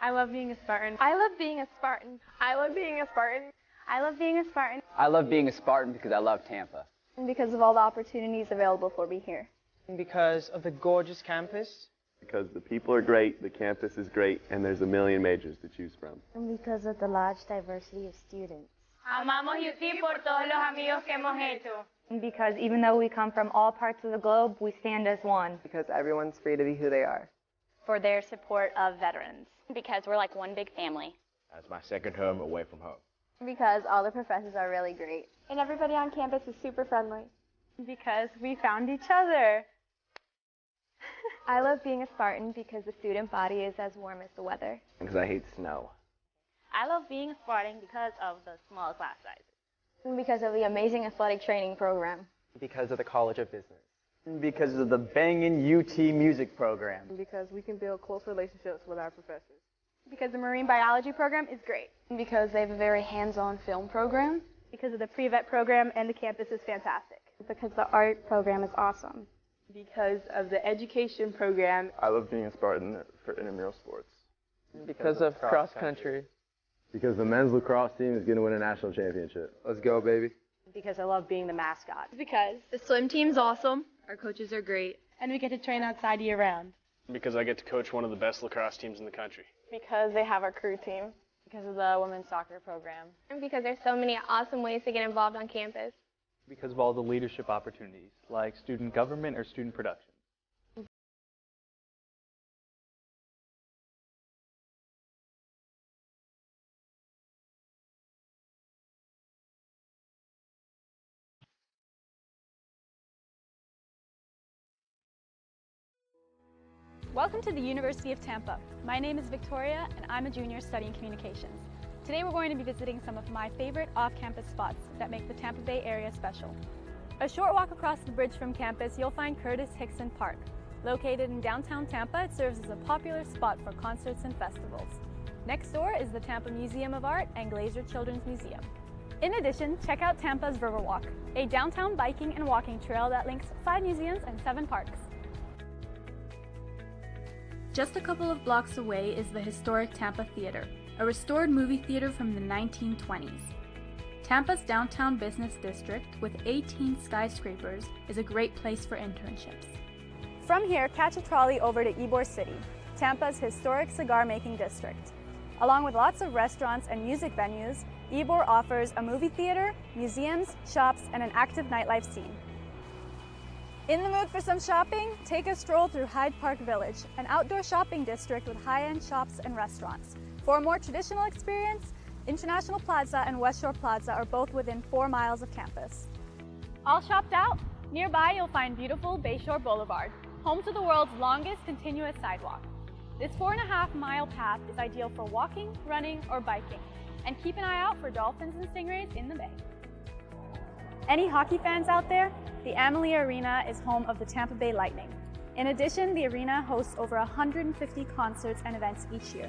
I love being a Spartan. I love being a Spartan. I love being a Spartan. I love being a Spartan. I love being a Spartan because I love Tampa. And because of all the opportunities available for me here. And because of the gorgeous campus. Because the people are great, the campus is great, and there's a million majors to choose from. And because of the large diversity of students. Amamos UT por todos los amigos que hemos hecho. And because even though we come from all parts of the globe, we stand as one. Because everyone's free to be who they are. For their support of veterans. Because we're like one big family. That's my second home away from home. Because all the professors are really great. And everybody on campus is super friendly. Because we found each other. I love being a Spartan because the student body is as warm as the weather. Because I hate snow. I love being a Spartan because of the small class sizes. And because of the amazing athletic training program. Because of the College of Business. And because of the banging UT music program. And because we can build close relationships with our professors. Because the marine biology program is great. And because they have a very hands-on film program. Because of the pre-vet program and the campus is fantastic. Because the art program is awesome. Because of the education program. I love being a Spartan for intramural sports. Because of cross country. Because the men's lacrosse team is going to win a national championship. Let's go, baby. Because I love being the mascot. Because the swim team's awesome, our coaches are great, and we get to train outside year-round. Because I get to coach one of the best lacrosse teams in the country. Because they have our crew team. Because of the women's soccer program. And because there's so many awesome ways to get involved on campus. Because of all the leadership opportunities, like student government or student production. Welcome to the University of Tampa. My name is Victoria, and I'm a junior studying communications. Today we're going to be visiting some of my favorite off-campus spots that make the Tampa Bay area special. A short walk across the bridge from campus, you'll find Curtis Hickson Park. Located in downtown Tampa, it serves as a popular spot for concerts and festivals. Next door is the Tampa Museum of Art and Glazer Children's Museum. In addition, check out Tampa's Riverwalk, a downtown biking and walking trail that links 5 museums and 7 parks. Just a couple of blocks away is the historic Tampa Theater, a restored movie theater from the 1920s. Tampa's downtown business district, with 18 skyscrapers, is a great place for internships. From here, catch a trolley over to Ybor City, Tampa's historic cigar-making district. Along with lots of restaurants and music venues, Ybor offers a movie theater, museums, shops, and an active nightlife scene. In the mood for some shopping? Take a stroll through Hyde Park Village, an outdoor shopping district with high-end shops and restaurants. For a more traditional experience, International Plaza and West Shore Plaza are both within 4 miles of campus. All shopped out? Nearby you'll find beautiful Bayshore Boulevard, home to the world's longest continuous sidewalk. This 4.5-mile path is ideal for walking, running, or biking, and keep an eye out for dolphins and stingrays in the bay. Any hockey fans out there? The Amalie Arena is home of the Tampa Bay Lightning. In addition, the arena hosts over 150 concerts and events each year.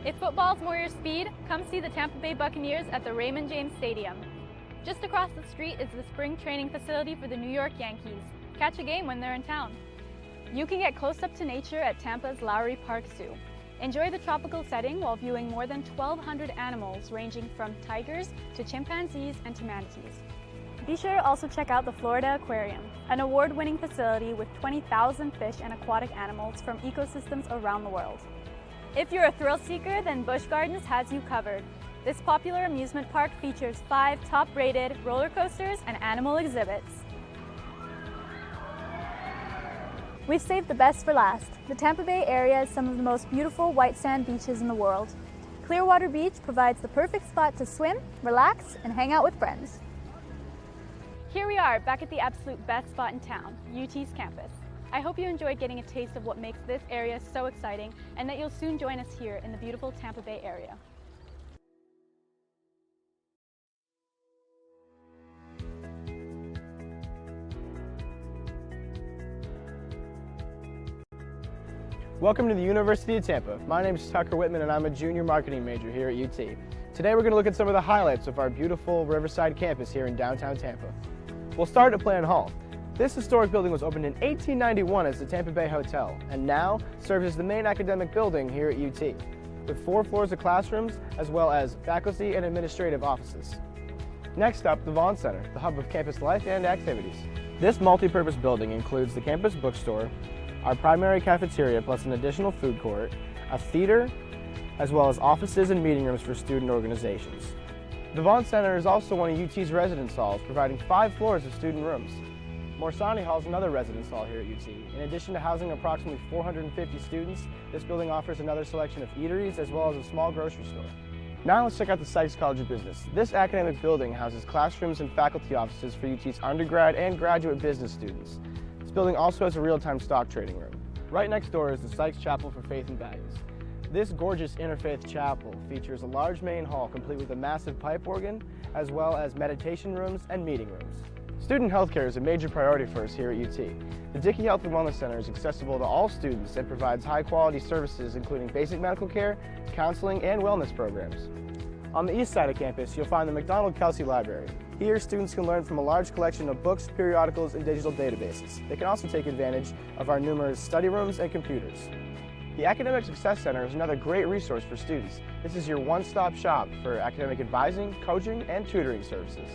If football's more your speed, come see the Tampa Bay Buccaneers at the Raymond James Stadium. Just across the street is the spring training facility for the New York Yankees. Catch a game when they're in town. You can get close up to nature at Tampa's Lowry Park Zoo. Enjoy the tropical setting while viewing more than 1,200 animals ranging from tigers to chimpanzees and to manatees. Be sure to also check out the Florida Aquarium, an award-winning facility with 20,000 fish and aquatic animals from ecosystems around the world. If you're a thrill seeker, then Busch Gardens has you covered. This popular amusement park features 5 top-rated roller coasters and animal exhibits. We've saved the best for last. The Tampa Bay area has some of the most beautiful white sand beaches in the world. Clearwater Beach provides the perfect spot to swim, relax, and hang out with friends. Here we are, back at the absolute best spot in town, UT's campus. I hope you enjoyed getting a taste of what makes this area so exciting, and that you'll soon join us here in the beautiful Tampa Bay area. Welcome to the University of Tampa. My name is Tucker Whitman, and I'm a junior marketing major here at UT. Today we're going to look at some of the highlights of our beautiful Riverside campus here in downtown Tampa. We'll start at Plan Hall. This historic building was opened in 1891 as the Tampa Bay Hotel, and now serves as the main academic building here at UT. with 4 floors of classrooms as well as faculty and administrative offices. Next up, the Vaughn Center, the hub of campus life and activities. This multi-purpose building includes the campus bookstore, our primary cafeteria plus an additional food court, a theater, as well as offices and meeting rooms for student organizations. The Vaughn Center is also one of UT's residence halls, providing 5 floors of student rooms. Morsani Hall is another residence hall here at UT. In addition to housing approximately 450 students, this building offers another selection of eateries as well as a small grocery store. Now let's check out the Sykes College of Business. This academic building houses classrooms and faculty offices for UT's undergrad and graduate business students. This building also has a real-time stock trading room. Right next door is the Sykes Chapel for Faith and Values. This gorgeous interfaith chapel features a large main hall complete with a massive pipe organ, as well as meditation rooms and meeting rooms. Student healthcare is a major priority for us here at UT. The Dickey Health and Wellness Center is accessible to all students and provides high-quality services including basic medical care, counseling, and wellness programs. On the east side of campus, you'll find the McDonald-Kelsey Library. Here, students can learn from a large collection of books, periodicals, and digital databases. They can also take advantage of our numerous study rooms and computers. The Academic Success Center is another great resource for students. This is your one-stop shop for academic advising, coaching, and tutoring services.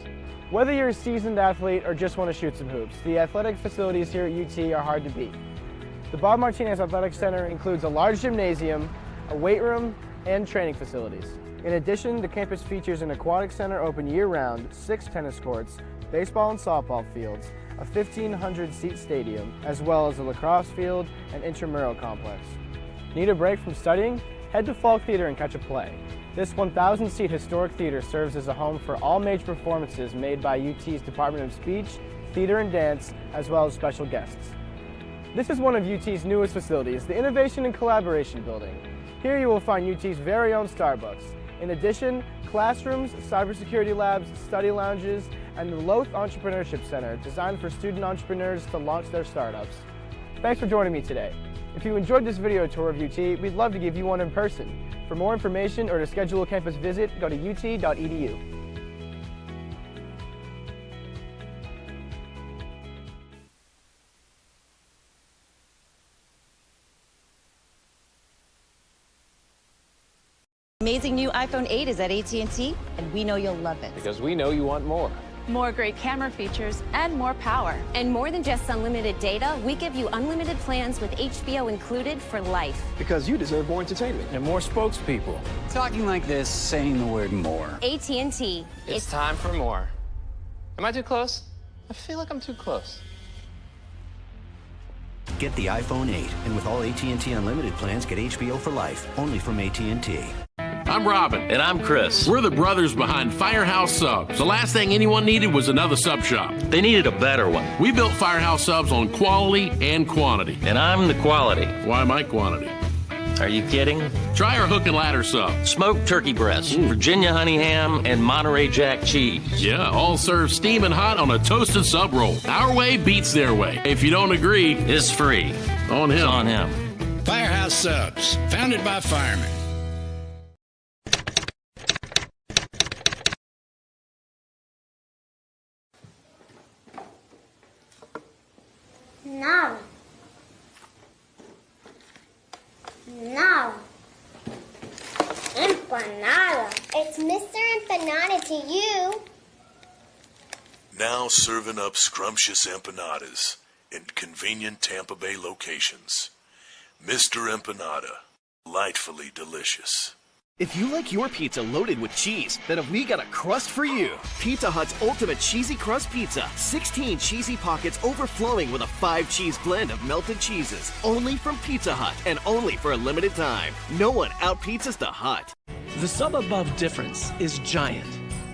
Whether you're a seasoned athlete or just want to shoot some hoops, the athletic facilities here at UT are hard to beat. The Bob Martinez Athletic Center includes a large gymnasium, a weight room, and training facilities. In addition, the campus features an aquatic center open year-round, 6 tennis courts, baseball and softball fields, a 1,500-seat stadium, as well as a lacrosse field and intramural complex. Need a break from studying? Head to Falk Theater and catch a play. This 1,000-seat historic theater serves as a home for all major performances made by UT's Department of Speech, Theater and Dance, as well as special guests. This is one of UT's newest facilities, the Innovation and Collaboration Building. Here you will find UT's very own Starbucks. In addition, classrooms, cybersecurity labs, study lounges, and the Loth Entrepreneurship Center, designed for student entrepreneurs to launch their startups. Thanks for joining me today. If you enjoyed this video tour of UT, we'd love to give you one in person. For more information or to schedule a campus visit, go to ut.edu. Amazing new iPhone 8 is at AT&T, and we know you'll love it. Because we know you want more. More great camera features and more power. And more than just unlimited data, we give you unlimited plans with HBO included for life. Because you deserve more entertainment. And more spokespeople. Talking like this, saying the word more. AT&T. It's time for more. Am I too close? I feel like I'm too close. Get the iPhone 8, and with all AT&T Unlimited plans, get HBO for life, only from AT&T. I'm Robin. And I'm Chris. We're the brothers behind Firehouse Subs. The last thing anyone needed was another sub shop. They needed a better one. We built Firehouse Subs on quality and quantity. And I'm the quality. Why my quantity? Are you kidding? Try our hook and ladder sub. Smoked turkey breast, Virginia honey ham, and Monterey Jack cheese. Yeah, all served steaming hot on a toasted sub roll. Our way beats their way. If you don't agree, it's free. On him. It's on him. Firehouse Subs, founded by firemen. Now. Empanada. It's Mr. Empanada to you. Now serving up scrumptious empanadas in convenient Tampa Bay locations. Mr. Empanada, delightfully delicious. If you like your pizza loaded with cheese, then have we got a crust for you. Pizza Hut's Ultimate Cheesy Crust Pizza. 16 cheesy pockets overflowing with a 5-cheese blend of melted cheeses. Only from Pizza Hut and only for a limited time. No one out-pizzas the Hut. The sub above difference is giant.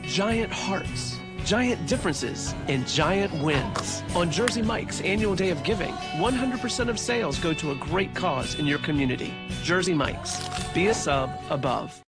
Giant hearts, giant differences, and giant wins. On Jersey Mike's annual day of giving, 100% of sales go to a great cause in your community. Jersey Mike's. Be a sub above.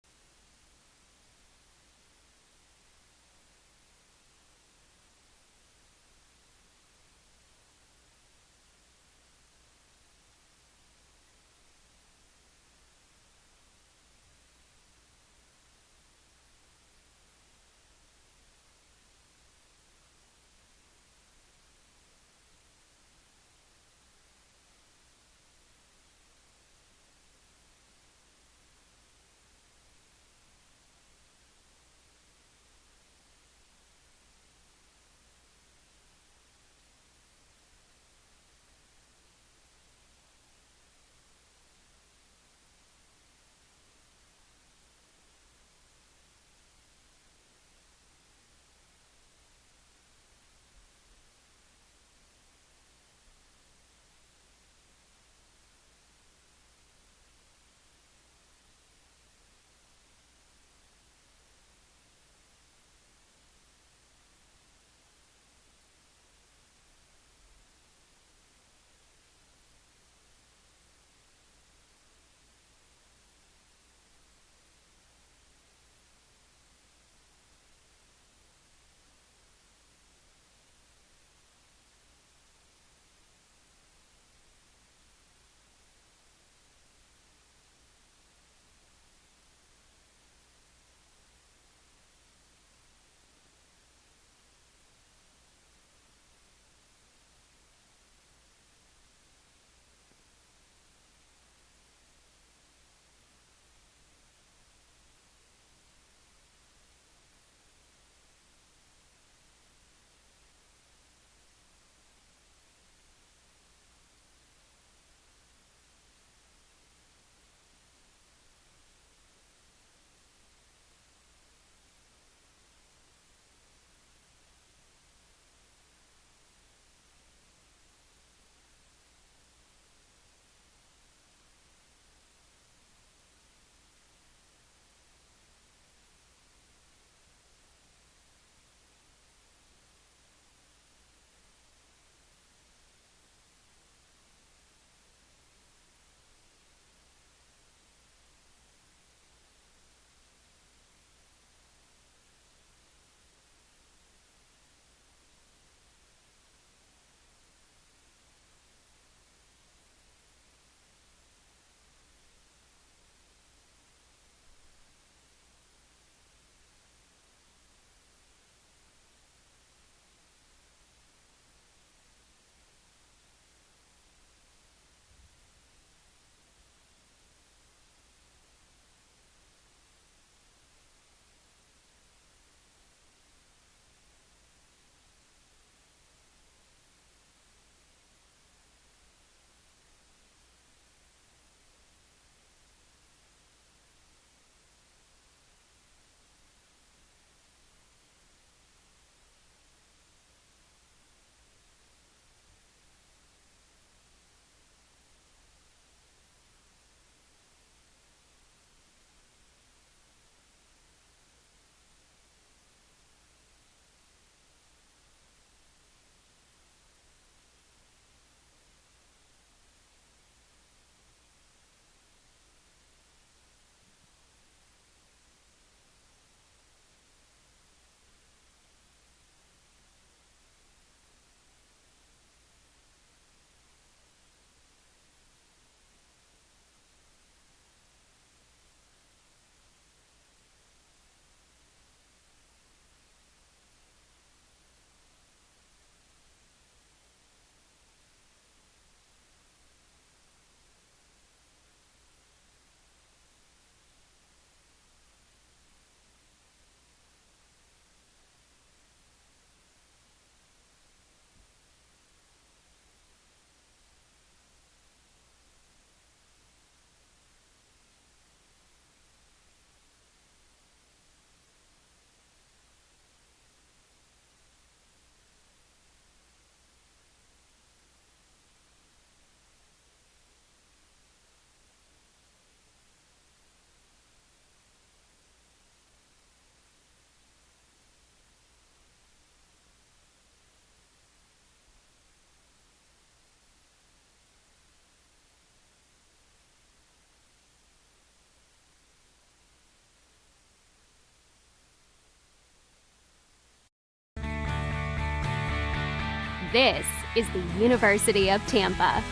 This is the University of Tampa.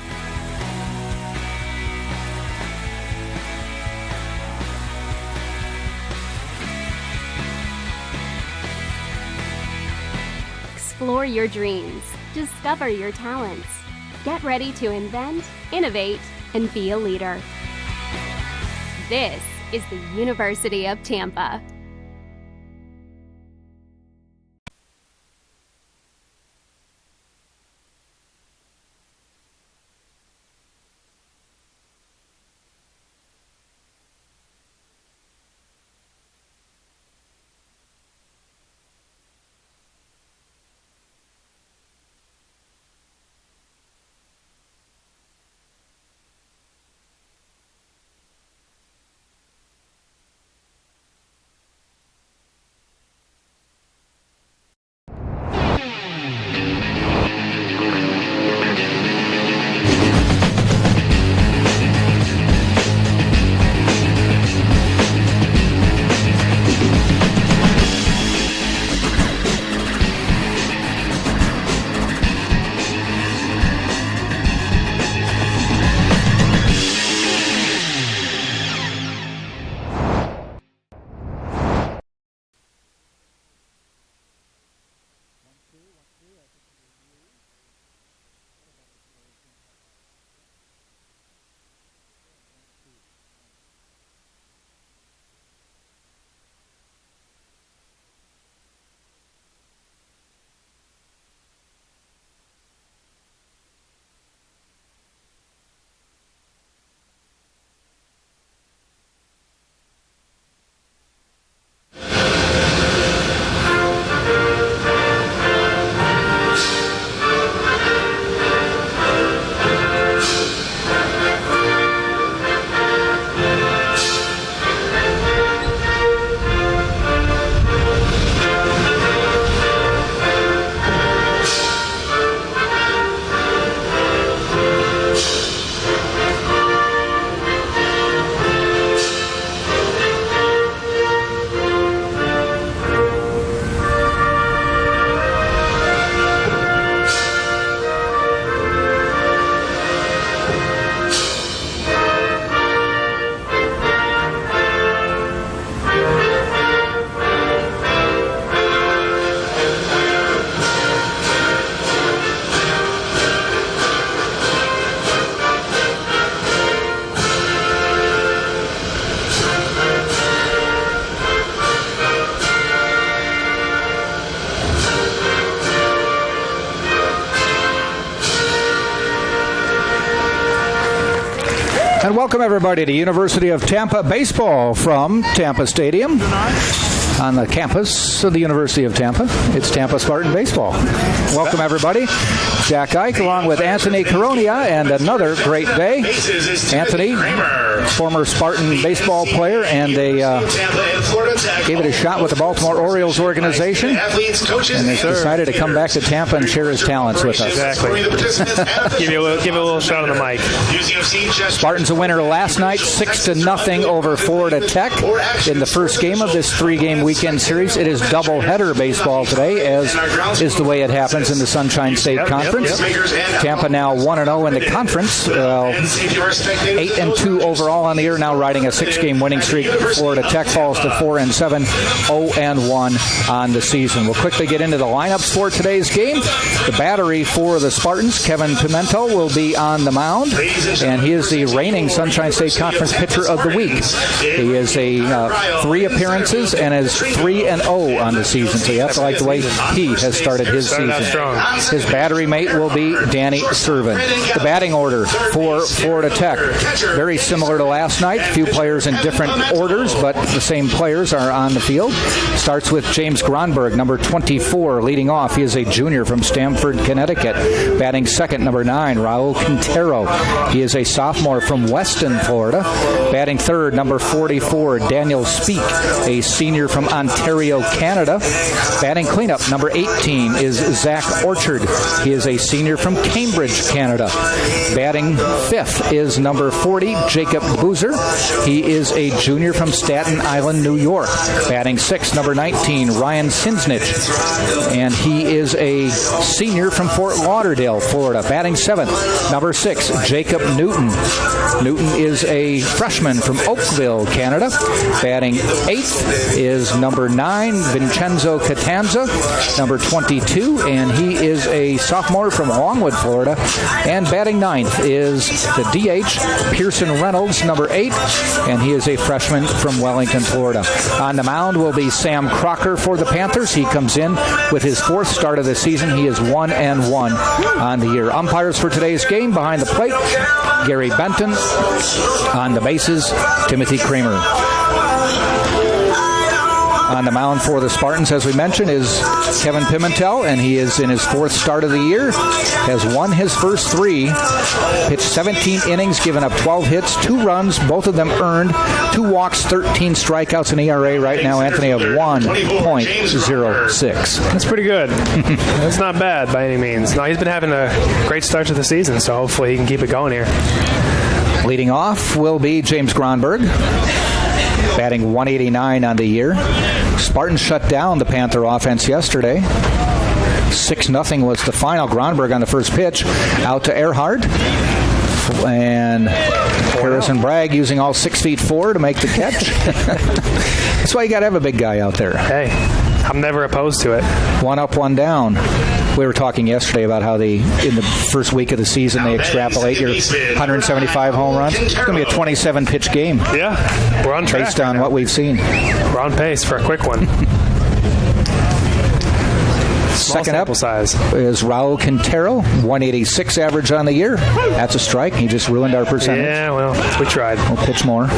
Explore your dreams. Discover your talents. Get ready to invent, innovate, and be a leader. This is the University of Tampa. And welcome everybody to University of Tampa baseball from Tampa Stadium on the campus of the University of Tampa. It's Tampa Spartan baseball. Welcome everybody. Jack Ike along with Anthony Coronia, and another great day. Anthony, former Spartan baseball player, and they gave it a shot with the Baltimore Orioles organization, and has decided to come back to Tampa and share his talents with us. Exactly. give it a little shot on the mic. Spartans a winner last night, 6-0 over Florida Tech in the first game of this three-game weekend series. It is doubleheader baseball today, as is the way it happens in the Sunshine State Conference. Tampa now 1-0 in the conference, 8-2 overall on the year, now riding a 6-game winning streak. Florida Tech falls to 4-7, 0-1 on the season. We'll quickly get into the lineups for today's game. The battery for the Spartans, Kevin Pimento, will be on the mound, and he is the reigning Sunshine State Conference pitcher of the week. He is a 3 appearances and is 3-0 on the season, so you have to like the way he has started his season. His battery mate will be Danny Servin. The batting order for Florida Tech, very similar to last night. A few players in different orders, but the same players are on the field. Starts with James Gronberg, number 24, leading off. He is a junior from Stamford, Connecticut. Batting second, number 9, Raul Quintero. He is a sophomore from Weston, Florida. Batting third, number 44, Daniel Speak, a senior from Ontario, Canada. Batting cleanup, number 18, is Zach Orchard. He is a senior from Cambridge, Canada. Batting fifth is number 40, Jacob Boozer. He is a junior from Staten Island, New York. Batting sixth, number 19, Ryan Sinsnich. And he is a senior from Fort Lauderdale, Florida. Batting seventh, number 6, Jacob Newton. Newton is a freshman from Oakville, Canada. Batting eighth is number 9, Vincenzo Catanza, number 22, and he is a sophomore from Longwood, Florida. And batting ninth is the DH, Pearson Reynolds, number 8, and he is a freshman from Wellington, Florida. On the mound will be Sam Crocker for the Panthers. He comes in with his 4th start of the season. He is 1-1 on the year. Umpires for today's game: behind the plate, Gary Benton. On the bases, Timothy Kramer. On the mound for the Spartans, as we mentioned, is Kevin Pimentel, and he is in his 4th start of the year. Has won his first 3, pitched 17 innings, given up 12 hits, 2 runs, both of them earned, 2 walks, 13 strikeouts, and ERA right now, Anthony, of 1.06. That's pretty good. That's not bad by any means. No, he's been having a great start to the season, so hopefully he can keep it going here. Leading off will be James Gronberg, batting 189 on the year. Spartans shut down the Panther offense yesterday. 6-0 was the final. Gronberg on the first pitch, out to Earhart. And Harrison Bragg using all 6'4" to make the catch. That's why you got to have a big guy out there. Hey, I'm never opposed to it. 1 up, 1 down. We were talking yesterday about how in the first week of the season, they extrapolate your 175 home runs. It's going to be a 27-pitch game. Yeah, we're on track. Based on what we've seen. We're on pace for a quick one. Second up is Raul Quintero, 186 average on the year. That's a strike. He just ruined our percentage. Yeah, well, we tried. We'll pitch more.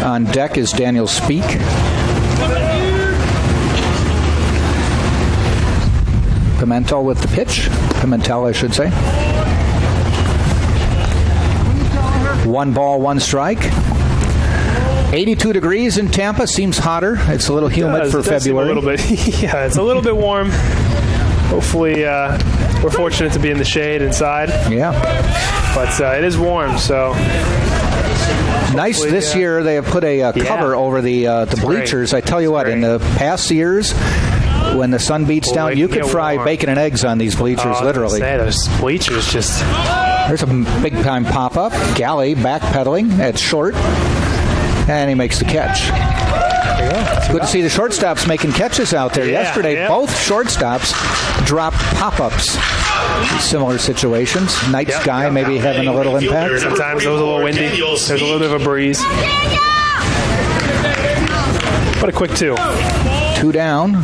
On deck is Daniel Speak. Pimentel with the pitch. Pimentel, I should say. 1 ball, 1 strike. 82 degrees in Tampa. Seems hotter. It's a little humid for February. A little bit. Yeah, it's a little bit warm. Hopefully, we're fortunate to be in the shade inside. Yeah. But it is warm, so. Nice this year. They have put a cover over the bleachers. Great. I tell you what, in the past years, when the sun beats down, you could fry bacon and eggs on these bleachers, literally. Those bleachers just. There's a big-time pop-up. Galley backpedaling at short. And he makes the catch. Good to see the shortstops making catches out there. Yesterday, both shortstops dropped pop-ups. Similar situations. Night sky maybe having a little impact. Sometimes it was a little windy. There's a little bit of a breeze. What a quick 2. 2 down.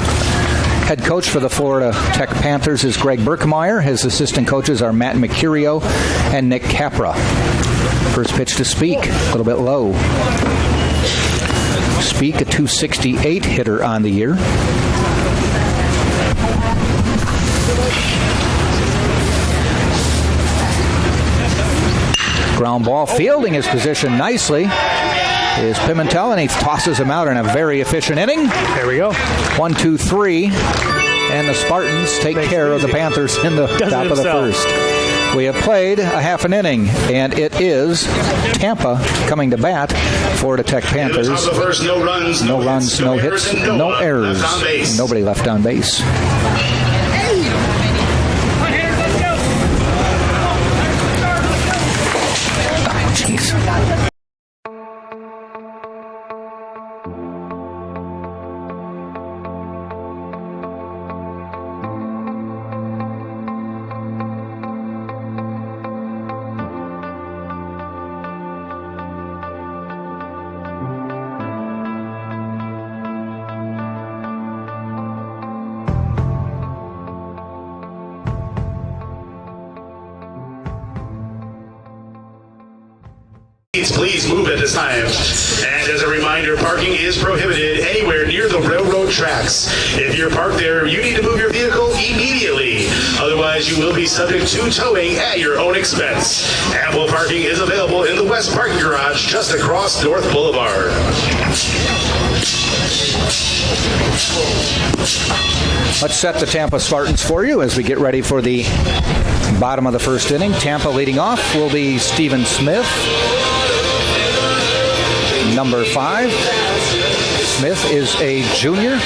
Head coach for the Florida Tech Panthers is Greg Berkemeyer. His assistant coaches are Matt Mercurio and Nick Capra. First pitch to Speak, a little bit low. Speak, a 268 hitter on the year. Ground ball, fielding his position nicely is Pimentel, and he tosses him out in a very efficient inning. There we go. 1, 2, 3, and the Spartans take care of the Panthers in the top of the first. We have played a half an inning, and it is Tampa coming to bat. Florida Tech Panthers. No runs, no hits, no errors. Nobody left on base. Jeez. Please move at this time. And as a reminder, parking is prohibited anywhere near the railroad tracks. If you're parked there, you need to move your vehicle immediately. Otherwise, Otherwise, you will be subject to towing at your own expense. Ample parking is available in the West Parking Garage just across North Boulevard. Let's set the Tampa Spartans for you as we get ready for the bottom of the first inning. Tampa leading off will be Stephen Smith, number 5. Smith is a junior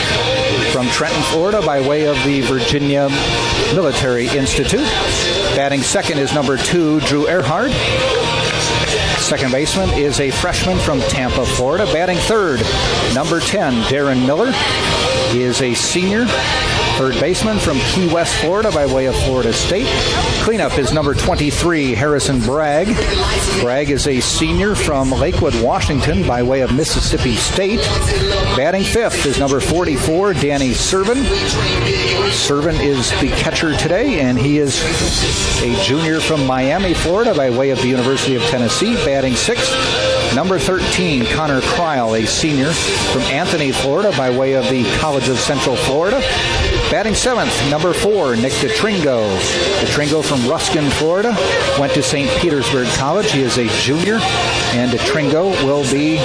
from Trenton, Florida, by way of the Virginia Military Institute. Batting second is number 2, Drew Earhart. Second baseman is a freshman from Tampa, Florida. Batting third, number 10, Darren Miller. He is a senior third baseman from Key West, Florida, by way of Florida State. Cleanup is number 23, Harrison Bragg. Bragg is a senior from Lakewood, Washington, by way of Mississippi State. Batting fifth is number 44, Danny Servin. Servin is the catcher today, and he is a junior from Miami, Florida, by way of the University of Tennessee. Batting sixth, number 13, Connor Kryl, a senior from Anthony, Florida, by way of the College of Central Florida. Batting seventh, number 4, Nick DeTringo. DeTringo from Ruskin, Florida, went to St. Petersburg College. He is a junior, and DeTringo will be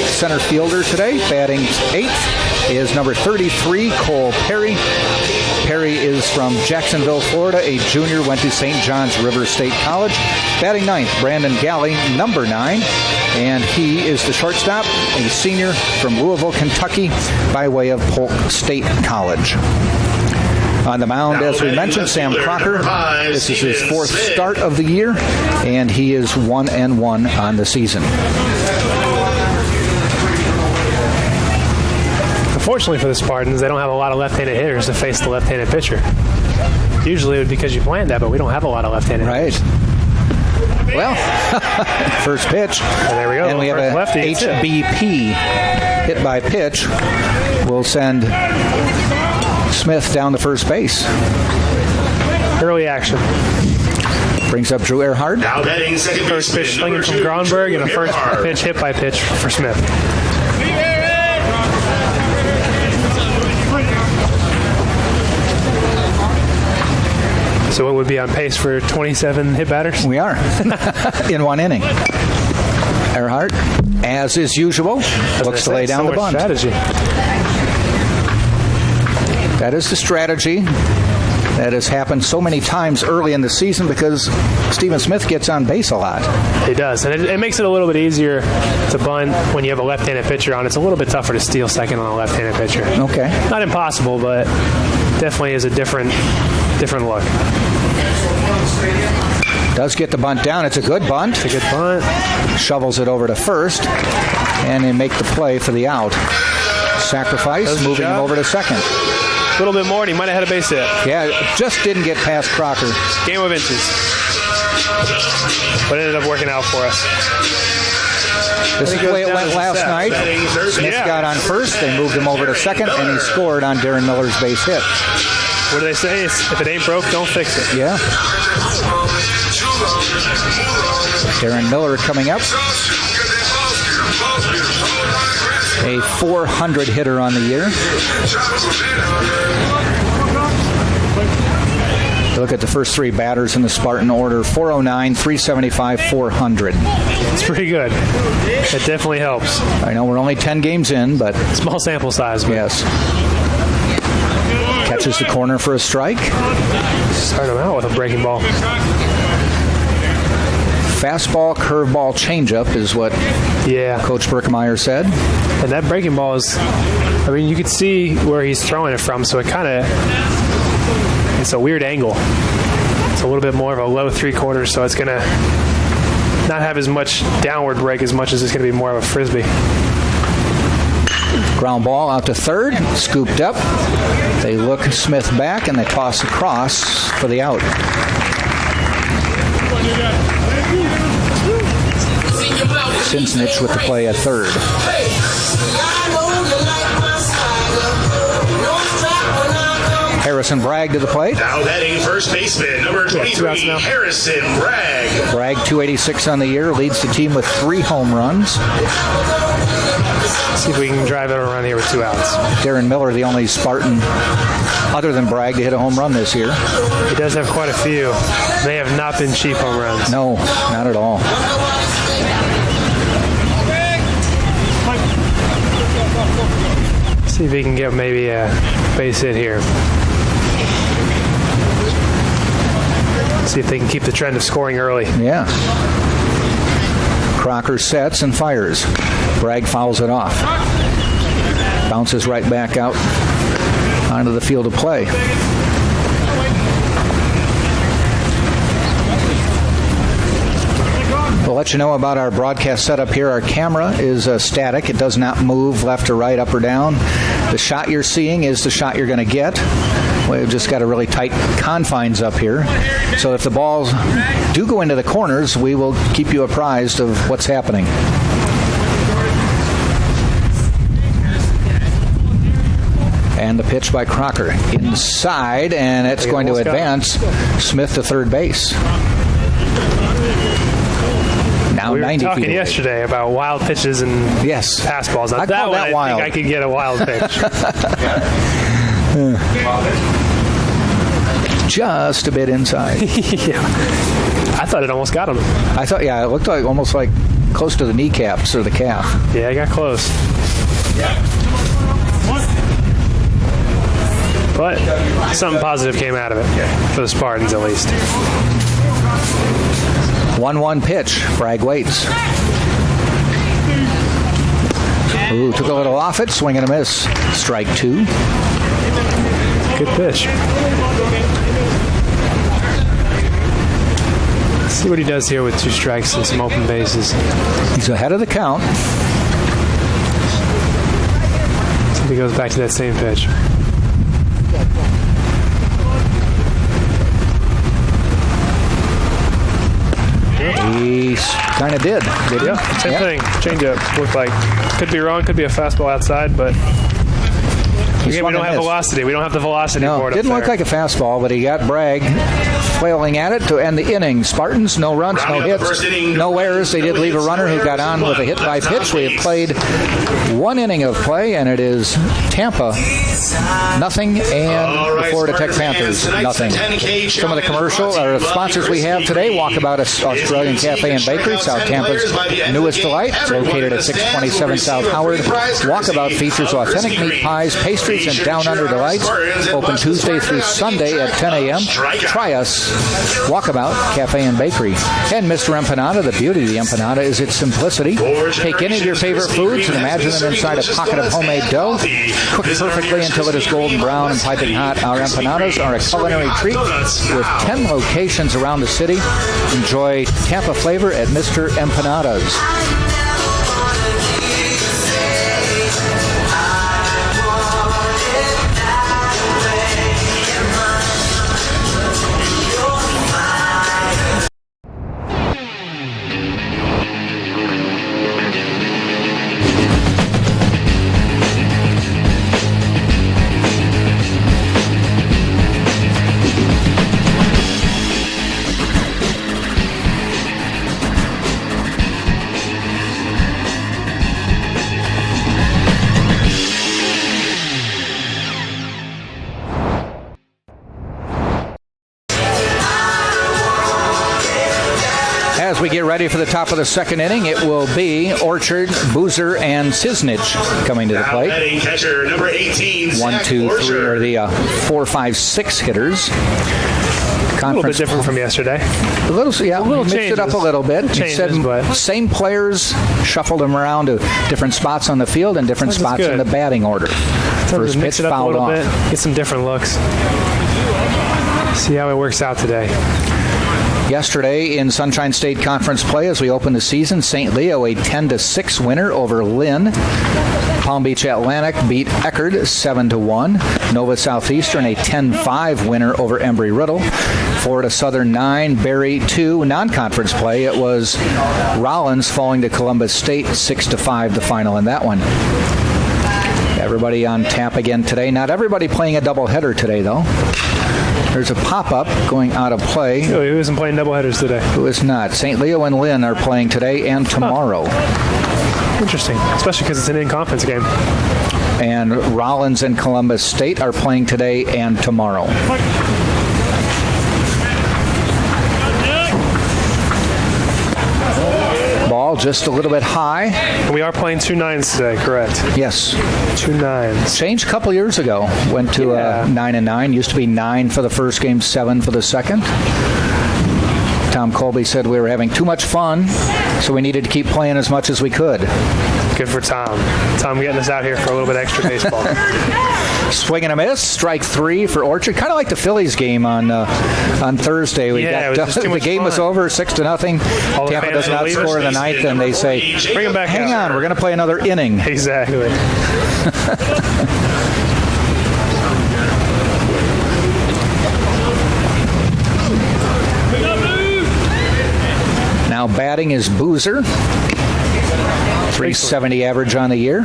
center fielder today. Batting eighth is number 33, Cole Perry. Perry is from Jacksonville, Florida, a junior, went to St. John's River State College. Batting ninth, Brandon Galley, number 9, and he is the shortstop, a senior from Louisville, Kentucky, by way of Polk State College. On the mound, as we mentioned, Sam Crocker. This is his 4th start of the year, and he is 1-1 on the season. Unfortunately for the Spartans, they don't have a lot of left-handed hitters to face the left-handed pitcher. Usually it would be because you planned that, but we don't have a lot of left-handed hitters. Well, first pitch. And there we go. And we have a HBP, hit by pitch. We'll send Smith down to first base. Early action. Brings up Drew Earhart. Now batting second first pitch slinging from Gronberg, and a first pitch hit by pitch for Smith. So it would be on pace for 27 hit batters? We are. In one inning. Earhart, as is usual, looks to lay down the bunt. Strategy. That is the strategy that has happened so many times early in the season because Stephen Smith gets on base a lot. He does, and it makes it a little bit easier to bunt when you have a left-handed pitcher on. It's a little bit tougher to steal second on a left-handed pitcher. Okay. Not impossible, but definitely is a different look. Does get the bunt down. It's a good bunt. It's a good bunt. Shovels it over to first, and they make the play for the out. Sacrifice, moving him over to second. A little bit more, and he might have had a base hit. Yeah, just didn't get past Crocker. Game of inches. But it ended up working out for us. This is the way it went last night. Smith got on first, they moved him over to second, and he scored on Darren Miller's base hit. What do they say? If it ain't broke, don't fix it. Yeah. Darren Miller coming up. A 400 hitter on the year. Look at the first 3 batters in the Spartan order: 409, 375, 400. It's pretty good. It definitely helps. I know we're only 10 games in, but small sample size. But yes. Catches the corner for a strike. Start him out with a breaking ball. Fastball, curveball, changeup is what Coach Birkmeyer said. And that breaking ball is, I mean, you could see where he's throwing it from, so it's a weird angle. It's a little bit more of a low 3/4, so it's going to not have as much downward break as much as it's going to be more of a frisbee. Ground ball out to third, scooped up. They look Smith back, and they toss across for the out. Sinsenich with the play at third. Harrison Bragg to the plate. Now batting first baseman, number 23, Harrison Bragg. Bragg, 286 on the year, leads the team with 3 home runs. See if we can drive it around here with 2 outs. Darren Miller, the only Spartan other than Bragg to hit a home run this year. He does have quite a few. They have not been cheap home runs. No, not at all. See if he can get maybe a base hit here. See if they can keep the trend of scoring early. Yeah. Crocker sets and fires. Bragg fouls it off. Bounces right back out onto the field of play. We'll let you know about our broadcast setup here. Our camera is static. It does not move left or right, up or down. The shot you're seeing is the shot you're going to get. We've just got a really tight confines up here. So if the balls do go into the corners, we will keep you apprised of what's happening. And the pitch by Crocker inside, and it's going to advance Smith to third base. Now we were 90 talking feet away. yesterday about wild pitches and pass balls. I'd That call one, that I wild. think I could get a wild pitch. Just a bit inside. Yeah. I thought it almost got him. I thought, yeah, it looked like almost like close to the kneecaps or the calf. Yeah, I got close. But something positive came out of it for the Spartans, at least. 1-1 pitch. Bragg waits. Ooh, took a little off it. Swing and a miss. Strike 2. Good pitch. Let's see what he does here with 2 strikes and some open bases. He's ahead of the count. So he goes back to that same pitch. He kind of did. Yeah, same thing. Changeup looked like. Could be wrong. Could be a fastball outside, but again, we don't have velocity. We don't have the velocity for it. Didn't look like a fastball, but he got Bragg flailing at it to end the inning. Spartans, no runs, no hits, no errors. They did leave a runner who got on with a hit by pitch. We have played 1 inning of play, and it is Tampa nothing and the Florida Tech Panthers nothing. Some of the commercial or sponsors we have today: Walkabout Australian Cafe and Bakery, South Tampa's newest delight, located at 627 South Howard. Walkabout features authentic meat pies, pastries, and down under delights. Open Tuesday through Sunday at 10 a.m. Try us, Walkabout Cafe and Bakery. And Mr. Empanada, the beauty of the empanada is its simplicity. Take any of your favorite foods and imagine them inside a pocket of homemade dough. Cook perfectly until it is golden brown and piping hot. Our empanadas are a culinary treat with 10 locations around the city. Enjoy Tampa flavor at Mr. Empanadas. As we get ready for the top of the second inning, it will be Orchard, Boozer, and Cisnich coming to the plate. Batting catcher number 18, 1, 2, 3 are the 4, 5, 6 hitters. A little bit different from yesterday. A little mixed it up a little bit. Changes, but same players, shuffled them around to different spots on the field and different spots in the batting order. First pitch mix it up fouled a little off. bit, get some different looks. See how it works out today. Yesterday in Sunshine State Conference play, as we opened the season, St. Leo a 10-6 winner over Lynn. Palm Beach Atlantic beat Eckerd 7-1. Nova Southeastern a 10-5 winner over Embry-Riddle. Florida Southern 9, Berry 2. Non-conference play, it was Rollins falling to Columbus State 6-5, the final in that one. Everybody on tap again today. Not everybody playing a doubleheader today, though. There's a pop-up going out of play. Who isn't playing doubleheaders today? Who is not? St. Leo and Lynn are playing today and tomorrow. Interesting, especially because it's an in-conference game. And Rollins and Columbus State are playing today and tomorrow. Ball just a little bit high. And we are playing 2 9s today, correct? Yes. 2 9s. Changed a couple years ago. Went to 9 and 9. Used to be 9 for the first game, 7 for the second. Tom Colby said we were having too much fun, so we needed to keep playing as much as we could. Good for Tom. Tom getting us out here for a little bit extra baseball. Swing and a miss. Strike 3 for Orchard. Kind of like the Phillies game on Thursday. The game was over 6-0. Tampa does not score in the ninth, and they say, "Bring him back. Hang on, we're going to play another inning." Exactly. Now batting is Boozer. 370 average on the year.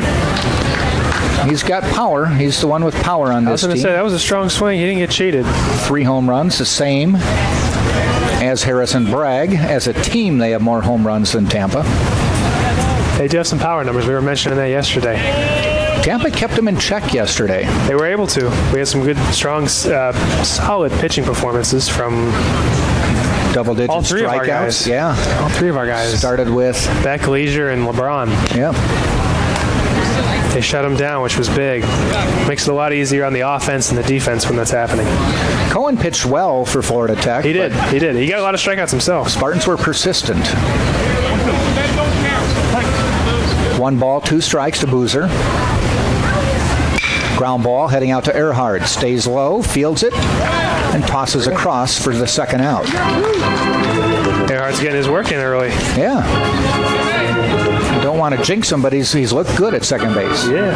He's got power. He's the one with power on this team. I was going to say, that was a strong swing. He didn't get cheated. 3 home runs, the same as Harrison Bragg. As a team, they have more home runs than Tampa. They do have some power numbers. We were mentioning that yesterday. Tampa kept them in check yesterday. They were able to. We had some good, strong, solid pitching performances from double-digit all 3 strikeouts. Of our guys. Yeah. All 3 of our guys. Started with Beck, Leisure, and LeBron. Yeah. They shut him down, which was big. Makes it a lot easier on the offense and the defense when that's happening. Cohen pitched well for Florida Tech. He did. He got a lot of strikeouts himself. Spartans were persistent. 1 ball, 2 strikes to Boozer. Ground ball heading out to Earhart. Stays low, fields it, and tosses across for the second out. Earhart's getting his work in early. Yeah. Don't want to jinx him, but he's looked good at second base. Yeah.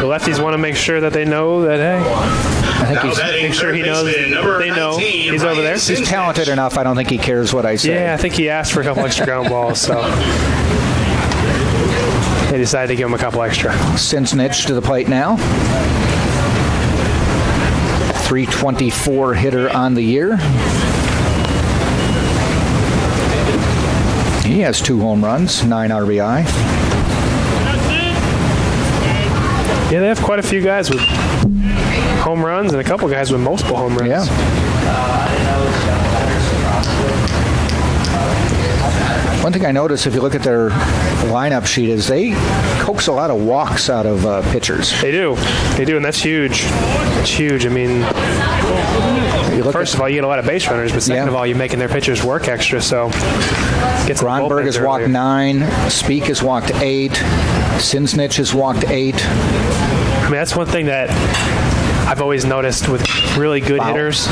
The lefties want to make sure that they know that, hey, I think he's make sure he knows they know he's over there. He's talented enough. I don't think he cares what I say. Yeah, I think he asked for a couple extra ground balls, so they decided to give him a couple extra. Sinsnich to the plate now. 324 hitter on the year. He has 2 home runs, 9 RBI. Yeah, they have quite a few guys with home runs and a couple guys with multiple home runs. Yeah. One thing I noticed, if you look at their lineup sheet, is they coax a lot of walks out of pitchers. They do, and that's huge. It's huge. I mean, first of all, you get a lot of base runners, but second of all, you're making their pitchers work extra. So, Gronberg has walked 9. Speak has walked 8. Sinsnich has walked 8. I mean, that's one thing that I've always noticed with really good hitters.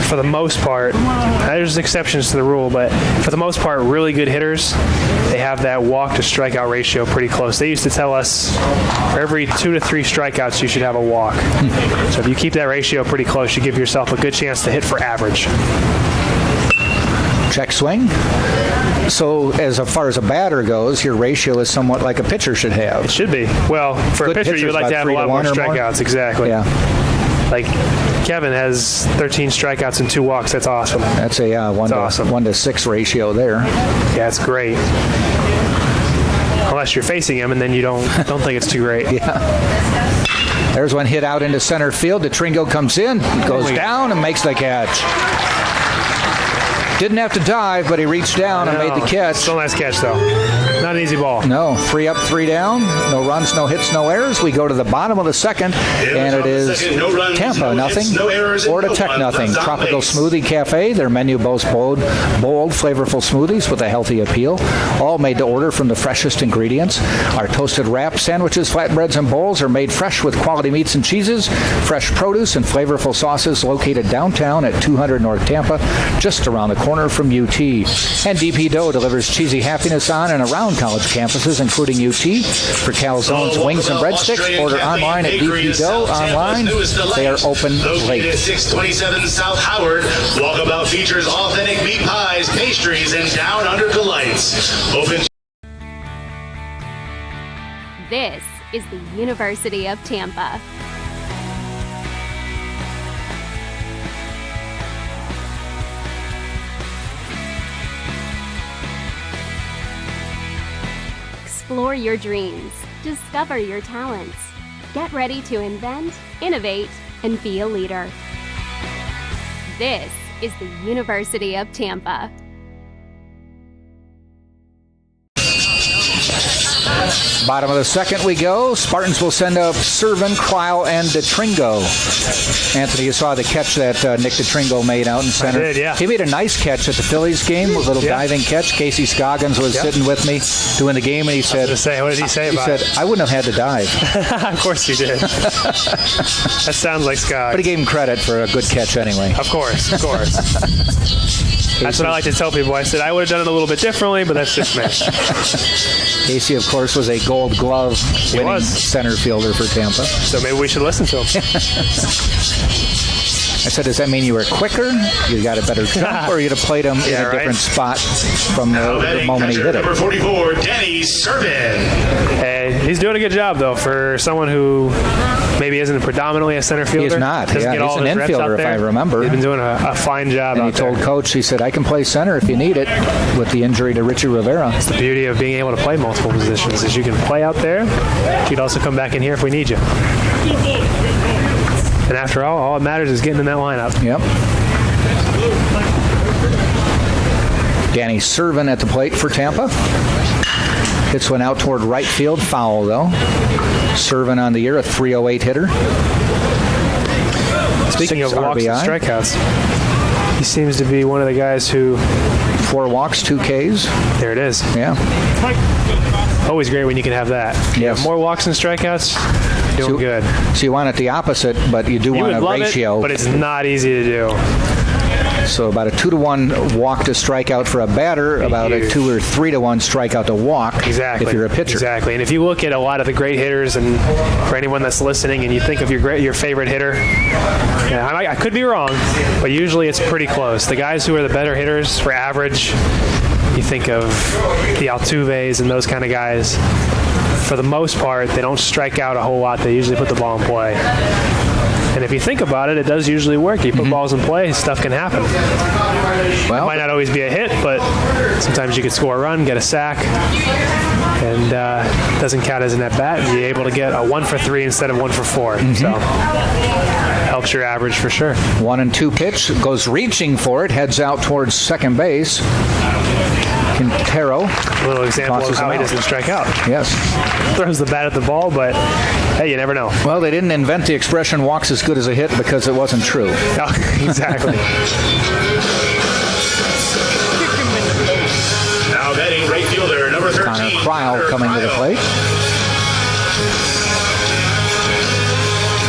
For the most part, there's exceptions to the rule, but for the most part, really good hitters, they have that walk to strikeout ratio pretty close. They used to tell us for every 2 to 3 strikeouts, you should have a walk. So if you keep that ratio pretty close, you give yourself a good chance to hit for average. Check swing. So as far as a batter goes, your ratio is somewhat like a pitcher should have. It should be. Well, for a pitcher, you'd like to have a lot more strikeouts. Exactly. Yeah. Like Kevin has 13 strikeouts and 2 walks. That's awesome. That's a 1 to 6 ratio there. Yeah, it's great. Unless you're facing him, and then you don't think it's too great. Yeah. There's one hit out into center field. Tringo comes in, goes down, and makes the catch. Didn't have to dive, but he reached down and made the catch. Still a nice catch, though. Not an easy ball. No. 3 up, 3 down. No runs, no hits, no errors. We go to the bottom of the second, and it is Tampa nothing, Florida Tech nothing. Tropical Smoothie Cafe. Their menu boasts bold, flavorful smoothies with a healthy appeal. All made to order from the freshest ingredients. Our toasted wraps, sandwiches, flatbreads, and bowls are made fresh with quality meats and cheeses, fresh produce, and flavorful sauces located downtown at 200 North Tampa, just around the corner from UT. And DP Dough delivers cheesy happiness on and around college campuses, including UT. For calzones, wings, and breadsticks, order online at DP Dough online. They are open late. 627 South Howard. Walkabout features authentic meat pies, pastries, and down under delights. Open. This is the University of Tampa. Explore your dreams. Discover your talents. Get ready to invent, innovate, and be a leader. This is the University of Tampa. Bottom of the second we go. Spartans will send up Servin, Cryle, and DeTringo. Anthony, you saw the catch that Nick DeTringo made out in center. I did, yeah. He made a nice catch at the Phillies game, a little diving catch. Casey Scoggins was sitting with me doing the game, and he said, what did he say about it? He said, I wouldn't have had to dive. Of course he did. That sounds like Scott. But he gave him credit for a good catch anyway. Of course. That's what I like to tell people. I said I would have done it a little bit differently, but that's just me. Casey, of course, was a Gold Glove winning center fielder for Tampa. So maybe we should listen to him. I said, does that mean you were quicker, you got a better jump, or you'd have played him in a different spot from the moment he hit it? Number 44, Danny Servin. Hey, he's doing a good job, though, for someone who maybe isn't predominantly a center fielder. He's not. He's an infielder, if I remember. He's been doing a fine job and out he told there. Coach, he said, I can play center if you need it, with the injury to Richie Rivera. It's the beauty of being able to play multiple positions, is you can play out there. You can also come back in here if we need you. And after all that matters is getting in that lineup. Yep. Danny Servin at the plate for Tampa. Hits one out toward right field. Foul, though. Servin on the year, a .308 hitter. Speaking of walks and strikeouts, he seems to be one of the guys who... 4 walks, 2 Ks. There it is. Yeah. Always great when you can have that. Yes. More walks and strikeouts, doing good. So you want it the opposite, but you want a ratio. But it's not easy to do. So about a 2-to-1 walk to strikeout for a batter, about a 2 or 3-to-1 strikeout to walk if you're a pitcher. Exactly. And if you look at a lot of the great hitters, and for anyone that's listening, and you think of your favorite hitter, I could be wrong, but usually it's pretty close. The guys who are the better hitters for average, you think of the Altuves and those kind of guys. For the most part, they don't strike out a whole lot. They usually put the ball in play. And if you think about it, it does usually work. You put balls in play, stuff can happen. Well, it might not always be a hit, but sometimes you could score a run, get a sack, and it doesn't count as an at-bat. And you're able to get a 1 for 3 instead of 1 for 4. So helps your average for sure. 1-2 pitch, goes reaching for it, heads out towards second base. Quintero. A little example of how he doesn't strike out. Yes. Throws the bat at the ball, but hey, you never know. Well, they didn't invent the expression walks as good as a hit because it wasn't true. No, exactly. Now batting right fielder, number 13. Connor Cryle coming to the plate.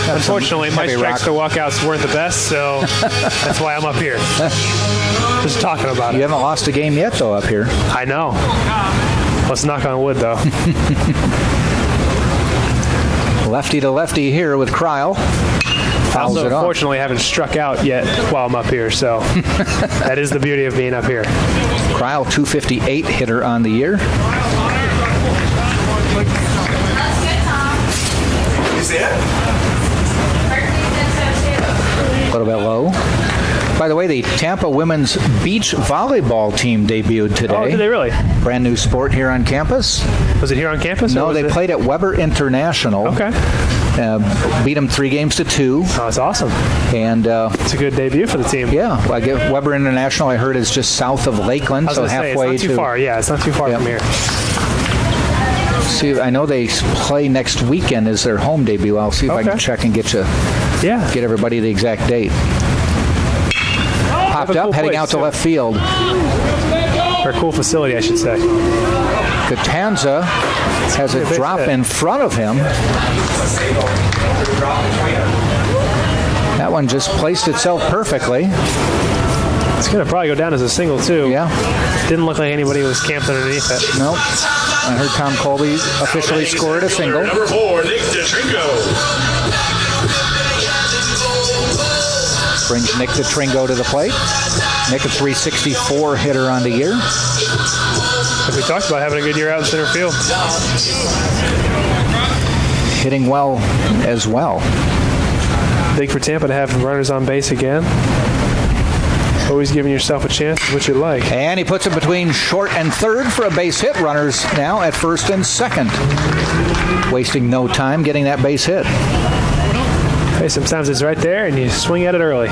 Unfortunately, my strikes to walkouts weren't the best, so that's why I'm up here. Just talking about it. You haven't lost a game yet, though, up here. I know. Let's knock on wood, though. Lefty to lefty here with Cryle. Fouls it off. Unfortunately, haven't struck out yet while I'm up here, so that is the beauty of being up here. Cryle, .258 hitter on the year. Is that? A little bit low. By the way, the Tampa women's beach volleyball team debuted today. Oh, did they really? Brand new sport here on campus. Was it here on campus? No, they played at Weber International. Okay. Beat them 3-2. Oh, that's awesome. And it's a good debut for the team. Yeah. I get Weber International, I heard, is just south of Lakeland, so halfway it's not too far. Yeah, it's not too far from here. See, I know they play next weekend as their home debut. I'll see if I can check and get everybody the exact date. Popped up, heading out to left field. Or a cool facility, I should say. Catanza has a drop in front of him. That one just placed itself perfectly. It's going to probably go down as a single, too. Yeah. Didn't look like anybody was camped underneath it. Nope. I heard Tom Colby officially scored a single. Number 4, Nick DeTringo. Brings Nick DeTringo to the plate. Nick, a .364 hitter on the year. We talked about having a good year out in center field. hitting well as well. Big for Tampa to have runners on base again. Always giving yourself a chance is what you like. And he puts it between short and third for a base hit. Runners now at first and second. Wasting no time getting that base hit. Hey, sometimes it's right there and you swing at it early.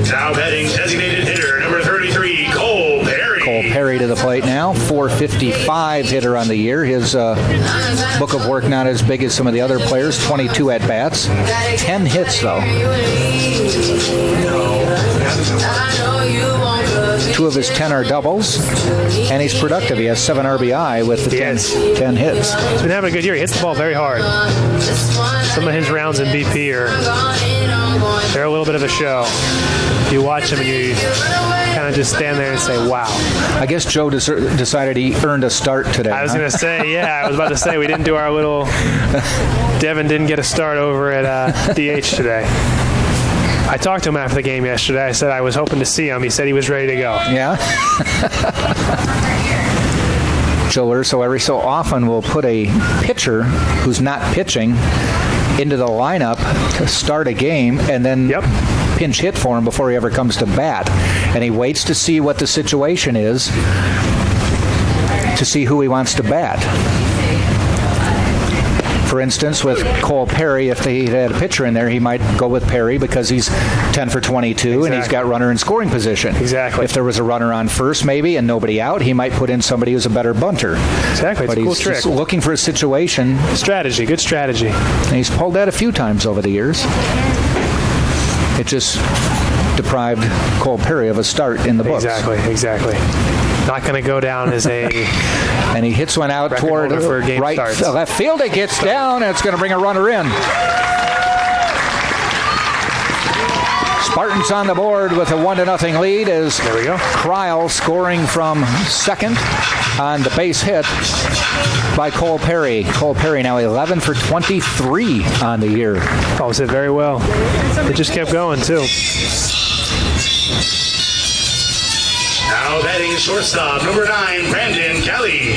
Now batting designated hitter number 33, Cole Perry. Cole Perry to the plate now. 455 hitter on the year. His book of work not as big as some of the other players. 22 at-bats. 10 hits, though. 2 of his 10 are doubles, and he's productive. He has 7 RBI with the 10 hits. He's been having a good year. He hits the ball very hard. Some of his rounds in BP they're a little bit of a show. You watch him and you kind of just stand there and say, wow. I guess Joe decided he earned a start today. I was going to say, yeah, I was about to say we didn't do our little Devin didn't get a start over at DH today. I talked to him after the game yesterday. I said I was hoping to see him. He said he was ready to go. Yeah? Joe Urso every so often will put a pitcher who's not pitching into the lineup to start a game and then pinch hit for him before he ever comes to bat. And he waits to see what the situation is to see who he wants to bat. For instance, with Cole Perry, if he had a pitcher in there, he might go with Perry because he's 10 for 22 and he's got runner in scoring position. Exactly. If there was a runner on first maybe and nobody out, he might put in somebody who's a better bunter. Exactly. It's but a cool he's trick. Just looking for a situation. Strategy. Good strategy. And he's pulled that a few times over the years. It just deprived Cole Perry of a start in the books. Exactly. Not going to go down as a... And he hits one out toward right left field. It gets down, and it's going to bring a runner in. Spartans on the board with a 1-0 lead as there we go. Kryle scoring from second on the base hit by Cole Perry. Cole Perry now 11 for 23 on the year. Oh, it very well. It just kept going, too. Now batting shortstop, number 9, Brandon Kelly.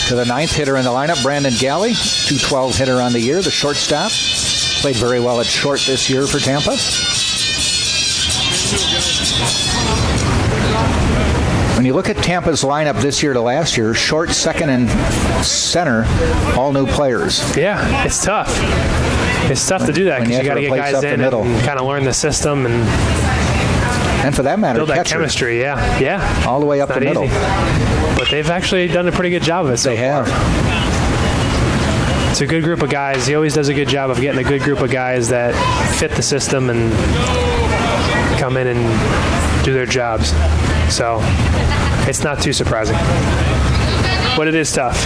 To the 9th hitter in the lineup, Brandon Galley, 212 hitter on the year, the shortstop. Played very well at short this year for Tampa. When you look at Tampa's lineup this year to last year, short, second, and center, all new players. Yeah, it's tough. It's tough to do that because you got to get guys in and kind of learn the system and for that matter, build that chemistry. Yeah. All the way up the middle. Easy. But they've actually done a pretty good job of it. They have. It's a good group of guys. He always does a good job of getting a good group of guys that fit the system and come in and do their jobs. So it's not too surprising. But it is tough.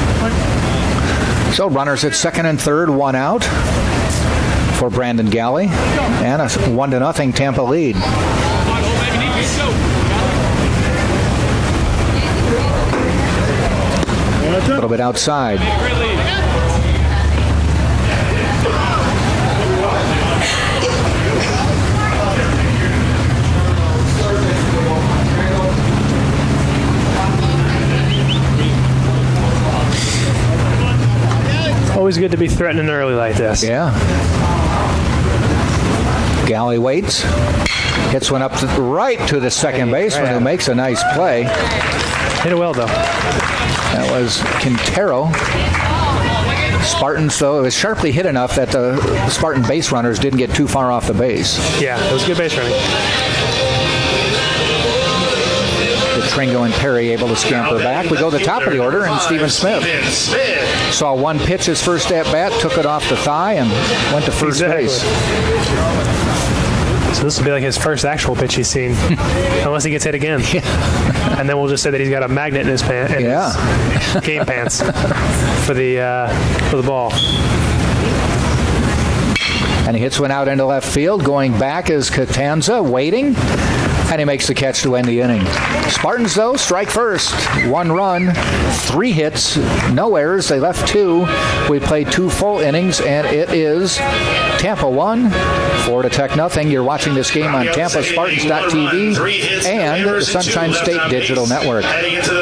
So runners at second and third, 1 out for Brandon Galley. And a 1-0 Tampa lead. A little bit outside. Always good to be threatening early like this. Yeah. Galley waits. Hits one up right to the second baseman who makes a nice play. Hit it well, though. That was Quintero. Spartans, though, it was sharply hit enough that the Spartan base runners didn't get too far off the base. Yeah, it was good base running. Tringo and Perry able to scamper back. We go to the top of the order, and Stephen Smith saw one pitch his first at-bat, took it off the thigh, and went to first base. So this will be like his first actual pitch he's seen, unless he gets hit again. Yeah. And then we'll just say that he's got a magnet in his pants, his game pants for the ball. And he hits one out into left field. Going back is Catanza, waiting And he makes the catch to end the inning. Spartans, though, strike first. 1 run, 3 hits, no errors. They left 2. We played 2 full innings, and it is Tampa 1, Florida Tech nothing. You're watching this game on TampaSpartans.tv and the Sunshine State Digital Network.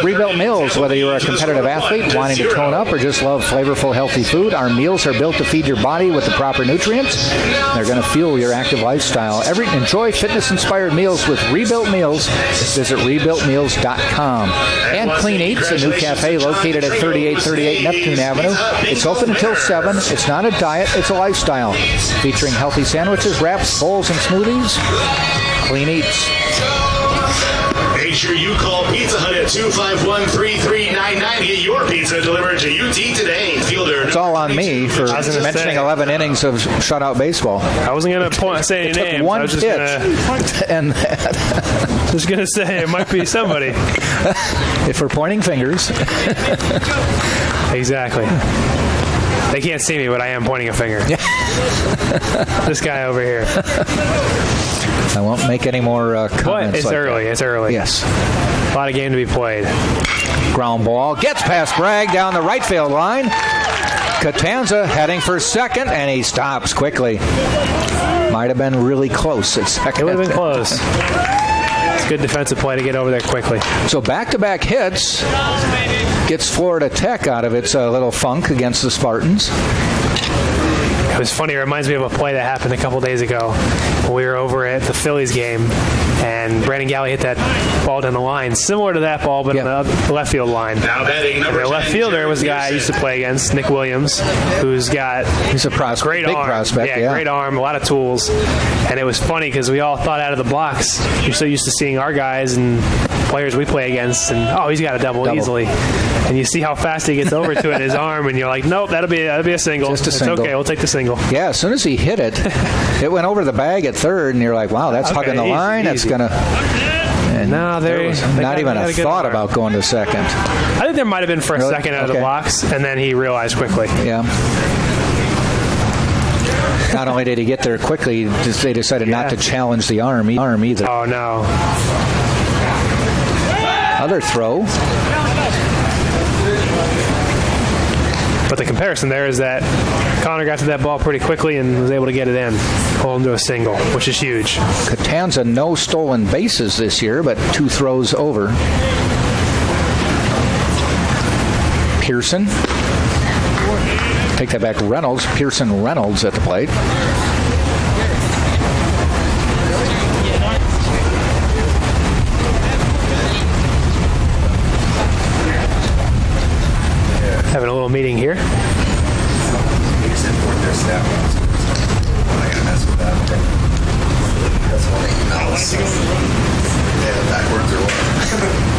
Rebuilt Meals, whether you're a competitive athlete wanting to tone up or just love flavorful, healthy food, our meals are built to feed your body with the proper nutrients. They're going to fuel your active lifestyle. Enjoy fitness-inspired meals with Rebuilt Meals. Visit rebuiltmeals.com. And Clean Eats, a new cafe located at 3838 Neptune Avenue. It's open until 7. It's not a diet, it's a lifestyle. Featuring healthy sandwiches, wraps, bowls, and smoothies. Clean Eats. Make sure you call Pizza Hut at 251-3399 to get your pizza delivered to UT today. Fielder. It's all on me for mentioning 11 innings of shutout baseball. I wasn't going to say any names. One I was just pitch gonna, and that. Just going to say it might be somebody. If we're pointing fingers. Exactly. They can't see me, but I am pointing a finger. This guy over here. I won't make any more comments. But it's early. It's early. Yes. A lot of game to be played. Ground ball. Gets past Bragg down the right field line. Catanza heading for second, and he stops quickly. Might have been really close at second. It would have been close. It's good defensive play to get over there quickly. So back-to-back hits gets Florida Tech out of its little funk against the Spartans. It was funny. It reminds me of a play that happened a couple days ago when we were over at the Phillies game, and Brandon Galley hit that ball down the line, similar to that ball, but on the left field line. Now batting number the left fielder was the guy I used to play against, Nick Williams, he's a prospect, great big arm. prospect, yeah, great arm, a lot of tools. And it was funny because we all thought out of the box. You're so used to seeing our guys and players we play against, and he's got a double easily. And you see how fast he gets over to it, his arm, and you're like, nope, that'll be a single. Just a single. It's okay, we'll take the single. Yeah, as soon as he hit it, it went over the bag at third, and you're like, wow, that's hugging the line. That's going to... No, there was not even a thought about going to second. I think there might have been for a second out of the box, and then he realized quickly. Yeah. Not only did he get there quickly, they decided not to challenge the arm either. Oh, no. Other throw. But the comparison there is that Connor got to that ball pretty quickly and was able to get it in, pull him to a single, which is huge. Catanza, no stolen bases this year, but 2 throws over. Pearson. Take that back, Reynolds. Pearson Reynolds at the plate. Having a little meeting here.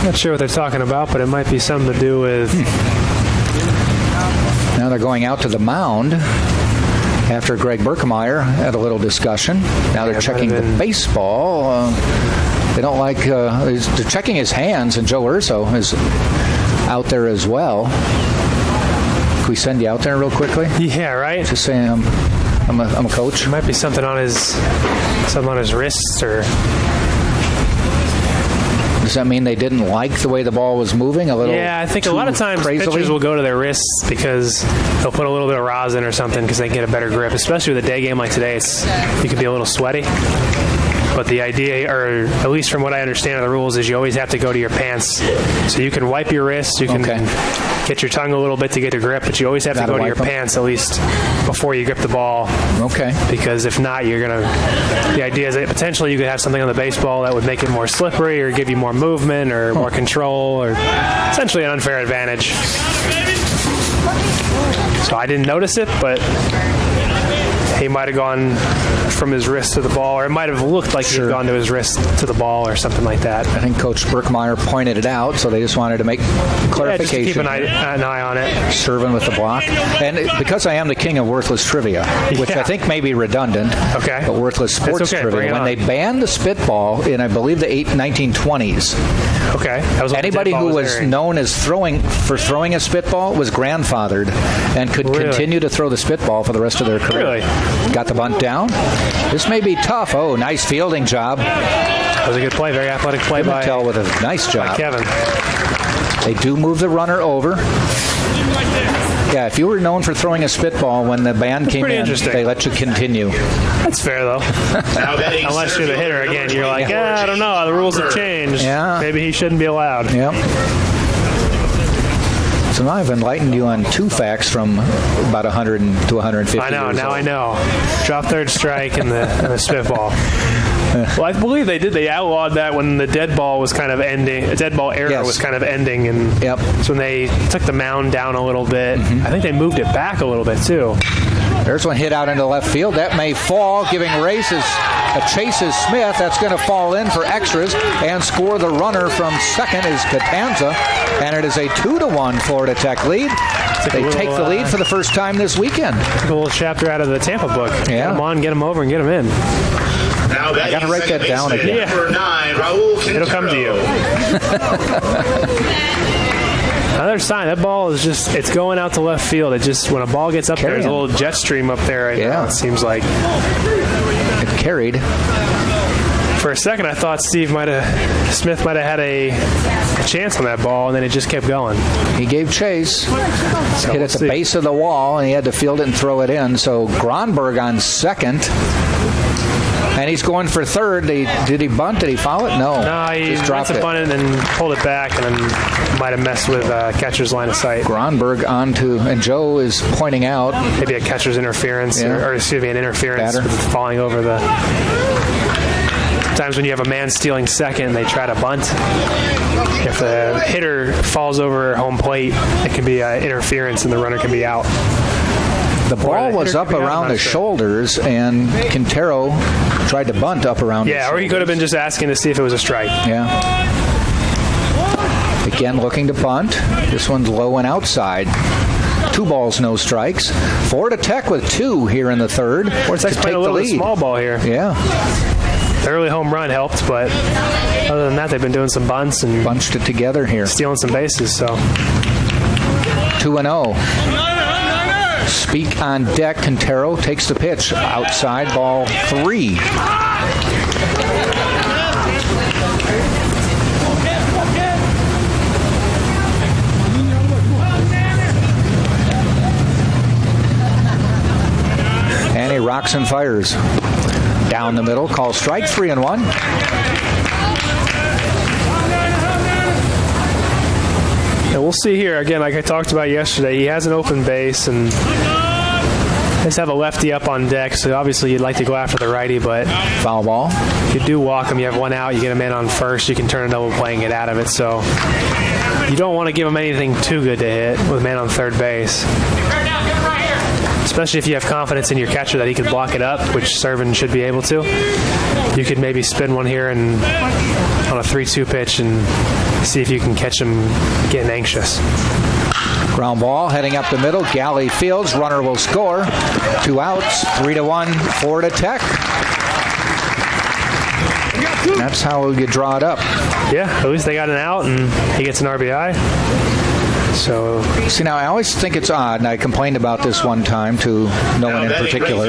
Not sure what they're talking about, but it might be something to do with... Now they're going out to the mound after Greg Berkemeyer had a little discussion. Now they're checking the baseball. They don't like... they're checking his hands, and Joe Urso is out there as well. Can we send you out there real quickly? Yeah, right. Just saying I'm a coach. It might be something on his wrists, or... Does that mean they didn't like the way the ball was moving a little? Yeah, I think a lot of times pitchers will go to their wrists because they'll put a little bit of rosin or something because they get a better grip. Especially with a day game like today, you can be a little sweaty. But the idea, or at least from what I understand of the rules, is you always have to go to your pants. So you can wipe your wrists, you can get your tongue a little bit to get a grip, but you always have to go to your pants at least before you grip the ball. Okay. Because if not, the idea is that potentially you could have something on the baseball that would make it more slippery or give you more movement or more control, or essentially an unfair advantage. So I didn't notice it, but he might have gone from his wrist to the ball, or it might have looked like he had gone to his wrist to the ball or something like that. I think Coach Berkemeyer pointed it out, so they just wanted to make clarification. Yeah, just to keep an eye on it. Serving with the block. And because I am the king of worthless trivia, which I think may be redundant, but worthless sports trivia, when they banned the spitball in, I believe, the 1920s, anybody who was known as throwing a spitball was grandfathered and could continue to throw the spitball for the rest of their career. Really? Got the bunt down. This may be tough. Oh, nice fielding job. That was a good play, very athletic play by Tell with a nice job. Kevin. They do move the runner over. Yeah, if you were known for throwing a spitball when the band came in, they let you continue. That's fair, though. Unless you're the hitter again, you're like, I don't know, the rules have changed. Yeah. Maybe he shouldn't be allowed. Yep. So now I've enlightened you on 2 facts from about 100 to 150 I know, years now old. I know. Drop third strike and the spitball. Well, I believe they did. They outlawed that when the dead ball was kind of ending. The dead ball era was kind of ending, and so when they took the mound down a little bit, I think they moved it back a little bit too. There's one hit out into left field. That may fall, giving races a Chases Smith. That's going to fall in for extras and score the runner from second is Catanza, and it is a 2-1 Florida Tech lead. They take the lead for the first time this weekend. Took a little chapter out of the Tampa book. Yeah. Get them on, get them over, and get them in. I got to write that down again. It'll come to you. Another sign, that ball is it's going out to left field. It just, when a ball gets up there, there's a little jet stream up there right now, it seems like. It carried. For a second, I thought Smith might have had a chance on that ball, and then it just kept going. He gave chase, hit at the base of the wall, and he had to field it and throw it in. So Gronberg on second. And he's going for third. Did he bunt? Did he foul it? No. No, he just dropped it. Bunt it and then pulled it back, and then might have messed with catcher's line of sight. Gronberg onto, and Joe is pointing out. Maybe a catcher's interference, or excuse me, an interference with falling over the... Sometimes when you have a man stealing second, they try to bunt. If the hitter falls over home plate, it can be interference, and the runner can be out. The ball was up around the shoulders, and Quintero tried to bunt up around his shoulders. Or he could have been just asking to see if it was a strike. Yeah. Again, looking to bunt. This one's low and outside. 2 balls, no strikes. Florida Tech with 2 here in the third. Florida Tech's playing a little bit small ball here. Yeah. The early home run helped, but other than that, they've been doing some bunts and bunched it together here, stealing some bases. So 2-0. Speak on deck. Quintero takes the pitch outside, ball 3. And he rocks and fires. Down the middle, call strike, 3-1. And we'll see here, again, like I talked about yesterday, he has an open base and just have a lefty up on deck, so obviously you'd like to go after the righty, but foul ball. If you do walk him, you have one out, you get him in on first, you can turn a double play and get out of it, so you don't want to give him anything too good to hit with a man on third base. Especially if you have confidence in your catcher that he can block it up, which Servin should be able to. You could maybe spin one here and on a 3-2 pitch and see if you can catch him getting anxious. Ground ball heading up the middle. Galley fields. Runner will score. 2 outs. 3-1 Florida Tech. That's how you draw it up. Yeah, at least they got an out and he gets an RBI. So, see, now I always think it's odd, and I complained about this one time to no one in particular.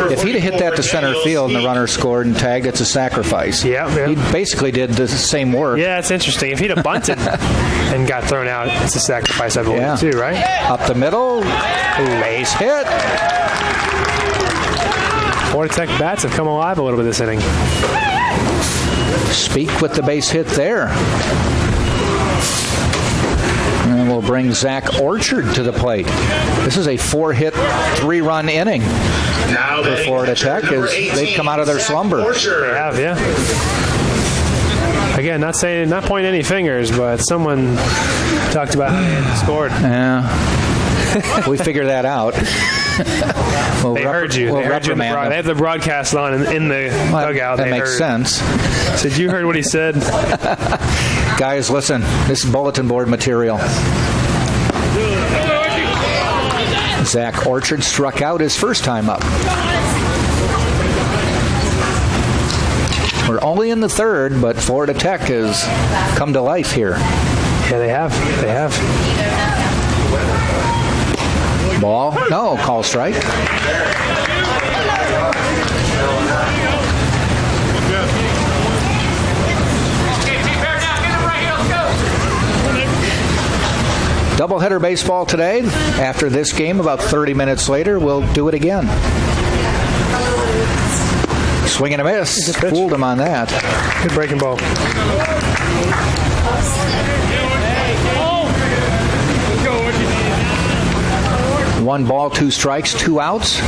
If he'd have hit that to center field and the runner scored and tagged, it's a sacrifice. Yeah. He basically did the same work. Yeah, it's interesting. If he'd have bunted and got thrown out, it's a sacrifice, I believe, too, right? Up the middle, base hit. Florida Tech bats have come alive a little bit this inning. Speak with the base hit there. And we'll bring Zach Orchard to the plate. This is a 4-hit, 3-run inning for Florida Tech as they've come out of their slumber. They have, yeah. Again, not pointing any fingers, but someone talked about how they hadn't scored. Yeah. We figured that out. They heard you. They heard you. They have the broadcast on in the dugout. That makes sense. Said you heard what he said. Guys, listen. This is bulletin board material. Zach Orchard struck out his first time up. We're only in the third, but Florida Tech has come to life here. Yeah, they have. They have. Ball. No, call strike. Doubleheader baseball today. After this game, about 30 minutes later, we'll do it again. Swing and a miss. Fooled him on that. Good breaking ball. One ball, 2 strikes, 2 outs.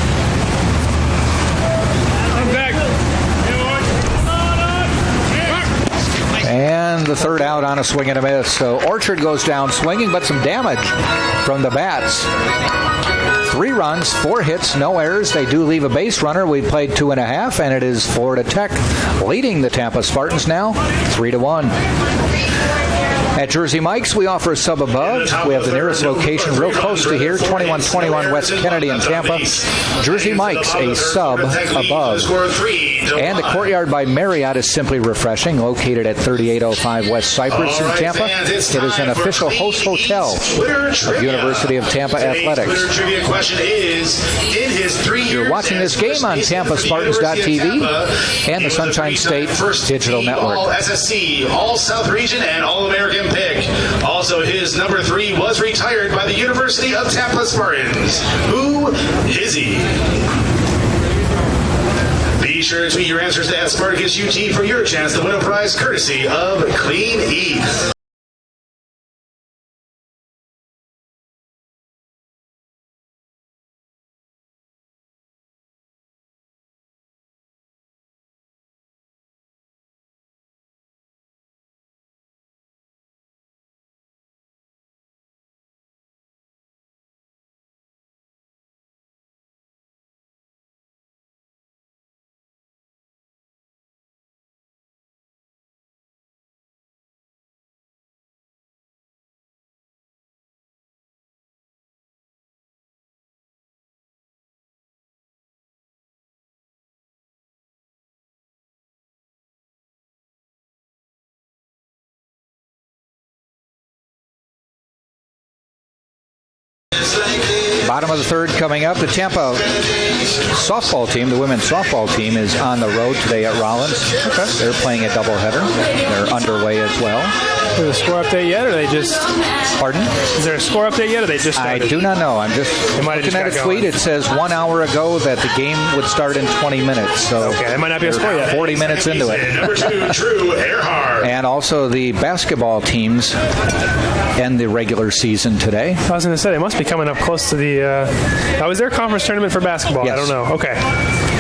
And the third out on a swing and a miss. So Orchard goes down swinging, but some damage from the bats. 3 runs, 4 hits, no errors. They do leave a base runner. We played 2.5, and it is Florida Tech leading the Tampa Spartans now 3-1. At Jersey Mike's, we offer a sub above. We have the nearest location real close to here, 2121 West Kennedy in Tampa. Jersey Mike's, a sub above. And the Courtyard by Marriott is simply refreshing, located at 3805 West Cypress in Tampa. It is an official host hotel of University of Tampa Athletics. You're watching this game on TampaSpartans.tv and the Sunshine State Digital Network. All SSC, All South Region, and All American pick. Also, his number 3 was retired by the University of Tampa Spartans. Who is he? Be sure to tweet your answers to @SpartacusUT for your chance to win a prize courtesy of Clean Eats. Bottom of the third coming up. The Tampa softball team, the women's softball team, is on the road today at Rollins. Okay. They're playing a doubleheader. They're underway as well. Is there a score update yet, or they just... Pardon? Is there a score update yet, or they just started? I do not know. I'm just looking at a tweet. It says 1 hour ago that the game would start in 20 minutes. So okay, there might not be a score yet. 40 minutes into it. Number 2, Drew Earhart. And also the basketball teams end the regular season today. I was going to say, they must be coming up close to the... is there a conference tournament for basketball? Yes. I don't know. Okay.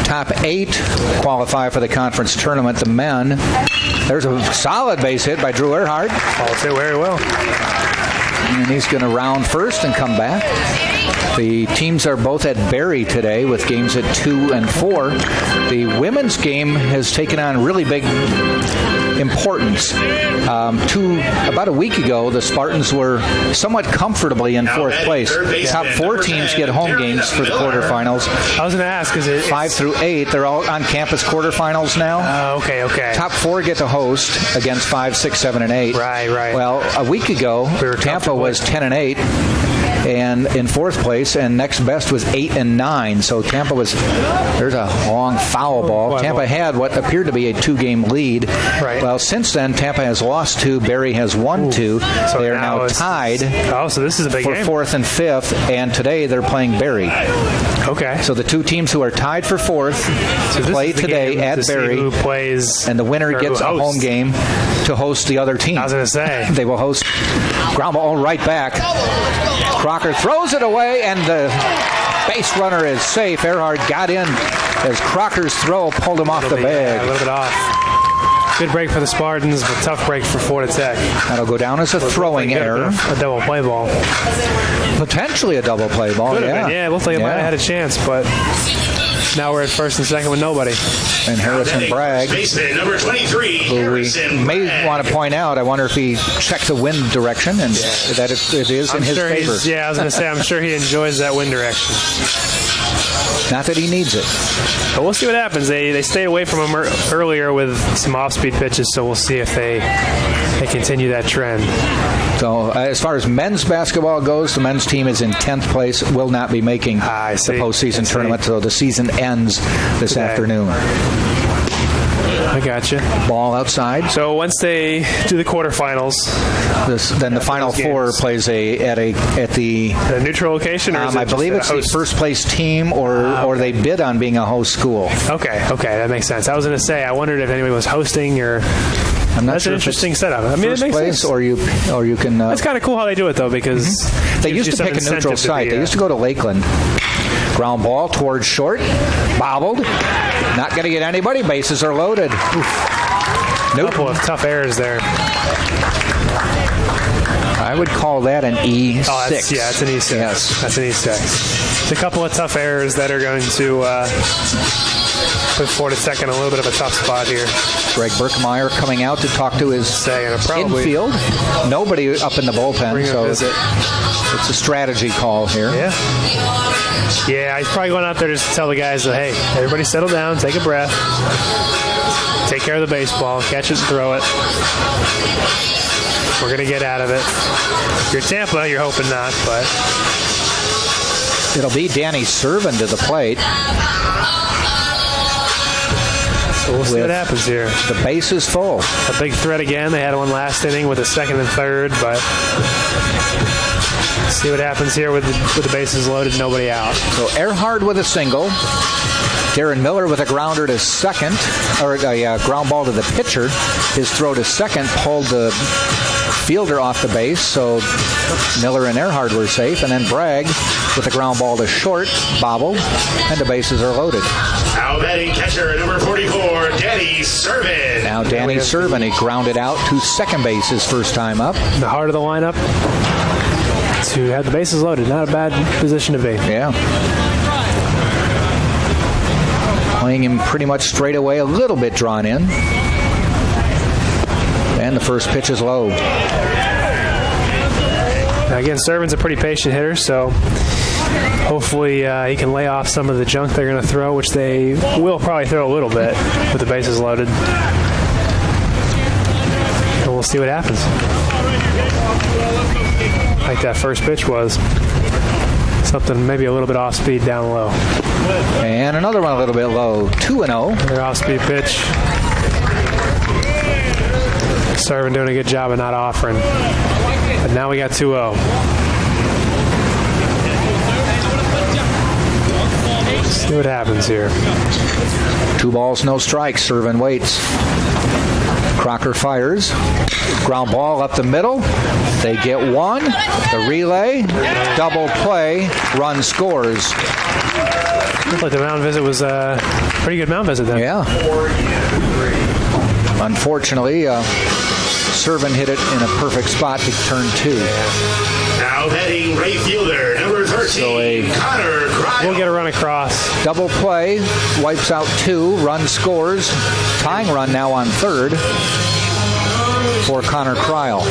Top 8 qualify for the conference tournament. The men. There's a solid base hit by Drew Earhart. Follows it very well. And he's going to round first and come back. The teams are both at Barry today with games at 2 and 4. The women's game has taken on really big importance. About a week ago, the Spartans were somewhat comfortably in 4th place. The top 4 teams get home games for the quarterfinals. I was going to ask, is it 5 through 8? They're all on campus quarterfinals now. Okay. Top 4 get to host against 5, 6, 7, and 8. Right. Well, a week ago, Tampa was 10 and 8. And in 4th place, and next best was 8 and 9. So Tampa there's a long foul ball. Tampa had what appeared to be a 2-game lead. Right. Well, since then, Tampa has lost 2. Barry has won 2. So they are now tied. So this is a big for game. 4th and 5th, and today they're playing Barry. Okay. So the 2 teams who are tied for 4th play today at Barry. Who plays? And the winner gets a home game to host the other team. I was going to say. They will host ground ball right back. Crocker throws it away, and the base runner is safe. Earhart got in as Crocker's throw pulled him off the bag. Yeah, a little bit off. Good break for the Spartans, but tough break for Florida Tech. That'll go down as a throwing error. A double play ball. Potentially a double play ball, yeah. Looks like it might have had a chance, but now we're at 1st and 2nd with nobody. And Harrison Bragg, Baseman number 23, who we may want to point out, I wonder if he checked the wind direction and that it is in his favor. I was going to say, I'm sure he enjoys that wind direction. Not that he needs it. But we'll see what happens. They stayed away from him earlier with some off-speed pitches, so we'll see if they continue that trend. So as far as men's basketball goes, the men's team is in 10th place, will not be making the postseason tournament, so the season ends this afternoon. I got you. Ball outside. So once they do the quarterfinals, then the Final Four plays at a neutral location, or is I believe it's the first place team, or they bid on being a host school. Okay, that makes sense. I was going to say, I wondered if anybody was hosting or. I'm not That's sure an interesting setup. I mean, first it makes place, sense. or you can. It's kind of cool how they do it though, because they used to pick a neutral site. They used to go to Lakeland. Ground ball towards short, bobbled. Not going to get anybody. Bases are loaded. A couple of tough errors there. I would call that an E6. Oh, it's an E6. Yes. That's an E6. It's a couple of tough errors that are going to put Florida Tech in a little bit of a tough spot here. Greg Berkmeyer coming out to talk to his infield. Nobody up in the bullpen, so it's a strategy call here. Yeah, he's probably going out there just to tell the guys that, hey, everybody settle down, take a breath, take care of the baseball, catch it and throw it. We're going to get out of it. If you're Tampa, you're hoping not, but. It'll be Danny Servin to the plate. So we'll see what happens here. The base is full. A big threat again. They had one last inning with a second and third, but see what happens here with the bases loaded, nobody out. So Earhart with a single. Darren Miller with a grounder to second, or a ground ball to the pitcher. His throw to second pulled the fielder off the base, so Miller and Earhart were safe. And then Bragg with a ground ball to short, bobbled, and the bases are loaded. Now batting catcher number 44, Danny Servin. Now Danny Servin, he grounded out to second base his first time up. The heart of the lineup to have the bases loaded. Not a bad position to be. Yeah. Playing him pretty much straight away, a little bit drawn in. And the first pitch is low. Now again, Servin's a pretty patient hitter, so hopefully he can lay off some of the junk they're going to throw, which they will probably throw a little bit with the bases loaded. And we'll see what happens. Like that first pitch was. Something maybe a little bit off speed down low. And another one a little bit low. 2-0. Another off speed pitch. Servin doing a good job of not offering. But now we got 2-0. See what happens here. 2 balls, no strikes. Servin waits. Crocker fires. Ground ball up the middle. They get one. The relay. Double play. Run scores. Looked like the mound visit was a pretty good mound visit then. Yeah. Unfortunately, Servin hit it in a perfect spot to turn 2. Now batting right fielder number 13, Connor Cryle. We'll get a run across. Double play, wipes out 2, run scores. Tying run now on third for Connor Cryle.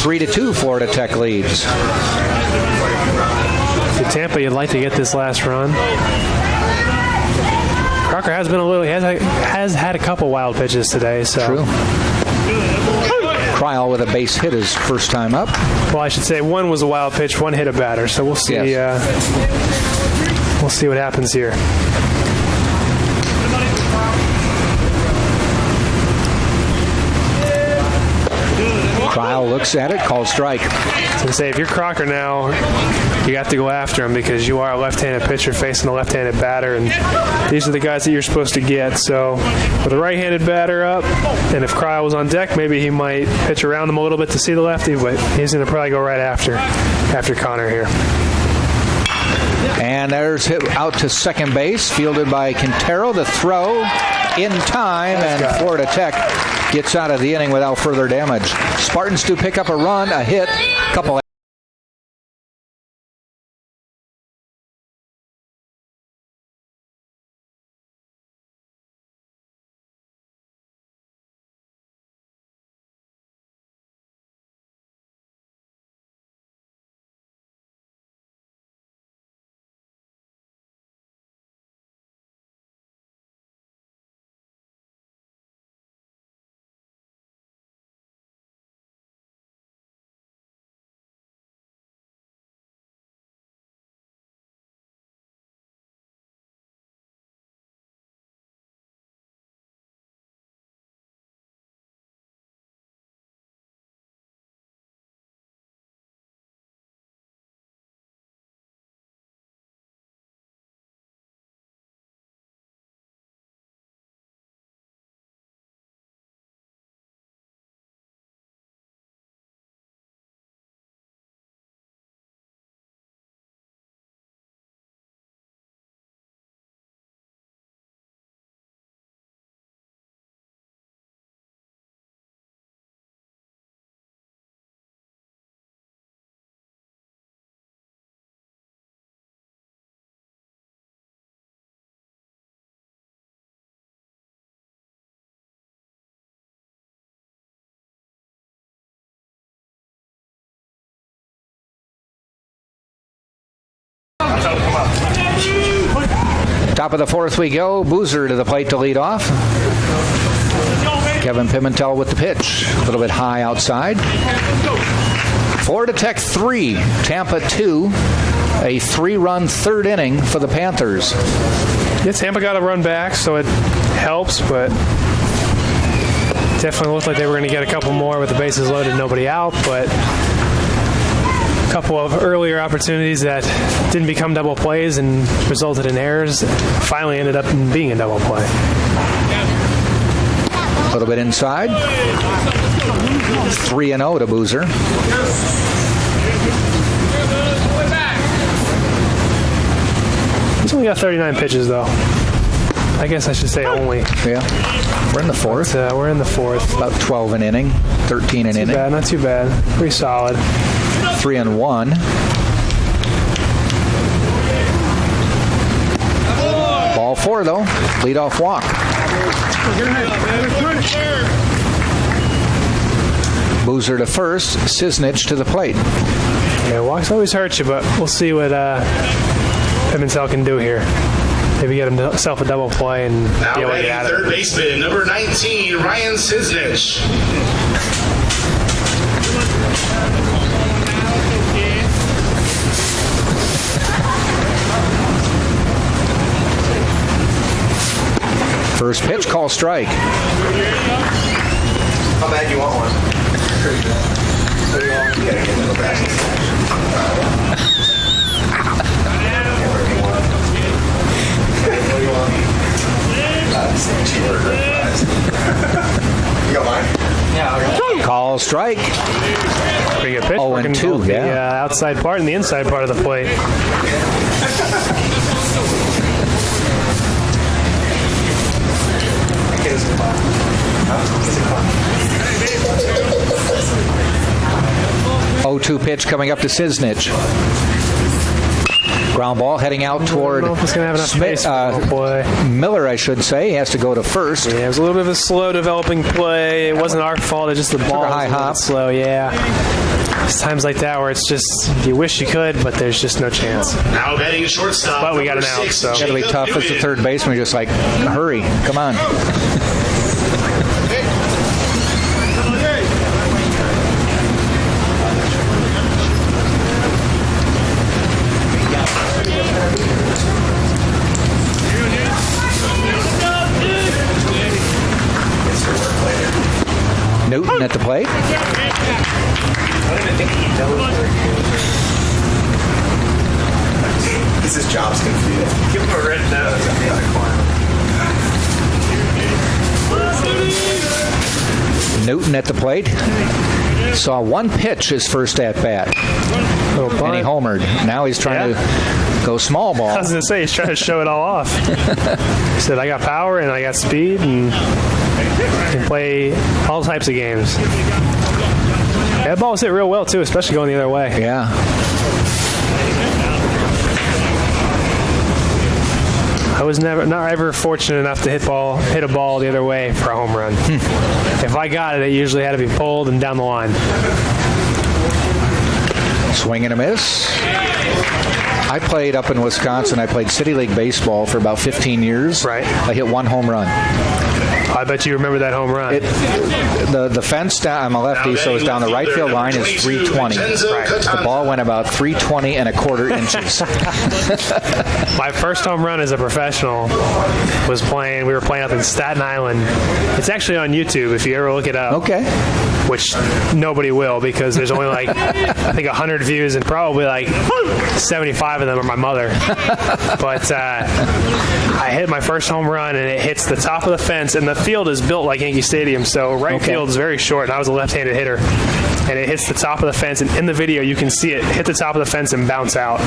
3-2, Florida Tech leads. To Tampa, you'd like to get this last run. Crocker has been has had a couple wild pitches today. So. True. Cryle with a base hit his first time up. Well, I should say one was a wild pitch, one hit a batter. So we'll see. Yes. We'll see what happens here. Cryle looks at it, calls strike. I was going to say, if you're Crocker now, you have to go after him because you are a left-handed pitcher facing a left-handed batter, and these are the guys that you're supposed to get. So with a right-handed batter up, and if Cryle was on deck, maybe he might pitch around him a little bit to see the lefty, but he's going to probably go right after Connor here. And there's hit out to second base, fielded by Quintero. The throw in time, and Florida Tech gets out of the inning without further damage. Spartans do pick up a run, a hit, couple Top of the fourth we go. Boozer to the plate to lead off. Kevin Pimentel with the pitch. A little bit high outside. Florida Tech 3, Tampa 2. A 3-run third inning for the Panthers. Yeah, Tampa got a run back, so it helps, but definitely looked like they were going to get a couple more with the bases loaded, nobody out, but a couple of earlier opportunities that didn't become double plays and resulted in errors finally ended up being a double play. A little bit inside. 3-0 to Boozer. He's only got 39 pitches, though. I guess I should say only. Yeah. We're in the fourth. We're in the fourth. About 12 an inning, 13 an inning. Not too bad. Pretty solid. 3-1. Ball 4, though. Leadoff walk. Boozer to first. Cisnich to the plate. Yeah, walks always hurt you, but we'll see what Pimentel can do here. Maybe get himself a double play and be able to get out of it. Third baseman, number 19, Ryan Cisnich. First pitch, call strike. How bad do you want one? Pretty good. So you gotta get little basket. You got mine? Yeah. Call strike. Pretty good pitch. 0-2, the outside part and the inside part of the plate. 0-2 pitch coming up to Cisnich. Ground ball heading out toward Smith, Miller, I should say. He has to go to first. Yeah, it was a little bit of a slow developing play. It wasn't our fault. It's just the ball high hop. Slow. Yeah. There's times like that where it's just you wish you could, but there's just no chance. Now batting shortstop. But we got an out, so it's gotta be tough as the third baseman. Just like, hurry, come on. Newton at the plate. I don't even think he knows where he is. His job's confused. Give him a red nose on the other corner. Newton at the plate. Saw one pitch his first at bat. And he homered. Now he's trying to go small ball. I was going to say, he's trying to show it all off. He said, I got power and I got speed and can play all types of games. That ball was hit real well, too, especially going the other way. Yeah. I was not ever fortunate enough to hit a ball the other way for a home run. If I got it, it usually had to be pulled and down the line. Swing and a miss. I played up in Wisconsin. I played City League baseball for about 15 years. Right. I hit one home run. I bet you remember that home run. The fence down, I'm a lefty, so it's down the right field line is 320. Right. The ball went about 320 and a quarter inches. My first home run as a professional was we were playing up in Staten Island. It's actually on YouTube if you ever look it up. Okay. Which nobody will because there's only like, I think 100 views and probably like 75 of them are my mother. But I hit my first home run and it hits the top of the fence, and the field is built like Yankee Stadium, so right field is very short, and I was a left-handed hitter. And it hits the top of the fence, and in the video you can see it hit the top of the fence and bounce out.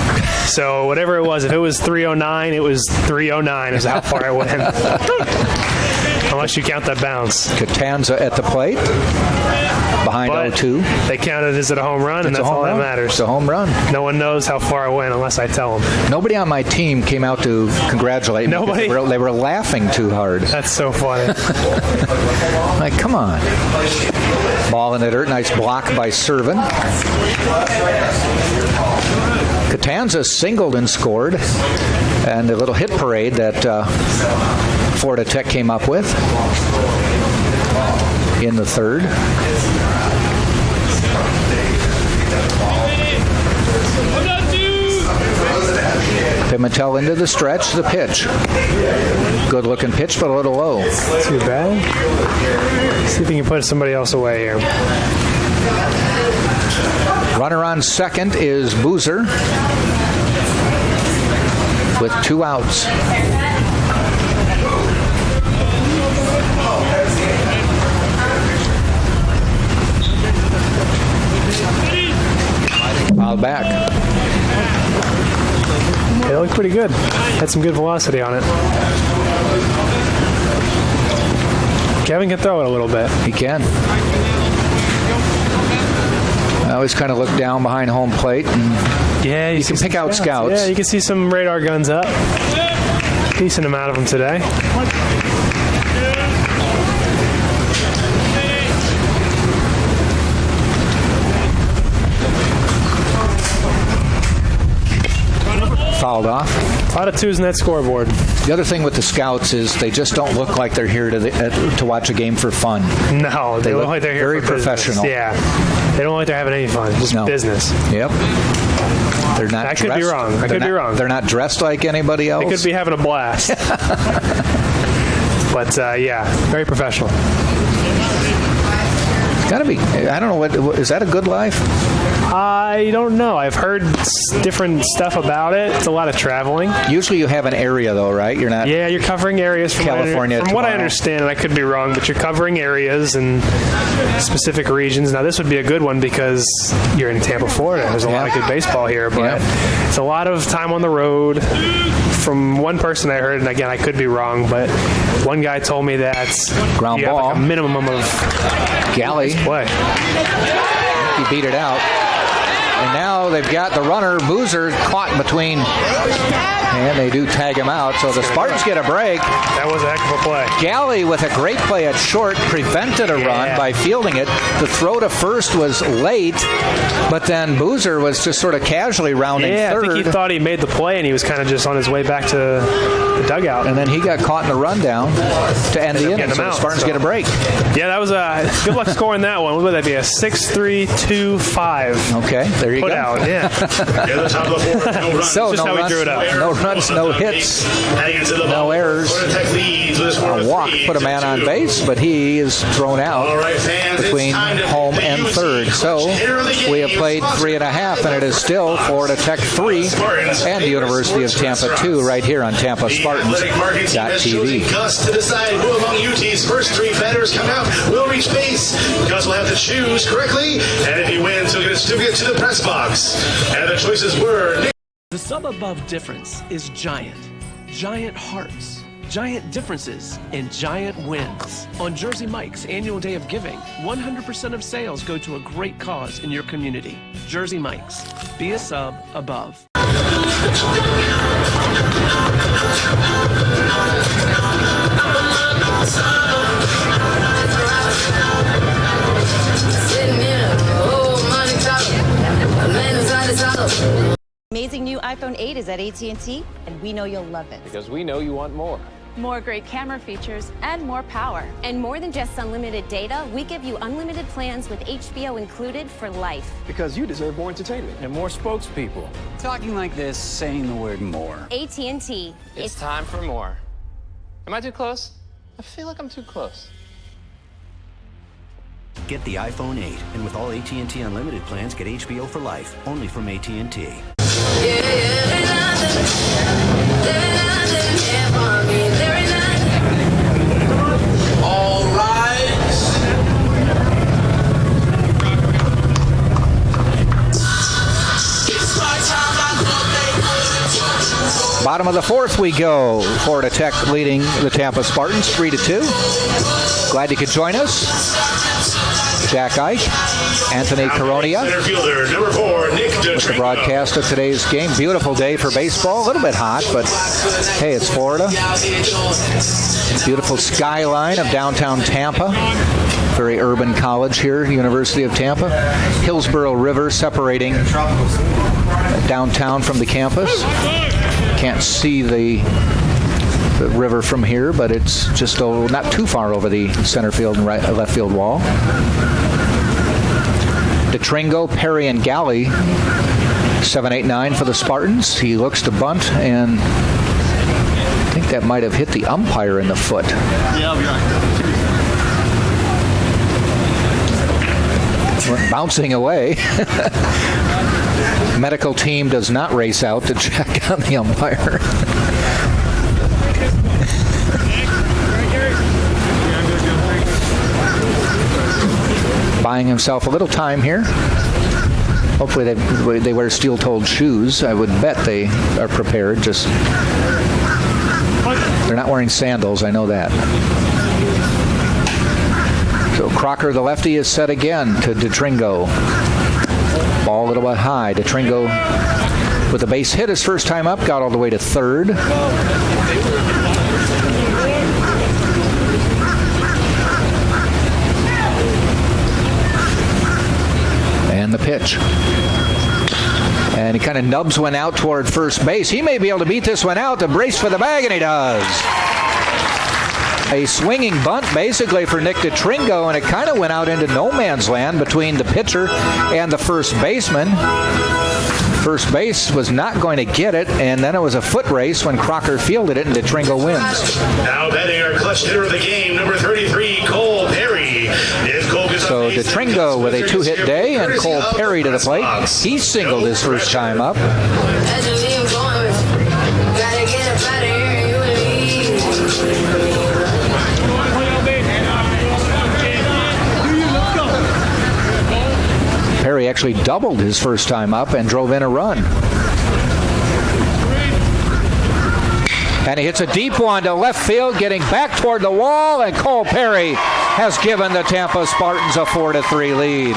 So whatever it was, if it was 309, it was 309 is how far it went. Unless you count that bounce. Catanza at the plate. Behind 0-2. They counted as a home run, and that's all that matters. It's a home run. No one knows how far it went unless I tell them. Nobody on my team came out to congratulate me. Nobody? They were laughing too hard. That's so funny. Like, come on. Ball in the dirt. Nice block by Servin. Catanza Kansas singled and scored, and the little hit parade that Florida Tech came up with in the third. Pimentel into the stretch, the pitch. Good looking pitch, but a little low. Too bad. See if you can put somebody else away here. Runner on second is Boozer with 2 outs. Fouled back. It looked pretty good. Had some good velocity on it. Kevin can throw it a little bit. He can. I always kind of look down behind home plate. And yeah, you can pick out scouts. Yeah, you can see some radar guns up. Decent amount of them today. Fouled off. A lot of 2s in that scoreboard. The other thing with the scouts is they just don't look like they're here to watch a game for fun. No, they look like they're here very for professional. Business. Yeah, they don't look like they're having any fun. Just business. Yep. They're not. I could be wrong. I could be wrong. They're not dressed like anybody else. They could be having a blast. But yeah, very professional. Gotta be. I don't know what is that a good life? I don't know. I've heard different stuff about it. It's a lot of traveling. Usually you have an area, though, right? You're not. Yeah, you're covering areas from California. From what I understand, and I could be wrong, but you're covering areas in specific regions. Now, this would be a good one because you're in Tampa, Florida. There's a lot of good baseball here, but it's a lot of time on the road. From one person I heard, and again, I could be wrong, but one guy told me that ground ball, like a minimum of Galley play. He beat it out. And now they've got the runner, Boozer, caught between, and they do tag him out. So the Spartans get a break. That was a heck of a play. Galley with a great play at short prevented a run by fielding it. The throw to first was late, but then Boozer was just sort of casually rounding third. I think he thought he made the play, and he was kind of just on his way back to the dugout. And then he got caught in the rundown to end the inning, so the Spartans get a break. Yeah, that was good luck scoring that one. What would that be, a 6-3-2-5? Okay, there you put go. Out, yeah. So no runs, no runs, no hits, no errors. A walk put a man on base, but he is thrown out between home and third. So we have played 3.5, and it is still Florida Tech 3 and the University of Tampa 2 right here on TampaSpartans.tv. Gus to decide who among UT's first 3 batters come out will reach base. Gus will have to choose correctly, and if he wins, he'll get a certificate to the press box. And the choices were... The sum above difference is giant. Giant hearts, giant differences, and giant wins. On Jersey Mike's annual day of giving, 100% of sales go to a great cause in your community. Jersey Mike's. Be a sub above. Amazing new iPhone 8 is at AT&T, and we know you'll love it. Because we know you want more. More great camera features and more power. And more than just unlimited data, we give you unlimited plans with HBO included for life. Because you deserve more entertainment. And more spokespeople. Talking like this, saying the word more. AT&T. It's time for more. Am I too close? I feel like I'm too close. Get the iPhone 8, and with all AT&T Unlimited plans, get HBO for life, only from AT&T. All right. Bottom of the fourth we go. Florida Tech leading the Tampa Spartans 3-2. Glad you could join us. Jack Ike, Anthony Caronia with the broadcast of today's game. Beautiful day for baseball. A little bit hot, but hey, it's Florida. Beautiful skyline of downtown Tampa. Very urban college here, University of Tampa. Hillsborough River separating downtown from the campus. Can't see the river from here, but it's just not too far over the center field and left field wall. DeTringo, Perry, and Galley, 7, 8, 9 for the Spartans. He looks to bunt, and I think that might have hit the umpire in the foot. Yeah, I'll be all right. Bouncing away. Medical team does not race out to check on the umpire. Buying himself a little time here. Hopefully they wear steel-toed shoes. I would bet they are prepared. Just they're not wearing sandals. I know that. So Crocker, the lefty, is set again to DeTringo. Ball a little bit high. DeTringo with a base hit his first time up, got all the way to third. And the pitch. And he kind of nubs one out toward first base. He may be able to beat this one out to brace for the bag, and he does. A swinging bunt basically for Nick DeTringo, and it kind of went out into no man's land between the pitcher and the first baseman. First base was not going to get it, and then it was a foot race when Crocker fielded it, and DeTringo wins. Now betting our clutch hitter of the game, number 33, Cole Perry. So DeTringo with a two-hit day, and Cole Perry to the plate. He singled his first time up. Perry actually doubled his first time up and drove in a run. And he hits a deep one to left field, getting back toward the wall, and Cole Perry has given the Tampa Spartans a 4-3 lead.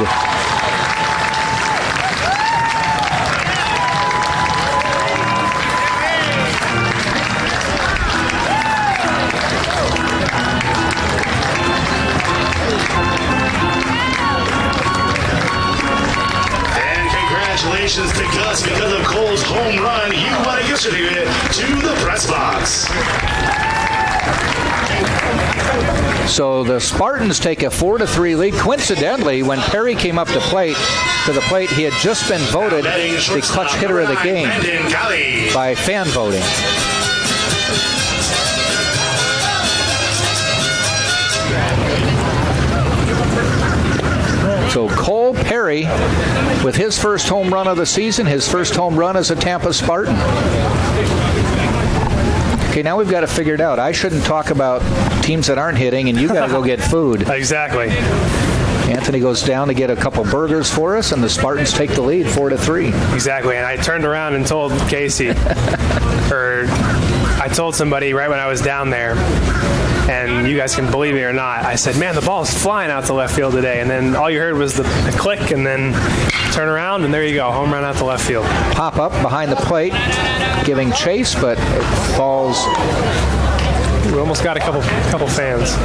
Congratulations to Gus because of Cole's home run. You won a gift certificate to the press box. So the Spartans take a 4-3 lead. Coincidentally, when Perry came up to the plate, he had just been voted the clutch hitter of the game by fan voting. So Cole Perry with his first home run of the season, his first home run as a Tampa Spartan. Okay, now we've got to figure it out. I shouldn't talk about teams that aren't hitting, and you got to go get food. Exactly. Anthony goes down to get a couple burgers for us, and the Spartans take the lead 4-3. Exactly, and I turned around and told Casey, or I told somebody right when I was down there, and you guys can believe me or not, I said, man, the ball's flying out to left field today. And then all you heard was the click, and then turn around, and there you go, home run out to left field. Pop up behind the plate, giving chase, but it falls. We almost got a couple fans.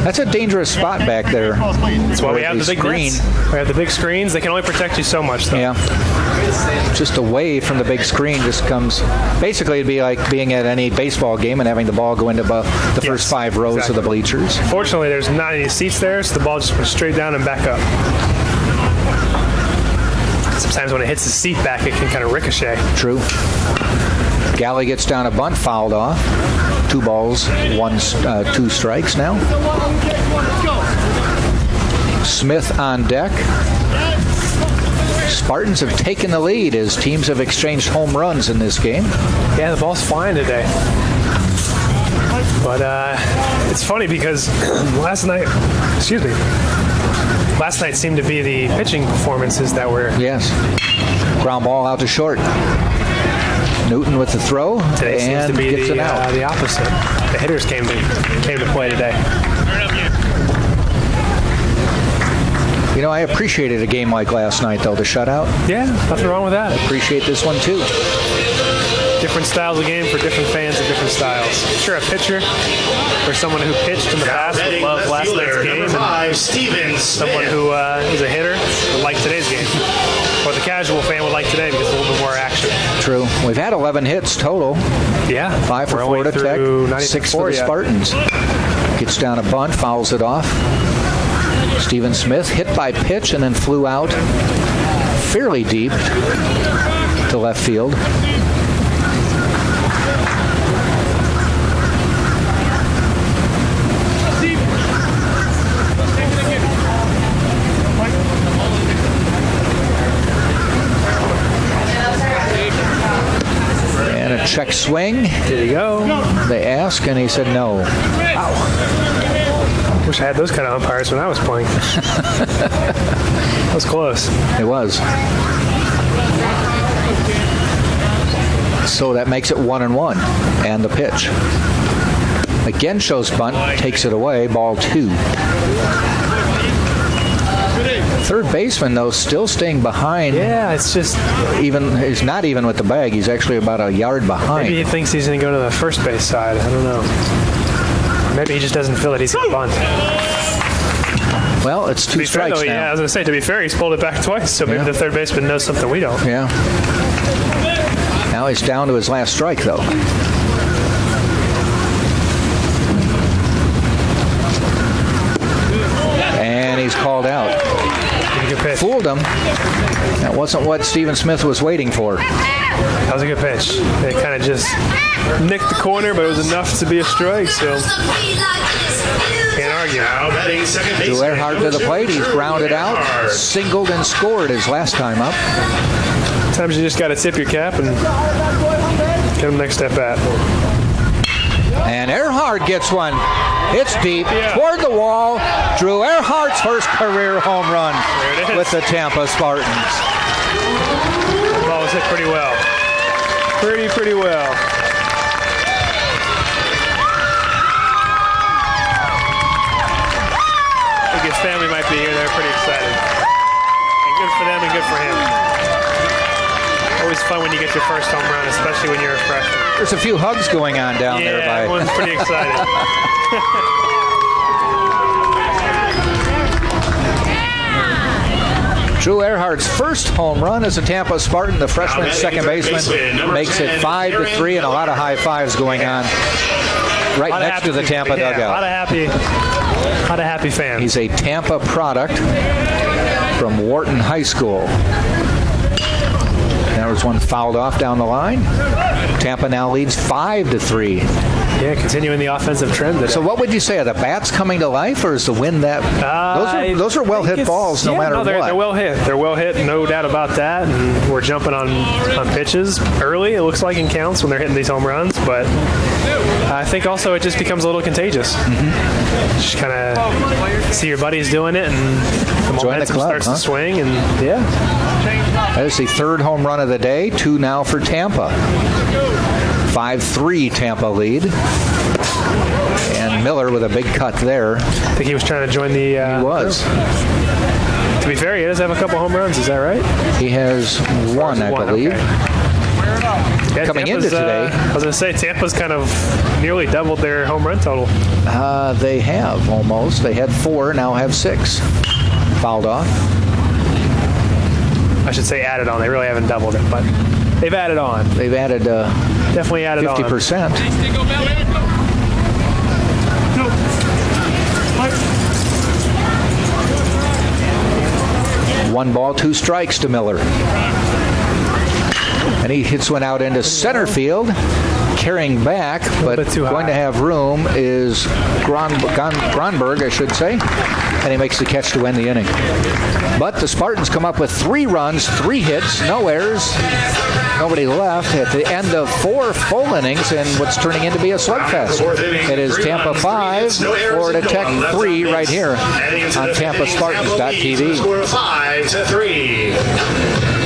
That's a dangerous spot back there. That's why we have the big screen. We have the big screens. They can only protect you so much, though. Yeah. Just away from the big screen just comes. Basically, it'd be like being at any baseball game and having the ball go into the first 5 rows of the bleachers. Fortunately, there's not any seats there, so the ball just went straight down and back up. Sometimes when it hits the seat back, it can kind of ricochet. True. Galley gets down a bunt, fouled off. 2 balls, 2 strikes now. Smith on deck. Spartans have taken the lead as teams have exchanged home runs in this game. Yeah, the ball's flying today. But it's funny because last night seemed to be the pitching performances that were... Yes. Ground ball out to short. Newton with the throw. Today seems and to be gets it out. The opposite. The hitters came to play today. You know, I appreciated a game like last night, though, the shutout. Yeah, nothing wrong with that. I appreciate this one, too. Different styles of game for different fans of different styles. Sure, a pitcher or someone who pitched in the past would love last night's game. And someone who is a hitter would like today's game. what the casual fan would like today because a little bit more action. True. We've had 11 hits total. Yeah. 5 for Florida Tech, 6 for the Spartans. Gets down a bunt, fouls it off. Stephen Smith hit by pitch and then flew out fairly deep to left field. And a check swing. There you go. They ask, and he said no. Wow. Wish I had those kind of umpires when I was playing. That was close. It was. So that makes it 1-1. And the pitch. Again shows bunt, takes it away, ball 2. Third baseman, though, still staying behind. Yeah, it's just... He's not even with the bag. He's actually about a yard behind. Maybe he thinks he's going to go to the first base side. I don't know. Maybe he just doesn't feel that he's going to bunt. Well, it's 2 strikes now. Yeah, I was going to say, to be fair, he's pulled it back twice, so maybe the third baseman knows something we don't. Yeah. Now he's down to his last strike, though. And he's called out. Fooled him. That wasn't what Stephen Smith was waiting for. That was a good pitch. It kind of just nicked the corner, but it was enough to be a strike, so can't argue. Drew Earhart to the plate. He's grounded out, singled and scored his last time up. Sometimes you just got to tip your cap and get him next step at. And Earhart gets one. It's deep toward the wall. Drew Earhart's first career home run with the Tampa Spartans. The ball was hit pretty well. Pretty well. I think his family might be here. They're pretty excited. And good for them and good for him. Always fun when you get your first home run, especially when you're a freshman. There's a few hugs going on down there. Yeah, everyone's pretty excited. Drew Earhart's first home run as a Tampa Spartan. The freshman second baseman makes it 5-3, and a lot of high fives going on right next to the Tampa dugout. A lot of happy fans. He's a Tampa product from Wharton High School. There was one fouled off down the line. Tampa now leads 5-3. Yeah, continuing the offensive trend today. So what would you say? Are the bats coming to life, or is the wind that... those are well-hit balls no matter what. They're well hit. They're well hit, no doubt about that. And we're jumping on pitches early, it looks like, in counts when they're hitting these home runs. But I think also it just becomes a little contagious. Mm-hmm. Just kind of see your buddies doing it, and the momentum starts to swing. And that is the third home run of the day. 2 now for Tampa. 5-3 Tampa lead. And Miller with a big cut there. I think he was trying to join the... he was. To be fair, he does have a couple home runs. Is that right? He has one, I believe. Okay. Yeah, Coming Tampa's, into today. I was going to say, Tampa's kind of nearly doubled their home run total. They have, almost. They had 4, now have 6. Fouled off. I should say added on. They really haven't doubled it, but they've added on. They've added definitely added 50%. On. 1 ball, 2 strikes to Miller. And he hits one out into center field. Carrying back, but going to have room is Gronberg, I should say. And he makes the catch to end the inning. But the Spartans come up with 3 runs, 3 hits, no errors, nobody left at the end of 4 full innings and what's turning into be a slugfest. It is Tampa 5, Florida Tech 3 right here on TampaSpartans.tv. 5-3.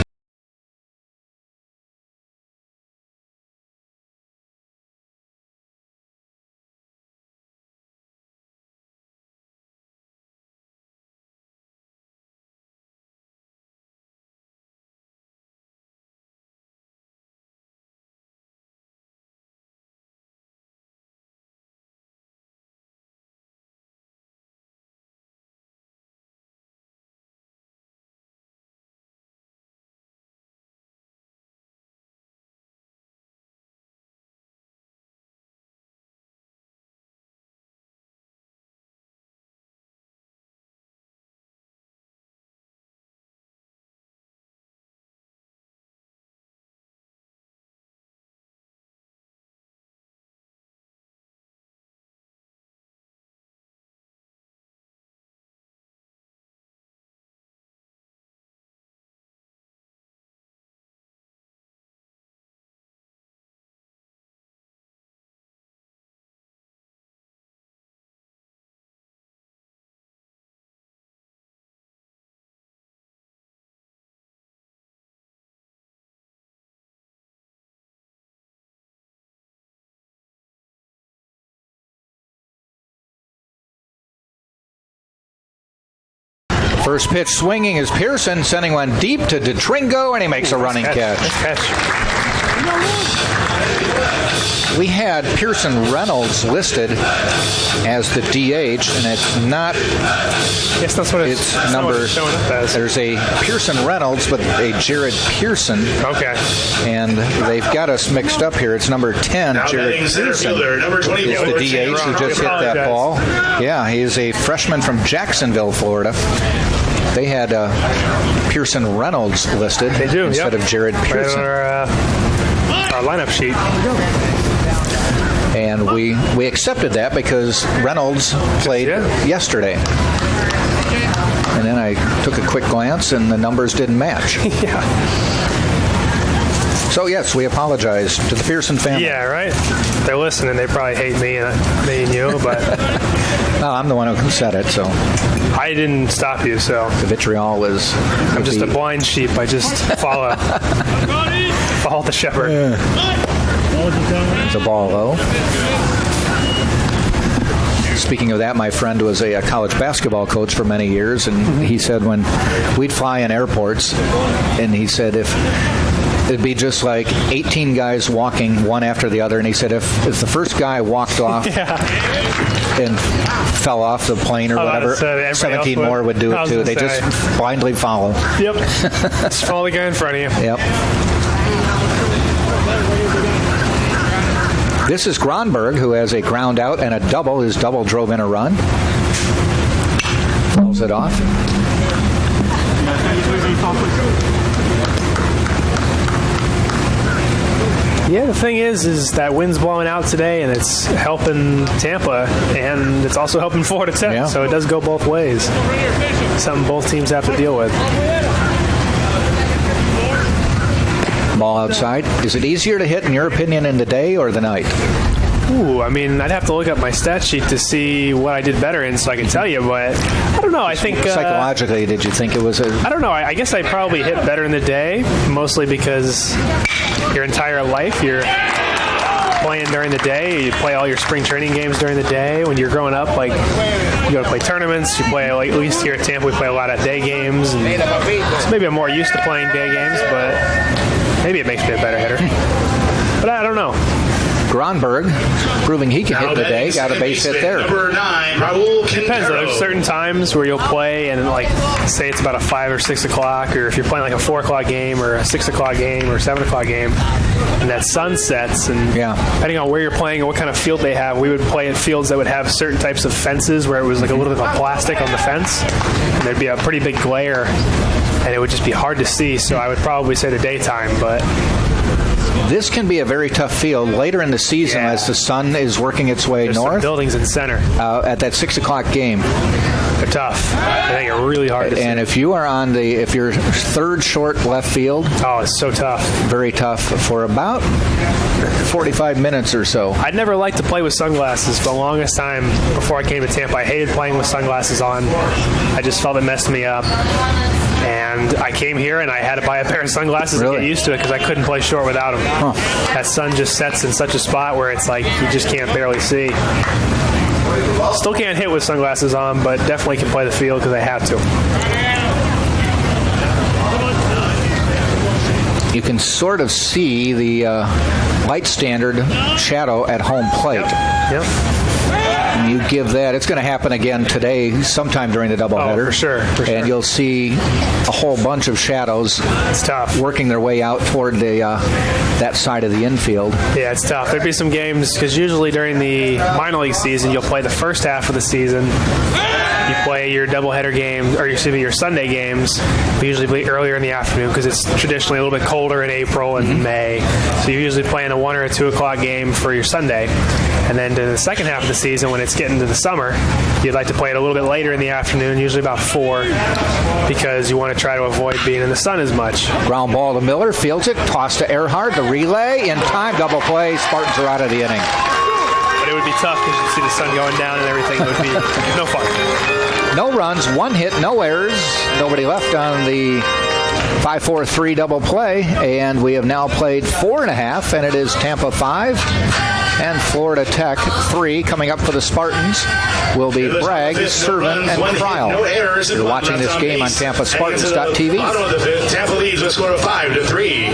First pitch swinging is Pearson, sending one deep to DeTringo, and he makes a running catch. We had Pearson Reynolds listed as the DH, and it's not. Yes, that's what it's number. Showing up as. There's a Pearson Reynolds, but a Jared Pearson. Okay. And they've got us mixed up here. It's number 10, Now Jared Pearson. Number 24, is the DH who just hit that ball. Yeah, he's a freshman from Jacksonville, Florida. They had Pearson Reynolds listed instead of Jared Pearson. Right on our lineup sheet. And we accepted that because Reynolds played yesterday. And then I took a quick glance, and the numbers didn't match. Yeah. So, yes, we apologize to the Pearson family. Yeah, right? They're listening. They probably hate me and you, but... No, I'm the one who said it, so... I didn't stop you, so... The vitriol is... I'm just a blind sheep. I just follow. Follow the shepherd. It's a ball low. Speaking of that, my friend was a college basketball coach for many years, and he said when we'd fly in airports, and he said if it'd be just like 18 guys walking one after the other, and he said if the first guy walked off and fell off the plane or whatever, 17 more would do it too. They just blindly follow. Yep. Just follow the guy in front of you. Yep. This is Gronberg, who has a ground out and a double. His double drove in a run. Fouls it off. Yeah, the thing is that wind's blowing out today, and it's helping Tampa, and it's also helping Florida Tech. Yeah. So it does go both ways. Something both teams have to deal with. Ball outside. Is it easier to hit, in your opinion, in the day or the night? Ooh, I mean, I'd have to look up my stat sheet to see what I did better in so I can tell you, but I don't know. I think... Psychologically, did you think it was I don't know. I guess I probably hit better in the day, mostly because your entire life you're playing during the day. You play all your spring training games during the day. When you're growing up, like, you go to play tournaments. You play, like, at least here at Tampa, we play a lot of day games. And so maybe I'm more used to playing day games, but maybe it makes me a better hitter. But I don't know. Gronberg proving he can hit the day. Got a base hit there. Number 9, Raul Quintero. Depends. There's certain times where you'll play and, like, say it's about a 5 or 6 o'clock, or if you're playing like a 4 o'clock game or a 6 o'clock game or 7 o'clock game, and that sun sets, and depending on where you're playing and what kind of field they have, we would play at fields that would have certain types of fences where it was like a little bit of plastic on the fence, and there'd be a pretty big glare, and it would just be hard to see. So I would probably say the daytime, but... This can be a very tough field later in the season as the sun is working its way There's north. Some buildings in center. At that 6 o'clock game. They're tough. They make it really hard to see. And if you are if you're third short left field. Oh, it's so tough. Very tough for about 45 minutes or so. I'd never liked to play with sunglasses for the longest time before I came to Tampa. I hated playing with sunglasses on. I just felt it messed me up. And I came here and I had to buy a pair of sunglasses to get used to it because I couldn't play short without them. Huh. That sun just sets in such a spot where it's like you just can't barely see. Still can't hit with sunglasses on, but definitely can play the field because I have to. You can sort of see the light standard shadow at home plate. Yep. And you give that, it's going to happen again today, sometime during the doubleheader. Oh, for sure. And you'll see a whole bunch of shadows. It's tough. Working their way out toward the that side of the infield. Yeah, it's tough. There'd be some games, because usually during the minor league season, you'll play the first half of the season. You play your doubleheader games, or your Sunday games. We usually play earlier in the afternoon because it's traditionally a little bit colder in April and May. So you're usually playing a 1 or a 2 o'clock game for your Sunday. And then to the second half of the season, when it's getting to the summer, you'd like to play it a little bit later in the afternoon, usually about 4, because you want to try to avoid being in the sun as much. Ground ball to Miller, fields it, toss to Earhart, the relay, in time, double play, Spartans are out of the inning. But it would be tough because you'd see the sun going down and everything. It would be no fun. No runs, 1 hit, no errors, nobody left on the 5-4-3 double play, and we have now played 4.5, and it is Tampa 5 and Florida Tech 3. Coming up for the Spartans will be Bragg, Servant, and Cryle. You're watching this game on TampaSpartans.tv. Bottom of the fifth, Tampa leads with a score of 5-3.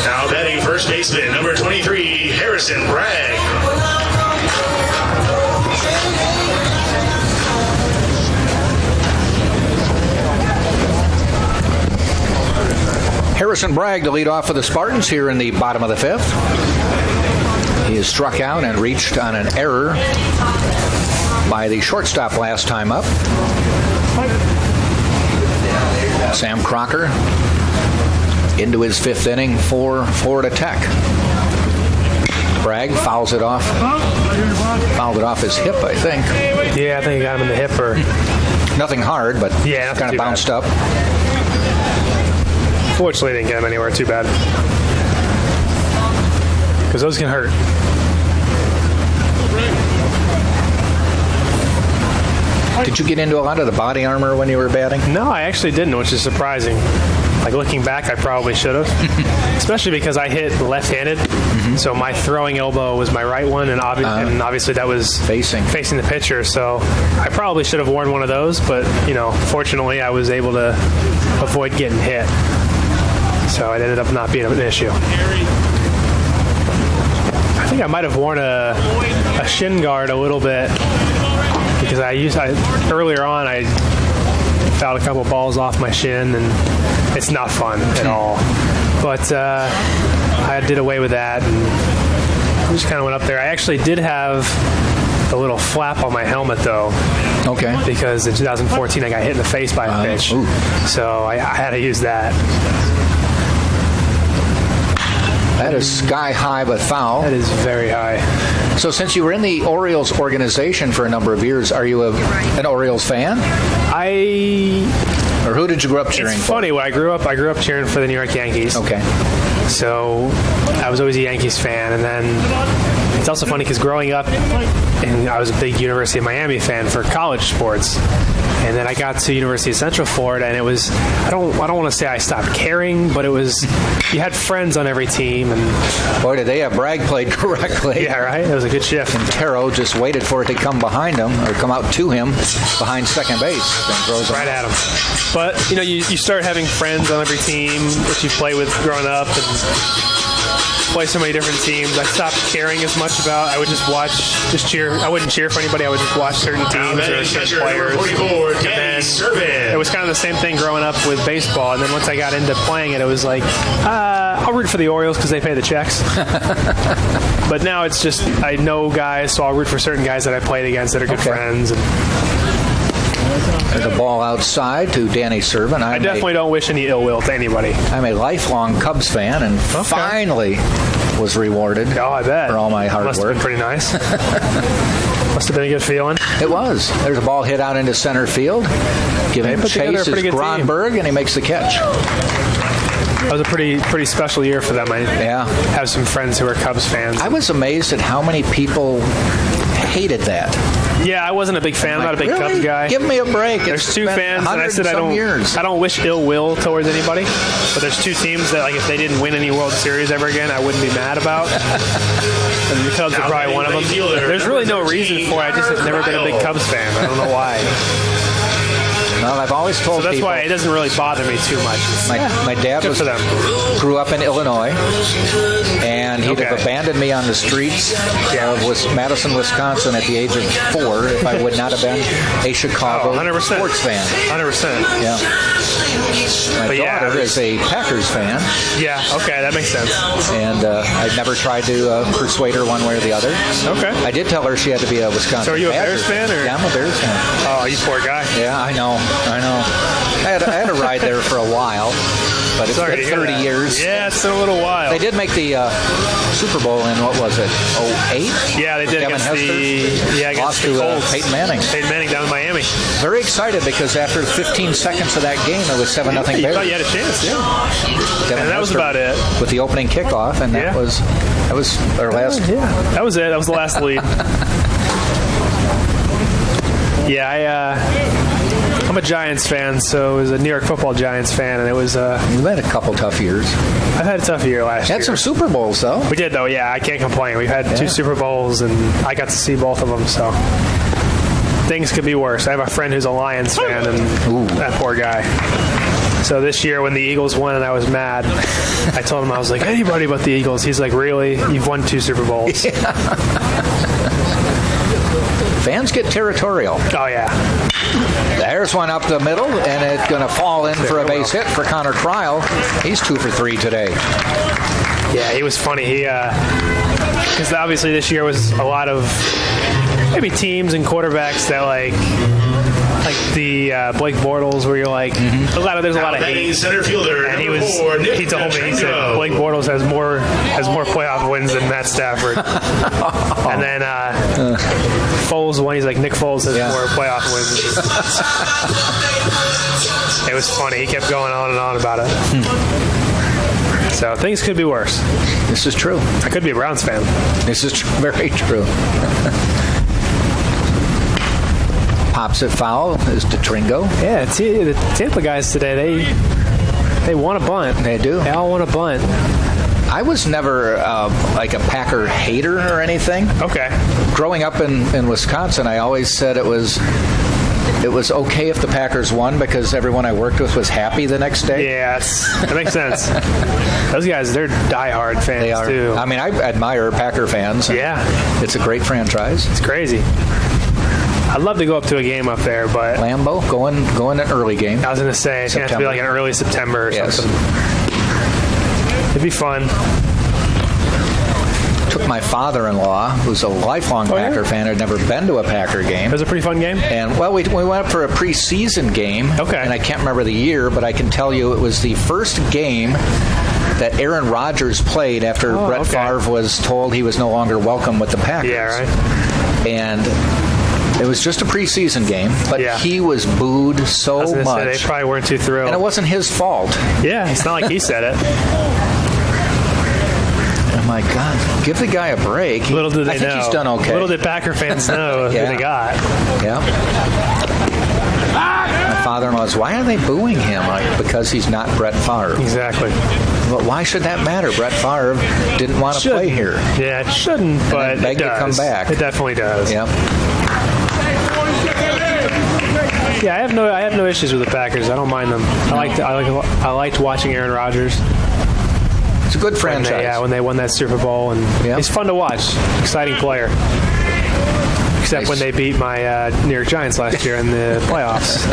Now batting first baseman, number 23, Harrison Bragg. Harrison Bragg to lead off for the Spartans here in the bottom of the fifth. He is struck out and reached on an error by the shortstop last time up. Sam Crocker into his fifth inning for Florida Tech. Bragg fouls it off. Fouled it off his hip, I think. Yeah, I think he got him in the hip or nothing hard, but yeah, kind of bounced up. Fortunately, didn't get him anywhere too bad. Because those can hurt. Did you get into a lot of the body armor when you were batting? No, I actually didn't, which is surprising. Like looking back, I probably should have. Especially because I hit left-handed. So my throwing elbow was my right one, and obviously that was facing the pitcher. So I probably should have worn one of those, but fortunately I was able to avoid getting hit. So it ended up not being an issue. I think I might have worn a shin guard a little bit because earlier on I fouled a couple balls off my shin, and it's not fun at all. But I did away with that, and I just kind of went up there. I actually did have a little flap on my helmet, though. Okay. Because in 2014 I got hit in the face by a pitch. So I had to use that. That is sky high but foul. That is very high. So since you were in the Orioles organization for a number of years, are you an Orioles fan? Or who did you grow up cheering for? It's funny. When I grew up cheering for the New York Yankees. Okay. So I was always a Yankees fan. And then it's also funny because growing up, and I was a big University of Miami fan for college sports. And then I got to University of Central Florida, and it was, I don't want to say I stopped caring, but it was, you had friends on every team. And boy, did they have Bragg played correctly. Yeah, right? It was a good shift. And Taro just waited for it to come behind him, or come out to him behind second base. And throws right at him. But, you start having friends on every team that you play with growing up, and play so many different teams. I stopped caring as much about. I would just cheer. I wouldn't cheer for anybody. I would just watch certain teams or certain players. And then it was kind of the same thing growing up with baseball. And then once I got into playing it, it was like, I'll root for the Orioles because they pay the checks. But now it's just, I know guys, so I'll root for certain guys that I played against that are good friends. There's a ball outside to Danny Servant. I definitely don't wish any ill will to anybody. I'm a lifelong Cubs fan, and finally was rewarded. Oh, I bet. For all my hard work. Must have been pretty nice. Must have been a good feeling. It was. There's a ball hit out into center field. Giving chase is Gronberg, and he makes the catch. That was a pretty special year for them. I have some friends who are Cubs fans. I was amazed at how many people hated that. Yeah, I wasn't a big fan. I'm not a big really? Cubs guy. Give me a break. There's two fans, and I said I don't wish ill will towards anybody. But there's two teams that, like, if they didn't win any World Series ever again, I wouldn't be mad about. And the Cubs are probably one of them. There's really no reason for it. I just have never been a big Cubs fan. I don't know why. Well, I've always told so that's people, why it doesn't really bother me too much. My dad grew up in Illinois, and he'd have abandoned me on the streets of Madison, Wisconsin at the age of 4 if I would not have been a Chicago sports fan. 100%. Yeah. My daughter is a Packers fan. Yeah, okay, that makes sense. And I've never tried to persuade her one way or the other. Okay. I did tell her she had to be a Wisconsin So are you a Bears fan? Or? Yeah, I'm a Bears fan. Oh, you poor guy. Yeah, I know. I had a ride there for a while, but it's been 30 years. Yeah, it's been a little while. They did make the Super Bowl in, what was it, 08? Yeah, they did against lost the to Colts. Peyton Manning. Peyton Manning down in Miami. Very excited because after 15 seconds of that game, it was 7-0 Bears. You thought you had a chance, yeah. And that was about it. With the opening kickoff, and that was our last. Yeah, that was it. That was the last lead. Yeah, I'm a Giants fan, so I was a New York Football Giants fan, and it was... You've had a couple tough years. I've had a tough year last year. Had some Super Bowls, though. We did, though, yeah. I can't complain. We've had 2 Super Bowls, and I got to see both of them, so... Things could be worse. I have a friend who's a Lions fan, and that poor guy. So this year when the Eagles won and I was mad, I told him, I was like, anybody but the Eagles. He's like, really? You've won 2 Super Bowls. Fans get territorial. Oh, yeah. There's one up the middle, and it's going to fall in for a base hit for Connor Cryle. He's 2 for 3 today. Yeah, he was funny. He, because obviously this year was a lot of maybe teams and quarterbacks that like the Blake Bortles, where you're like, there's a lot of hate. Center fielder, and he told me, he said Blake Bortles has more playoff wins than Matt Stafford. And then Foles won. He's like, Nick Foles has more playoff wins. It was funny. He kept going on and on about it. So things could be worse. This is true. I could be a Browns fan. This is very true. Pops it foul is DeTringo. Yeah, the Tampa guys today, they want a bunt. They do. They all want a bunt. I was never like a Packer hater or anything. Okay. Growing up in Wisconsin, I always said it was okay if the Packers won because everyone I worked with was happy the next day. Yes, that makes sense. Those guys, they're diehard fans, they are. Too. I mean, I admire Packer fans. Yeah. It's a great franchise. It's crazy. I'd love to go up to a game up there, but... Lambeau, going an early game. I was going to say, it's going to have to be like an early September or something. It'd be fun. Took my father-in-law, who's a lifelong Packer fan, had never been to a Packer game. It was a pretty fun game? And, well, we went up for a preseason game. Okay. And I can't remember the year, but I can tell you it was the first game that Aaron Rodgers played after Brett Favre was told he was no longer welcome with the Packers. Yeah, right. And it was just a preseason game, but he was booed so much. They probably weren't too thrilled. And it wasn't his fault. Yeah, it's not like he said it. Oh, my God. Give the guy a break. Little did they know. I think he's done okay. Little did Packer fans know who they got. Yeah. My father-in-law's, why are they booing him? Like, because he's not Brett Favre. Exactly. But why should that matter? Brett Favre didn't want to play here. Yeah, it shouldn't, but it does. To come back. It definitely does. Yep. Yeah, I have no issues with the Packers. I don't mind them. I liked watching Aaron Rodgers. It's a good franchise. When they won that Super Bowl, and he's fun to watch. Exciting player. Except when they beat my New York Giants last year in the playoffs.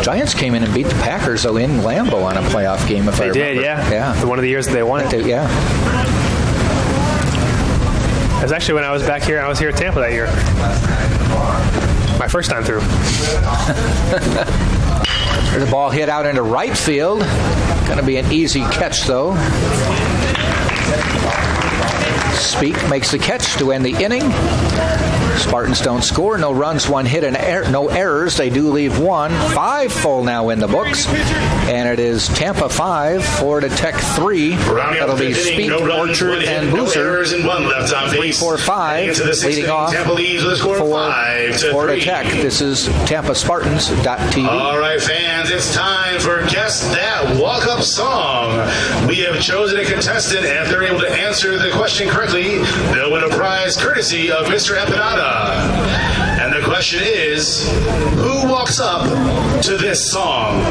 Giants came in and beat the Packers, though, in Lambeau on a playoff game, if I remember. They did, yeah. One of the years that they won it. Yeah. It was actually when I was back here. I was here at Tampa that year. My first time through. There's a ball hit out into right field. Going to be an easy catch, though. Speak makes the catch to end the inning. Spartans don't score. No runs, 1 hit, and no errors. They do leave 1. 5 full now in the books. And it is Tampa 5, Florida Tech 3. That'll be Speak, Orchard, and Boozer. 3, 4, 5 leading off for Florida Tech. This is TampaSpartans.tv. All right, fans, it's time for Guess That Walk-Up Song. We have chosen a contestant, and if they're able to answer the question correctly, they'll win a prize courtesy of Mr. Empanada. And the question is, who walks up to this song?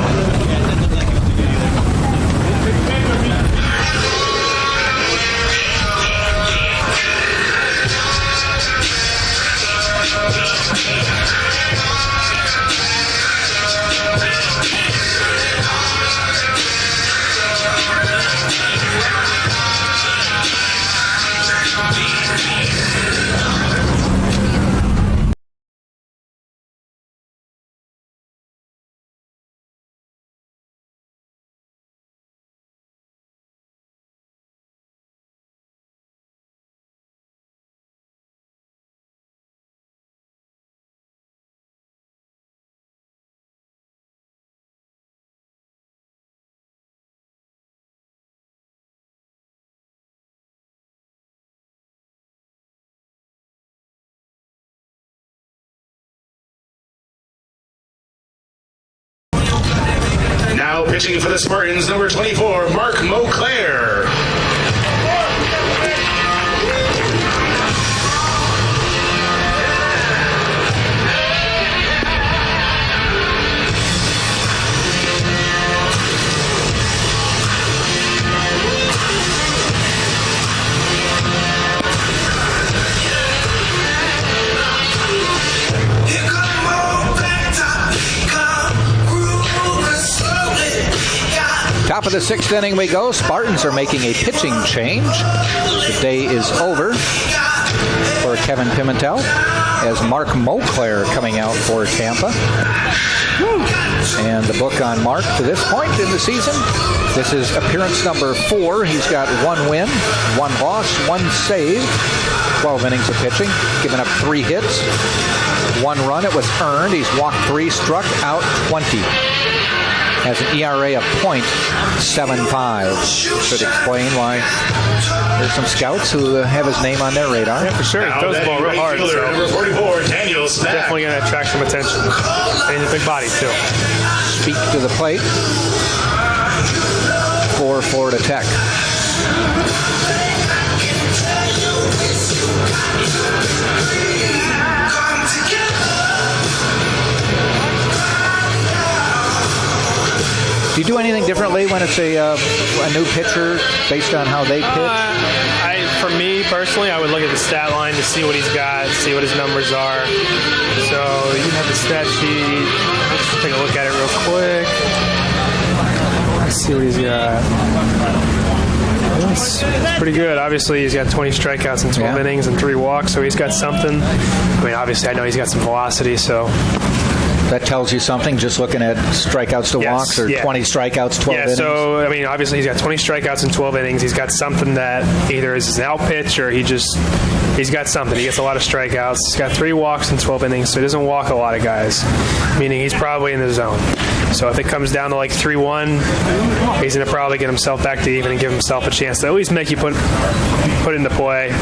Now pitching for the Spartans, number 24, Mark Moclair. Top of the 6th inning we go. Spartans are making a pitching change. The day is over for Kevin Pimentel as Mark Moclair coming out for Tampa. And the book on Mark to this point in the season. This is appearance number 4. He's got 1 win, 1 loss, 1 save, 12 innings of pitching, given up 3 hits, 1 run. It was earned. He's walked 3, struck out 20. Has an ERA of .75. Should explain why there's some scouts who have his name on their radar. Yeah, for sure. He throws the ball real hard. So number 44, Daniel Stack. Definitely going to attract some attention. And he's a big body, too. Speak to the plate for Florida Tech. Do you do anything differently when it's a new pitcher based on how they pitch? For me personally, I would look at the stat line to see what he's got, see what his numbers are. So you have the stat sheet. Let's just take a look at it real quick. Let's see what he's got. It's pretty good. Obviously, he's got 20 strikeouts in 12 innings and 3 walks, so he's got something. I mean, obviously, I know he's got some velocity, so. That tells you something, just looking at strikeouts to walks, or 20 strikeouts, 12 innings? Yeah, so, I mean, obviously he's got 20 strikeouts in 12 innings. He's got something that either is an out pitch or he's got something. He gets a lot of strikeouts. He's got 3 walks in 12 innings, so he doesn't walk a lot of guys, meaning he's probably in the zone. So if it comes down to like 3-1, he's going to probably get himself back to even and give himself a chance to at least make you put into play.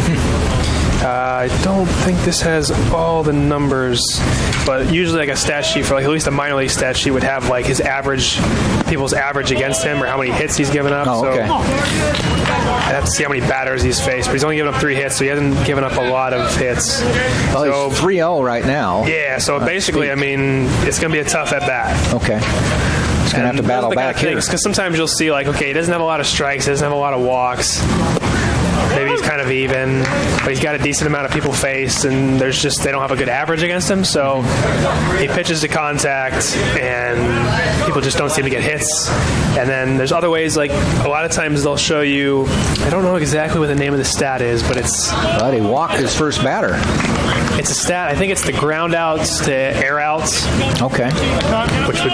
I don't think this has all the numbers, but usually like a stat sheet for like at least a minor league stat sheet would have like his average, people's average against him or how many hits he's given up. Oh, okay. So I'd have to see how many batters he's faced, but he's only given up 3 hits, so he hasn't given up a lot of hits. Well, so, he's 3-0 right now. Yeah, so basically, I mean, it's going to be a tough at-bat. Okay. He's going to have to battle back here. Because sometimes you'll see like, okay, he doesn't have a lot of strikes, he doesn't have a lot of walks. Maybe he's kind of even, but he's got a decent amount of people faced, and they don't have a good average against him, so he pitches to contact, and people just don't seem to get hits. And then there's other ways, like a lot of times they'll show you, I don't know exactly what the name of the stat is, but it's... But he walked his first batter. It's a stat, I think it's the ground outs to air outs. Okay. Which would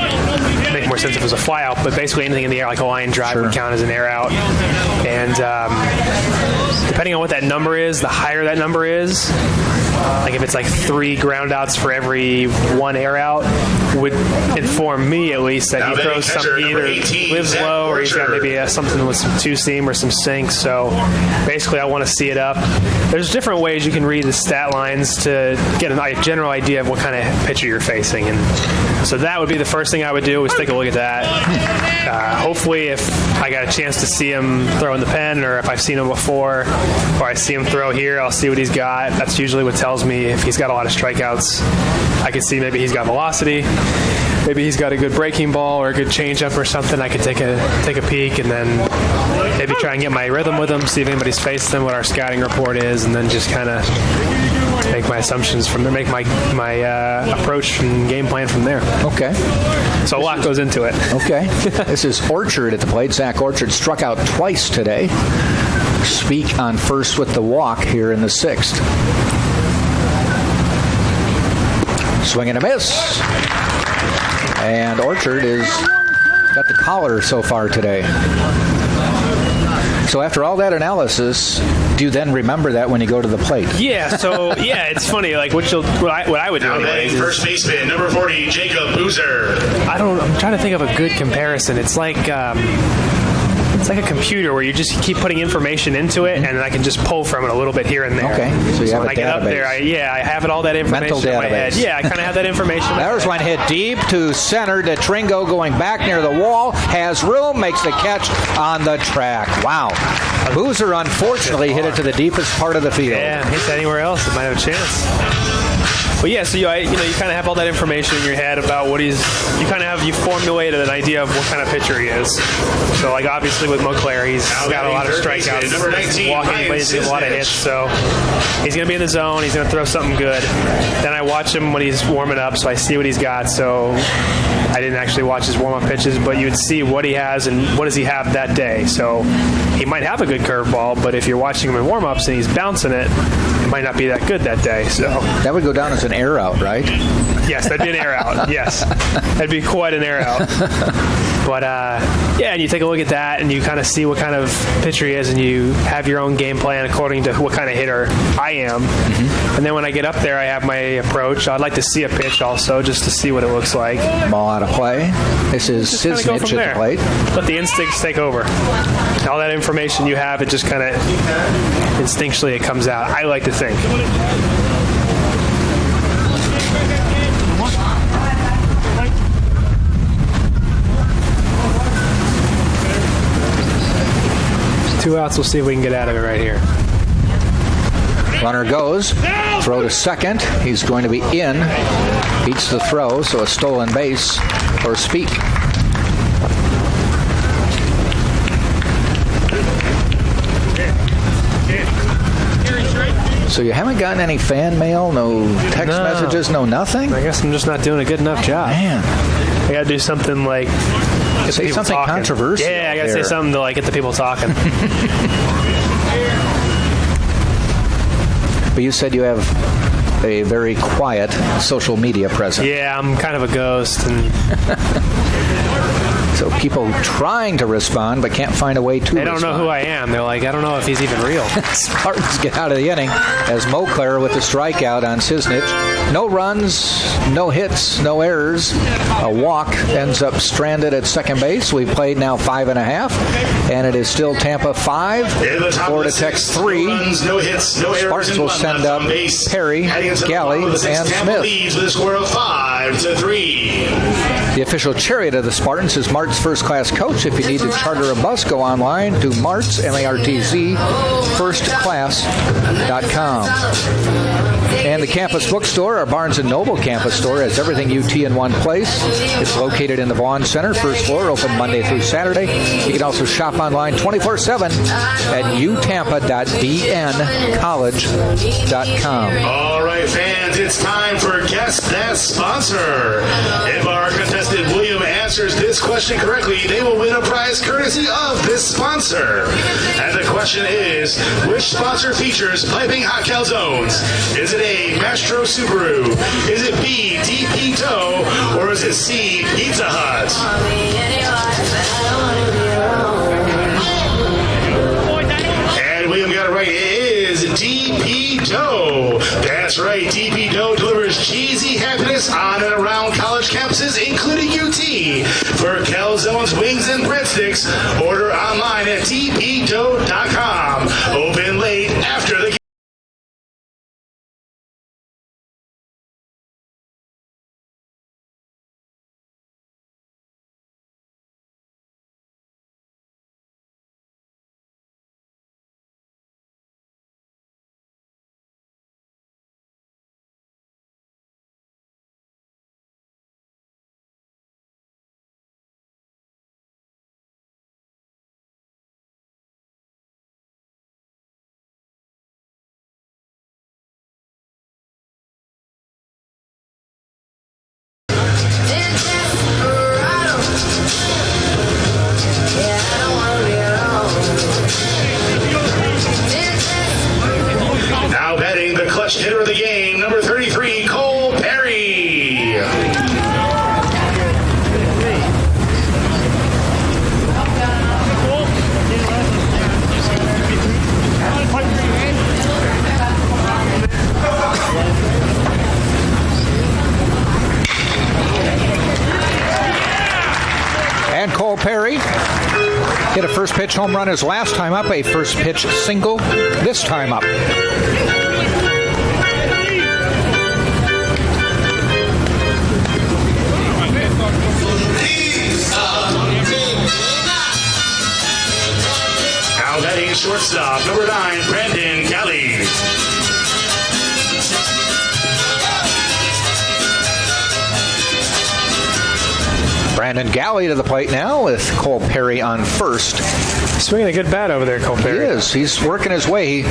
make more sense if it was a fly out, but basically anything in the air, like a line drive, would count as an air out. And depending on what that number is, the higher that number is, like if it's like 3 ground outs for every 1 air out, would inform me at least that he throws something, either lives low or he's got maybe something with some two seam or some sink. So basically I want to see it up. There's different ways you can read the stat lines to get a general idea of what kind of pitcher you're facing. And so that would be the first thing I would do, is take a look at that. Hopefully if I got a chance to see him throw in the pen, or if I've seen him before, or I see him throw here, I'll see what he's got. That's usually what tells me if he's got a lot of strikeouts. I can see maybe he's got velocity, maybe he's got a good breaking ball or a good changeup or something. I could take a peek and then maybe try and get my rhythm with him, see if anybody's faced him, what our scouting report is, and then just kind of make my assumptions from there, make my approach and game plan from there. Okay. So a lot goes into it. Okay. This is Orchard at the plate. Zach Orchard struck out twice today. Speak on first with the walk here in the 6th. Swing and a miss. And Orchard has got the collar so far today. So after all that analysis, do you then remember that when you go to the plate? Yeah, so, it's funny. Like, what I would do anyways is... First baseman, number 40, Jacob Boozer. I'm trying to think of a good comparison. It's like a computer where you just keep putting information into it, and then I can just pull from it a little bit here and there. Okay, so you have when a I get up there, I have all that information mental in my database. head. Yeah, I kind of have that information. There's one hit deep to center to Tringo, going back near the wall, has room, makes the catch on the track. Wow. Boozer unfortunately hit it to the deepest part of the field. Yeah, hits anywhere else, it might have a chance. But yeah, so you kind of have all that information in your head about what you formulated an idea of what kind of pitcher he is. So like obviously with Moncler, he's got a lot of strikeouts, walking, plays a lot of hits, so he's going to be in the zone, he's going to throw something good. Then I watch him when he's warming up, so I see what he's got. So I didn't actually watch his warm-up pitches, but you would see what he has and what does he have that day. So he might have a good curveball, but if you're watching him in warm-ups and he's bouncing it, it might not be that good that day. So that would go down as an air out, right? Yes, that'd be an air out. Yes, that'd be quite an air out. But and you take a look at that and you kind of see what kind of pitcher he is, and you have your own game plan according to what kind of hitter I am. Mm-hmm. And then when I get up there, I have my approach. I'd like to see a pitch also, just to see what it looks like. Ball out of play. This is Sisnich at the plate. Let the instincts take over. All that information you have, it just kind of instinctually it comes out. I like to think. Two outs, we'll see if we can get out of it right here. Runner goes, throw to second. He's going to be in. Beats the throw, so a stolen base for Speak. So you haven't gotten any fan mail, no text messages, no nothing? I guess I'm just not doing a good enough job. Man. I got to do something like... Say something talking. controversial. Yeah, I got to say something to get the people talking. But you said you have a very quiet social media presence. Yeah, I'm kind of a ghost. So people trying to respond but can't find a way to respond. They don't know who I am. They're like, I don't know if he's even real. Spartans get out of the inning as Moncler with the strikeout on Sisnich. No runs, no hits, no errors. A walk ends up stranded at second base. We've played now 5.5, and it is still Tampa 5, Florida Tech 3. No runs, no hits, no errors. Spartans will send up Perry, Galley, and Smith. Leads with a score of 5-3. The official chariot of the Spartans is Mart's First Class Coach. If you need to charter a bus, go online to Mart's, M-A-R-T-Z, firstclass.com. And the campus bookstore, our Barnes & Noble campus store, has everything UT in one place. It's located in the Vaughn Center, first floor, open Monday through Saturday. You can also shop online 24/7 at utampa.bncollege.com. All right, fans, it's time for Guess That Sponsor. If our contestant William answers this question correctly, they will win a prize courtesy of this sponsor. And the question is, which sponsor features piping hot calzones? Is it A, Mastro Subaru? Is it B, DP Tow? Or is it C, Pizza Hut? And William got it right. Dough. That's right, DP Dough delivers cheesy happiness on and around college campuses, including UT. For calzones, wings, and breadsticks, order online at dpdough.com. Open late after the game. Now batting the clutch hitter of the game, number 33, Cole Perry. And Cole Perry hit a first pitch home run his last time up, a first pitch single this time up. Now batting shortstop, number 9, Brandon Galley. Brandon Galley to the plate now with Cole Perry on first. Swinging a good bat over there, Cole Perry. He is. He's working his way. He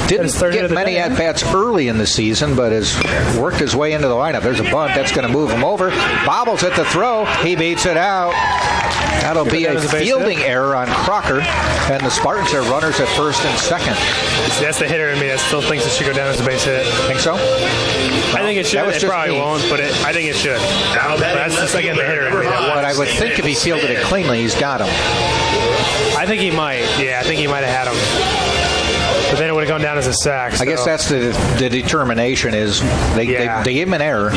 didn't get many at-bats early in the season, but has worked his way into the lineup. There's a bunt. That's going to move him over. Bobbles at the throw. He beats it out. That'll be a fielding error on Crocker, and the Spartans are runners at first and second. See, that's the hitter in me that still thinks it should go down as a base hit. Think so? I think it should. It probably won't, but I think it should. But that's just again the hitter in me. But I would think if he fielded it cleanly, he's got him. I think he might. Yeah, I think he might have had him. But then it would have gone down as a sack. So. I guess that's the determination is they gave him an error.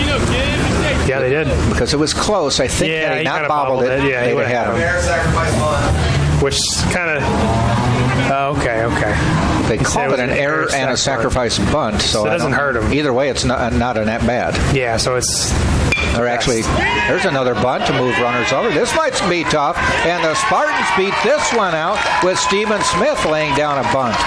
Yeah, they did. Because it was close. I think had he not bobbled it, yeah, they would have had him. Which kind of... okay. They call it an error and a sacrifice bunt, so it doesn't hurt him. Either way, it's not an at bat. Yeah, so it's... Or actually, there's another bunt to move runners over. This might be tough, and the Spartans beat this one out with Steven Smith laying down a bunt.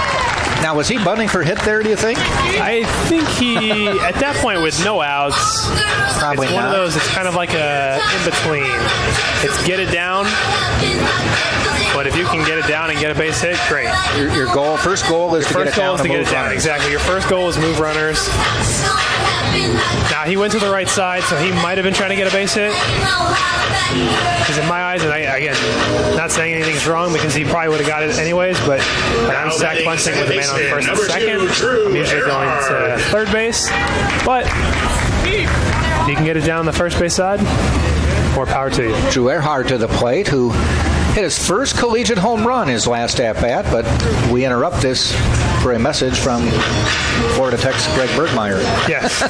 Now, was he bunting for hit there, do you think? I think he, at that point with no outs, probably it's one of those, it's kind of like a in-between. It's get it down, but if you can get it down and get a base hit, great. Your first goal is to get it down and move runners. Exactly. Your first goal is move runners. Now, he went to the right side, so he might have been trying to get a base hit. Because in my eyes, and again, not saying anything's wrong because he probably would have got it anyways, but I'm sack bunting with the man on first and second. I'm usually going to third base. But if you can get it down the first base side, more power to you. Drew Earhart to the plate, who hit his first collegiate home run his last at-bat, but we interrupt this for a message from Florida Tech's Greg Bergmeyer. Yes.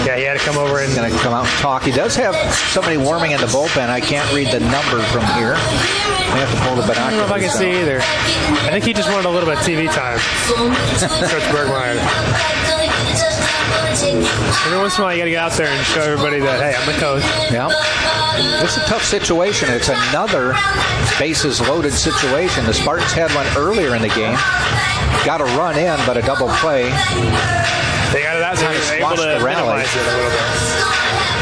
Yeah, he had to come over and... going to come out and talk. He does have somebody warming in the bullpen. I can't read the number from here. I have to pull the binoculars. I don't know if I can see either. I think he just wanted a little bit of TV time. Coach Bergmeyer. Every once in a while, you got to get out there and show everybody that, hey, I'm the coach. Yeah. It's a tough situation. It's another bases-loaded situation. The Spartans had one earlier in the game. Got a run in, but a double play. They got it out, so they were able to minimize it a little bit.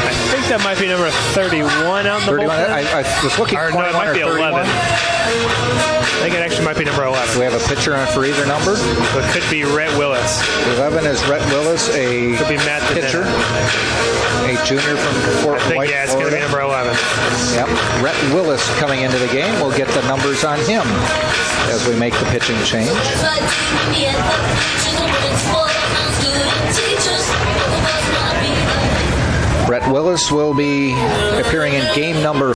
I think that might be number 31 out in the 31. I was looking for 21 it might be 31. 11. I think it actually might be number 11. Do we have a pitcher on for either number? So it could be Rhett Willis. 11 is Rhett Willis, a could be Matt pitcher. A junior from Fort White, yeah, it's going to be number 11. Yep. Rhett Willis coming into the game. We'll get the numbers on him as we make the pitching change. Rhett Willis will be appearing in game number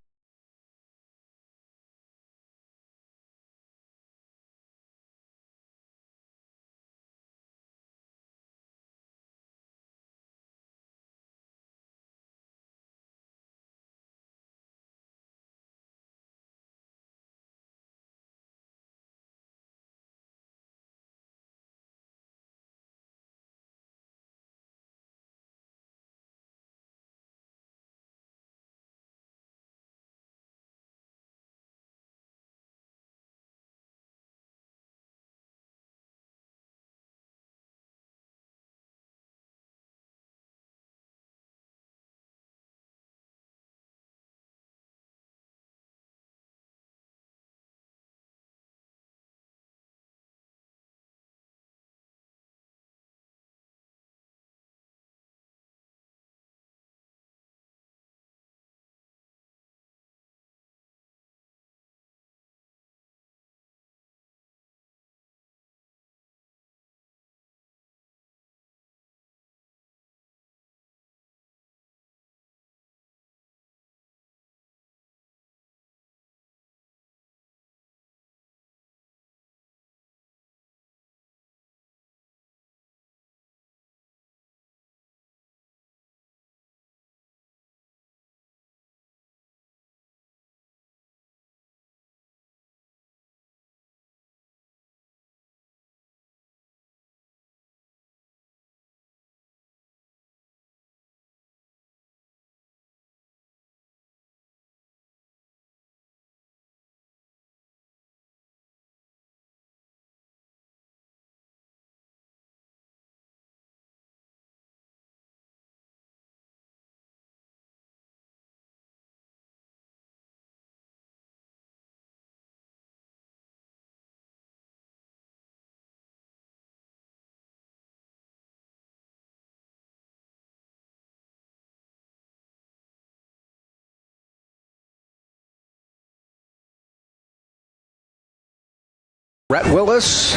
Rhett Willis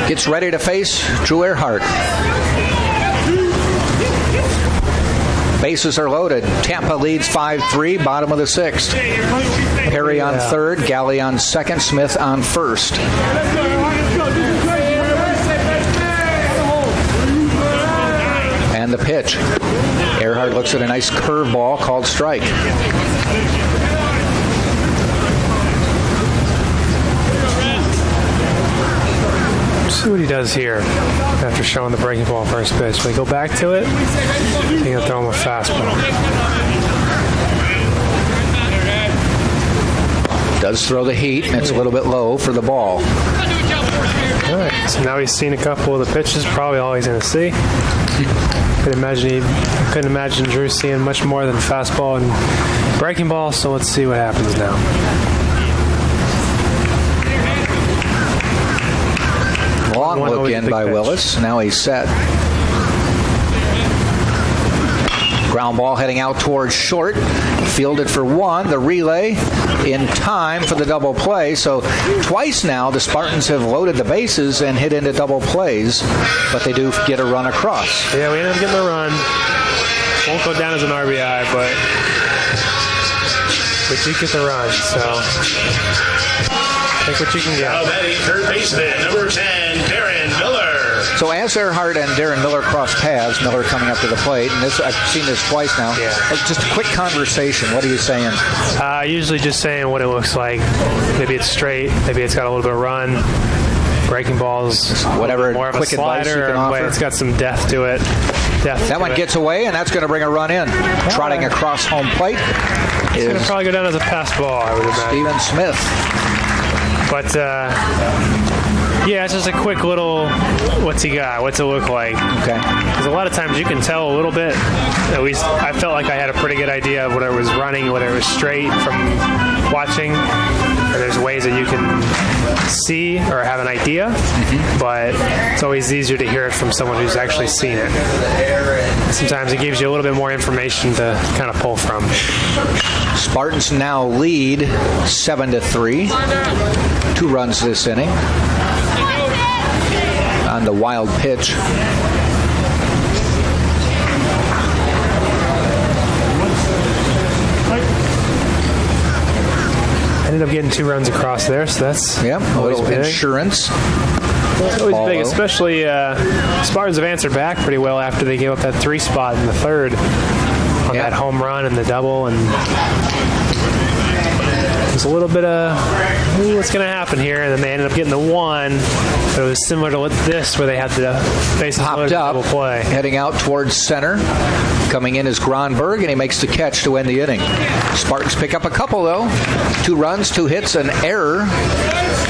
gets ready to face Drew Earhart. Bases are loaded. Tampa leads 5-3, bottom of the sixth. Perry on third, Galley on second, Smith on first. And the pitch. Earhart looks at a nice curveball called strike. See what he does here after showing the breaking ball first pitch. They go back to it. He's going to throw him a fastball. Does throw the heat, and it's a little bit low for the ball. All right, so now he's seen a couple of the pitches, probably all he's going to see. Couldn't imagine Drew seeing much more than fastball and breaking ball, so let's see what happens now. Long look in by Willis. Now he's set. Ground ball heading out towards short. Fielded for one. The relay in time for the double play. So twice now the Spartans have loaded the bases and hit into double plays, but they do get a run across. Yeah, we ended up getting the run. Won't go down as an RBI, but we did get the run, so take what you can get. Now batting third baseman, number 10, Darren Miller. So as Earhart and Darren Miller cross paths, Miller coming up to the plate, and this I've seen this twice now. Yeah. Just a quick conversation. What are you saying? Usually just saying what it looks like. Maybe it's straight. Maybe it's got a little bit of run. Breaking balls. Whatever more of quick a slider, advice you can offer. It's got some depth to it. That one gets away, and that's going to bring a run in. Trotting across home plate It's going to probably go down as a pass ball, I would imagine. Steven Smith. But, yeah, it's just a quick little, what's he got? What's it look like? Okay. Because a lot of times you can tell a little bit. At least I felt like I had a pretty good idea of whether it was running, whether it was straight from watching. And there's ways that you can see or have an idea, but it's always easier to hear it from someone who's actually seen it. Sometimes it gives you a little bit more information to kind of pull from. Spartans now lead 7-3. 2 runs this inning on the wild pitch. Ended up getting 2 runs across there, so that's a little big. Insurance. It's always big, especially Spartans have answered back pretty well after they gave up that 3 spot in the third on that home run and the double, and there's a little bit of what's going to happen here, and then they ended up getting the 1, but it was similar to this where they had the bases loaded double play. Heading out towards center. Coming in is Gronberg, and he makes the catch to end the inning. Spartans pick up a couple, though. 2 runs, 2 hits, an error,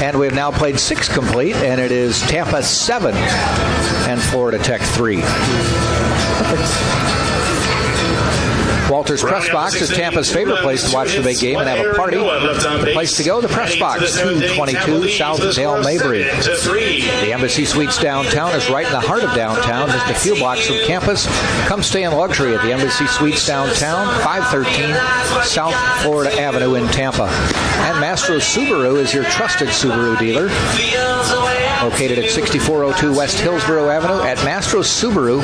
and we've now played 6 complete, and it is Tampa 7 and Florida Tech 3. Walter's Press Box is Tampa's favorite place to watch the big game and have a party. The place to go, the Press Box, 222 South Dale Mabry. The Embassy Suites downtown is right in the heart of downtown, just a few blocks from campus. Come stay in luxury at the Embassy Suites downtown, 513 South Florida Avenue in Tampa. And Mastro Subaru is your trusted Subaru dealer. Located at 6402 West Hillsborough Avenue. At Mastro Subaru,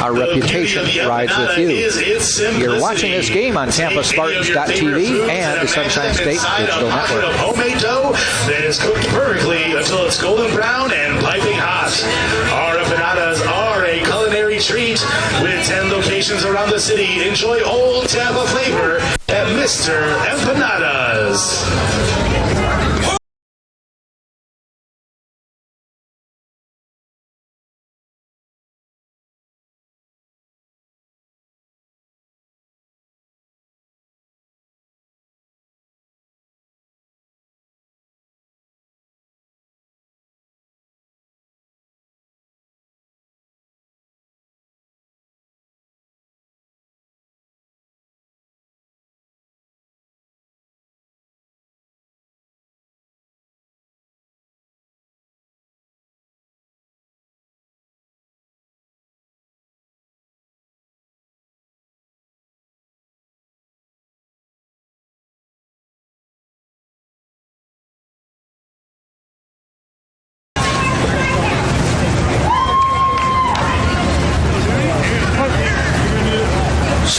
our reputation rides with you. You're watching this game on TampaSpartans.tv and the Sunshine State Digital Network. Homemade dough that is cooked perfectly until it's golden brown and piping hot. Our empanadas are a culinary treat with 10 locations around the city. Enjoy old Tampa flavor at Mr. Empanadas.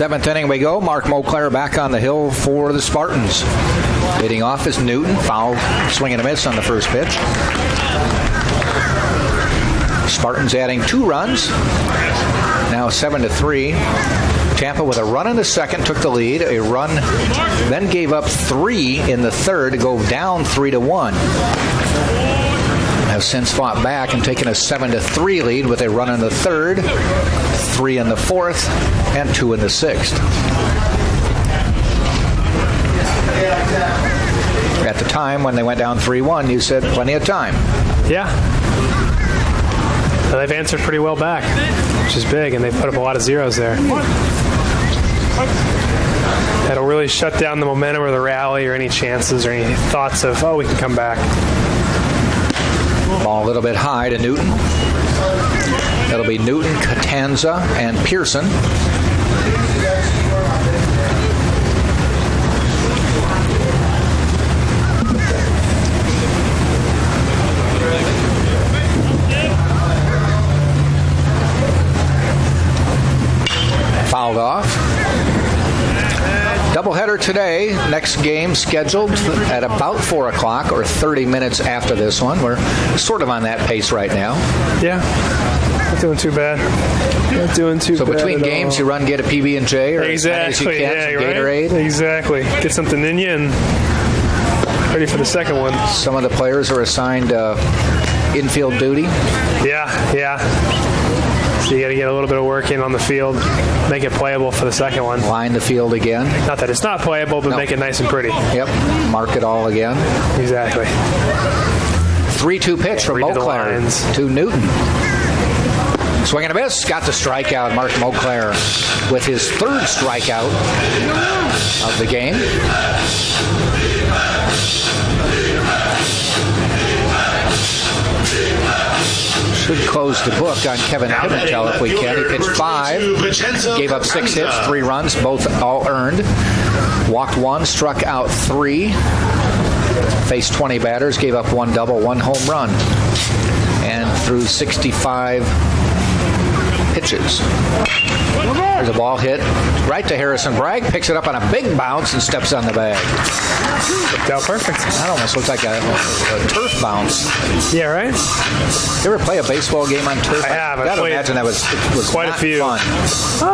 Seventh inning we go. Mark Monclair back on the hill for the Spartans. Leading off is Newton. Foul, swing and a miss on the first pitch. Spartans adding 2 runs. Now 7-3. Tampa with a run in the second took the lead. A run, then gave up 3 in the third to go down 3-1. Have since fought back and taken a 7-3 lead with a run in the third, 3 in the fourth, and 2 in the sixth. At the time when they went down 3-1, you said plenty of time. Yeah. So they've answered pretty well back, which is big, and they put up a lot of zeros there. That'll really shut down the momentum or the rally or any chances or any thoughts of, oh, we can come back. Ball a little bit high to Newton. That'll be Newton, Catanza, and Pearson. Fouled off. Doubleheader today. Next game scheduled at about 4 o'clock or 30 minutes after this one. We're sort of on that pace right now. Yeah. Not doing too bad. Not doing too bad. So between games, you run, get a PB&J or as many as you can, some Gatorade. Right? Exactly. Get something in you and ready for the second one. Some of the players are assigned infield duty. Yeah. So you got to get a little bit of work in on the field, make it playable for the second one. Line the field again. Not that it's not playable, but make it nice and pretty. Yep. Mark it all again. Exactly. 3-2 pitch from Monclair to Newton. Swing and a miss. Got the strikeout. Mark Monclair with his 3rd strikeout of the game. Should close the book on Kevin Pimentel if we can. He pitched 5, gave up 6 hits, 3 runs, both all earned. Walked 1, struck out 3. Faced 20 batters, gave up 1 double, 1 home run. And threw 65 pitches. There's a ball hit right to Harrison Bragg. Picks it up on a big bounce and steps on the bag. Worked out perfect. That almost looks like a turf bounce. Yeah, right? You ever play a baseball game on turf? I have. I gotta imagine it was quite a few. Fun.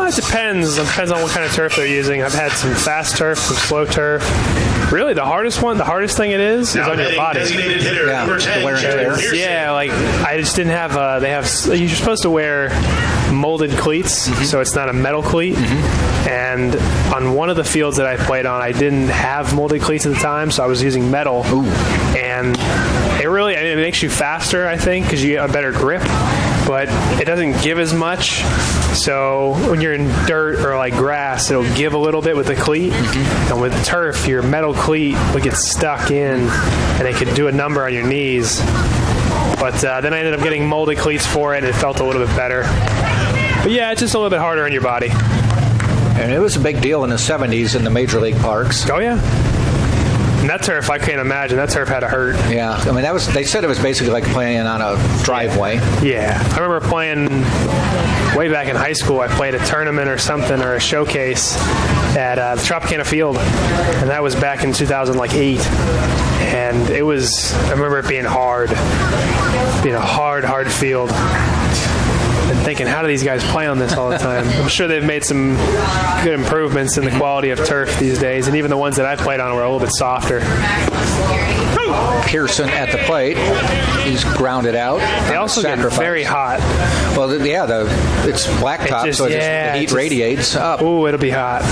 It depends. It depends on what kind of turf they're using. I've had some fast turf, some slow turf. Really, the hardest thing it is on your body. Yeah, the wear and tear. Yeah, like I just didn't have. You're supposed to wear molded cleats, so it's not a metal cleat. And on one of the fields that I played on, I didn't have molded cleats at the time, so I was using metal. Ooh. And it makes you faster, I think, because you get a better grip, but it doesn't give as much. So when you're in dirt or like grass, it'll give a little bit with the cleat. And with turf, your metal cleat will get stuck in, and it could do a number on your knees. But then I ended up getting molded cleats for it, and it felt a little bit better. But yeah, it's just a little bit harder on your body. And it was a big deal in the 70s in the major league parks. Oh, yeah. And that turf, I can't imagine. That turf had to hurt. Yeah. I mean, they said it was basically like playing on a driveway. Yeah. I remember playing way back in high school. I played a tournament or something or a showcase at the Tropicana Field. And that was back in 2008. And I remember it being hard. Being a hard field. And thinking, how do these guys play on this all the time? I'm sure they've made some good improvements in the quality of turf these days, and even the ones that I played on were a little bit softer. Pearson at the plate. He's grounded out. They also get very hot. Well, it's blacktop, so the heat radiates up. Ooh, it'll be hot.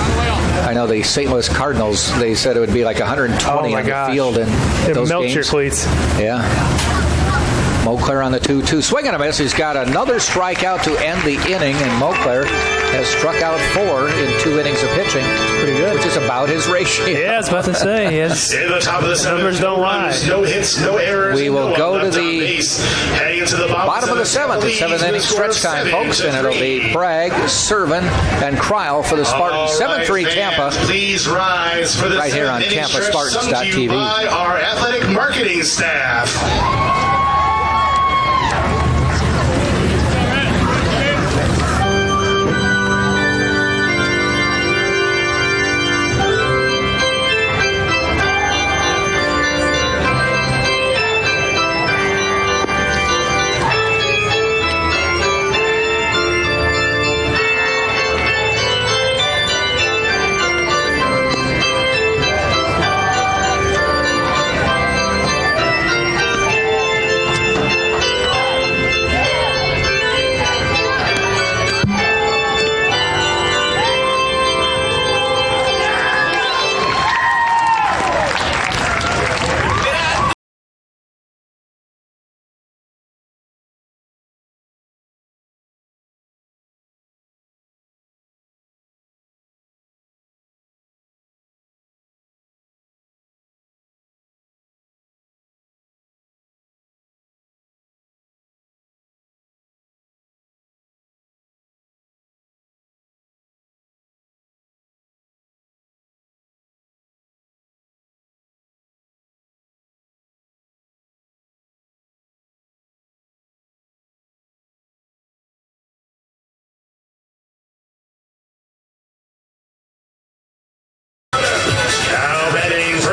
I know the St. Louis Cardinals, they said it would be like 120 on the field in those melt games. Your cleats. Yeah. Monclair on the 2-2. Swing and a miss. He's got another strikeout to end the inning, and Monclair has struck out 4 in 2 innings of pitching. Pretty good. Which is about his ratio. Yeah, I was about to say. Yes. In the top of the numbers don't lie. No hits, no errors. We will go to the bottom of the 7th. It's 7th inning stretch time, folks, and it'll be Bragg, Servin, and Kreil for the Spartans. 7-3 Tampa. Please rise for the right here on TampaSpartans.tv. By our athletic marketing staff.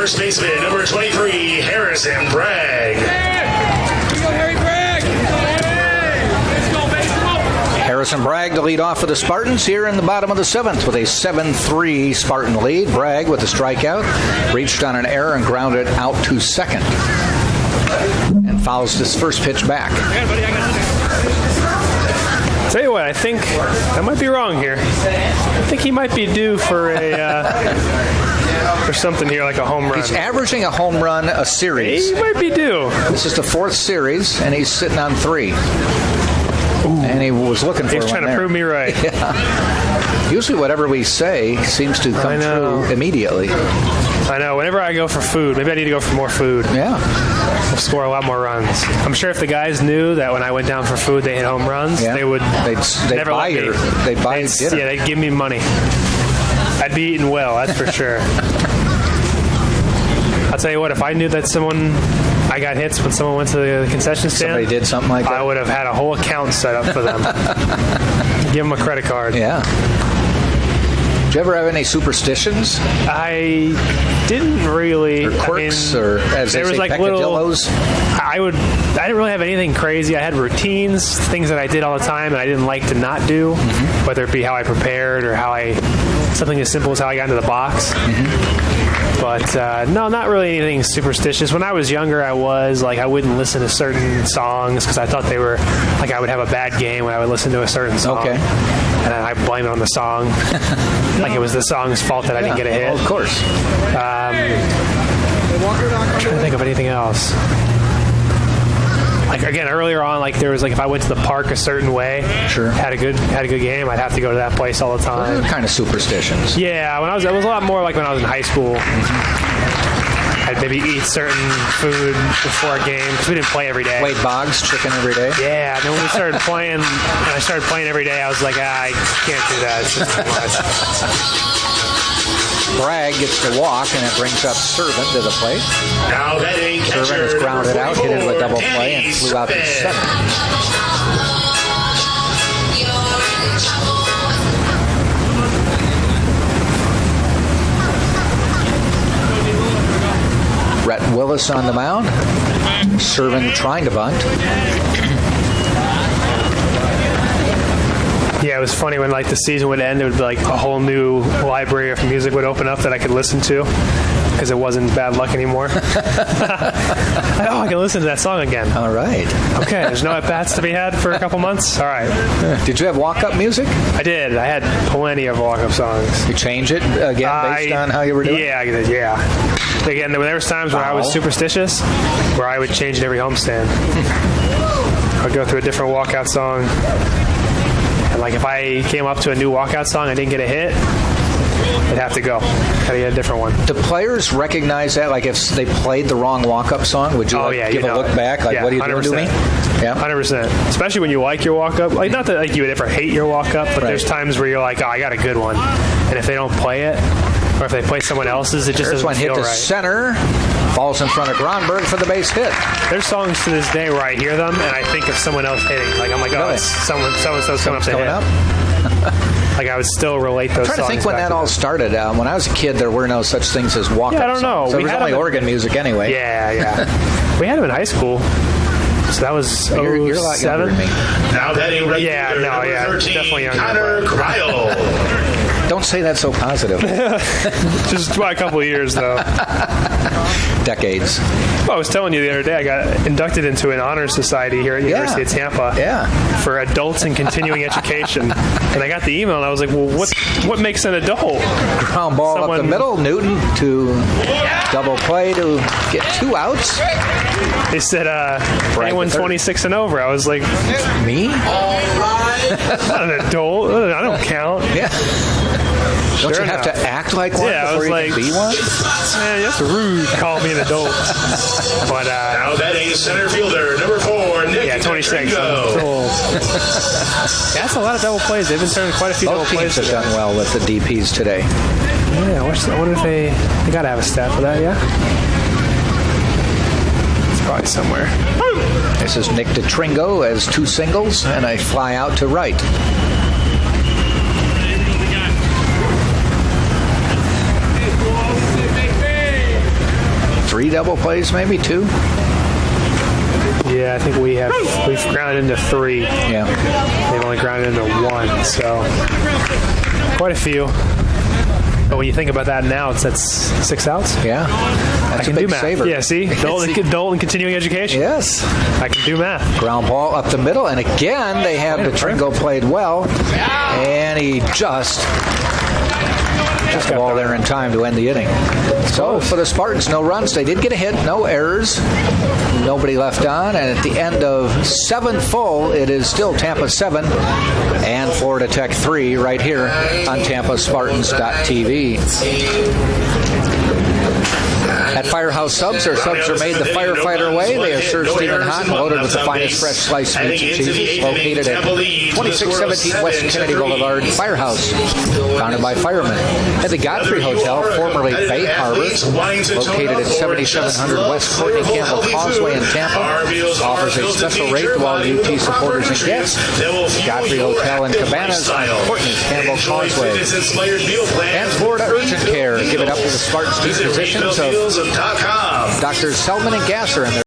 first baseman, number 23, Harrison Bragg. Harrison Bragg to lead off for the Spartans here in the bottom of the 7th with a 7-3 Spartan lead. Bragg with a strikeout, reached on an error and grounded out to second. And fouls this first pitch back. Tell you what, I think I might be wrong here. I think he might be due for for something here, like a home run. He's averaging a home run a series. He might be due. This is the 4th series, and he's sitting on 3. And he was looking for He's trying to prove me right. Yeah. Usually whatever we say seems to come true immediately. I know. Whenever I go for food, maybe I need to go for more food. Yeah. We'll score a lot more runs. I'm sure if the guys knew that when I went down for food they hit home runs, they would they'd never buy let me. They'd buy dinner. Yeah, they'd give me money. I'd be eating well, that's for sure. I'll tell you what, if I knew that I got hits when someone went to the concession stand. Somebody did something like that. I would have had a whole account set up for them. Give them a credit card. Yeah. Did you ever have any superstitions? I didn't really. Or quirks, or as there they was say, like peccadillos? I didn't really have anything crazy. I had routines, things that I did all the time, and I didn't like to not do, whether it be how I prepared or something as simple as how I got into the box. But no, not really anything superstitious. When I was younger, I wouldn't listen to certain songs because I thought they were I would have a bad game when I would listen to a certain song. Okay. And I blame it on the song, like it was the song's fault that I didn't get a hit. Well, of course. I'm trying to think of anything else. Like again, earlier on, there was if I went to the park a certain way, had a good game, I'd have to go to that place all the time. Those are kind of superstitions. Yeah, it was a lot more like when I was in high school. I'd maybe eat certain food before a game because we didn't play every day. Wade Boggs chicken every day. Yeah, and then when I started playing every day, I was like, I can't do that. It's just too much. Bragg gets the walk, and it brings up Servant to the plate. Now batting catcher, Servant is grounded out, hit into a double play, and flew out to second. Rhett Willis on the mound. Servant trying to bunt. Yeah, it was funny when the season would end, it would be a whole new library of music would open up that I could listen to because it wasn't bad luck anymore. I can listen to that song again. All right. Okay, there's no at-bats to be had for a couple months? All right. Did you have walk-up music? I did. I had plenty of walk-up songs. You change it again based on how you were doing? Yeah, I did, yeah. Again, there was times where I was superstitious, where I would change it every homestand. I'd go through a different walkout song. And if I came up to a new walkout song and didn't get a hit, I'd have to go. Gotta get a different one. Do players recognize that? If they played the wrong walk-up song, would you give a look back? What are you 100%. Doing to me? Yeah, 100%. Especially when you like your walk-up. Not that you would ever hate your walk-up, but there's times where you're I got a good one. And if they don't play it, or if they play someone else's, it just doesn't feel right. Hit to center. Falls in front of Gronberg for the base hit. There's songs to this day where I hear them and I think of someone else hitting. I'm like, it's so-and-so's coming up to hit. I would still relate those songs. I'm trying to think when that all started. When I was a kid, there were no such things as walk-up songs. I don't know. So it was only organ music anyway. Yeah. We had them in high school. So that was you're a lot younger than me. Now batting regular, number 13, definitely younger. Connor Cryle. Don't say that so positive. Just by a couple of years, though. Decades. Well, I was telling you the other day, I got inducted into an honor society here at University of Tampa for adults in continuing education. And I got the email, and I was like, well, what makes an adult? Ground ball up the middle, Newton to double play to get 2 outs. They said, anyone 26 and over. I was like, me? Not an adult. I don't count. Yeah. Don't you have to act like one before you can be one? Man, that's rude to call me an adult. But now batting center fielder, number 4, Nick 26. That's a lot of double plays. They've been turning quite a few double plays. Both teams have done well with the DPs today. Yeah, I wonder if they got to have a stat for that, yeah? It's probably somewhere. This is Nick DeTringo as 2 singles and a fly out to right. 3 double plays, maybe 2. Yeah, I think we've grounded into 3. Yeah. They've only grounded into 1, so quite a few. But when you think about that now, that's 6 outs. Yeah. I can do math. Saver. Yeah, see? Dalton continuing education. Yes. I can do math. Ground ball up the middle, and again, they have the Tringo played well, and he just got the ball there in time to end the inning. So for the Spartans, no runs. They did get a hit, no errors, nobody left on, and at the end of 7 full, it is still Tampa 7 and Florida Tech 3 right here on TampaSpartans.tv. At Firehouse Subs, their subs are made the firefighter way. They are served steaming hot and loaded with the finest fresh sliced meats and cheeses. Located at 2617 West Kennedy Boulevard, Firehouse, founded by firemen. At the Godfrey Hotel, formerly Bay Harbor, located at 7700 West Courtney Campbell Causeway in Tampa, offers a special rate to all UT supporters and guests. Godfrey Hotel and Cabanas on Courtney Campbell Causeway. And Florida Urgent Care, give it up to the Spartans team physicians of Drs. Selman and Gasser and their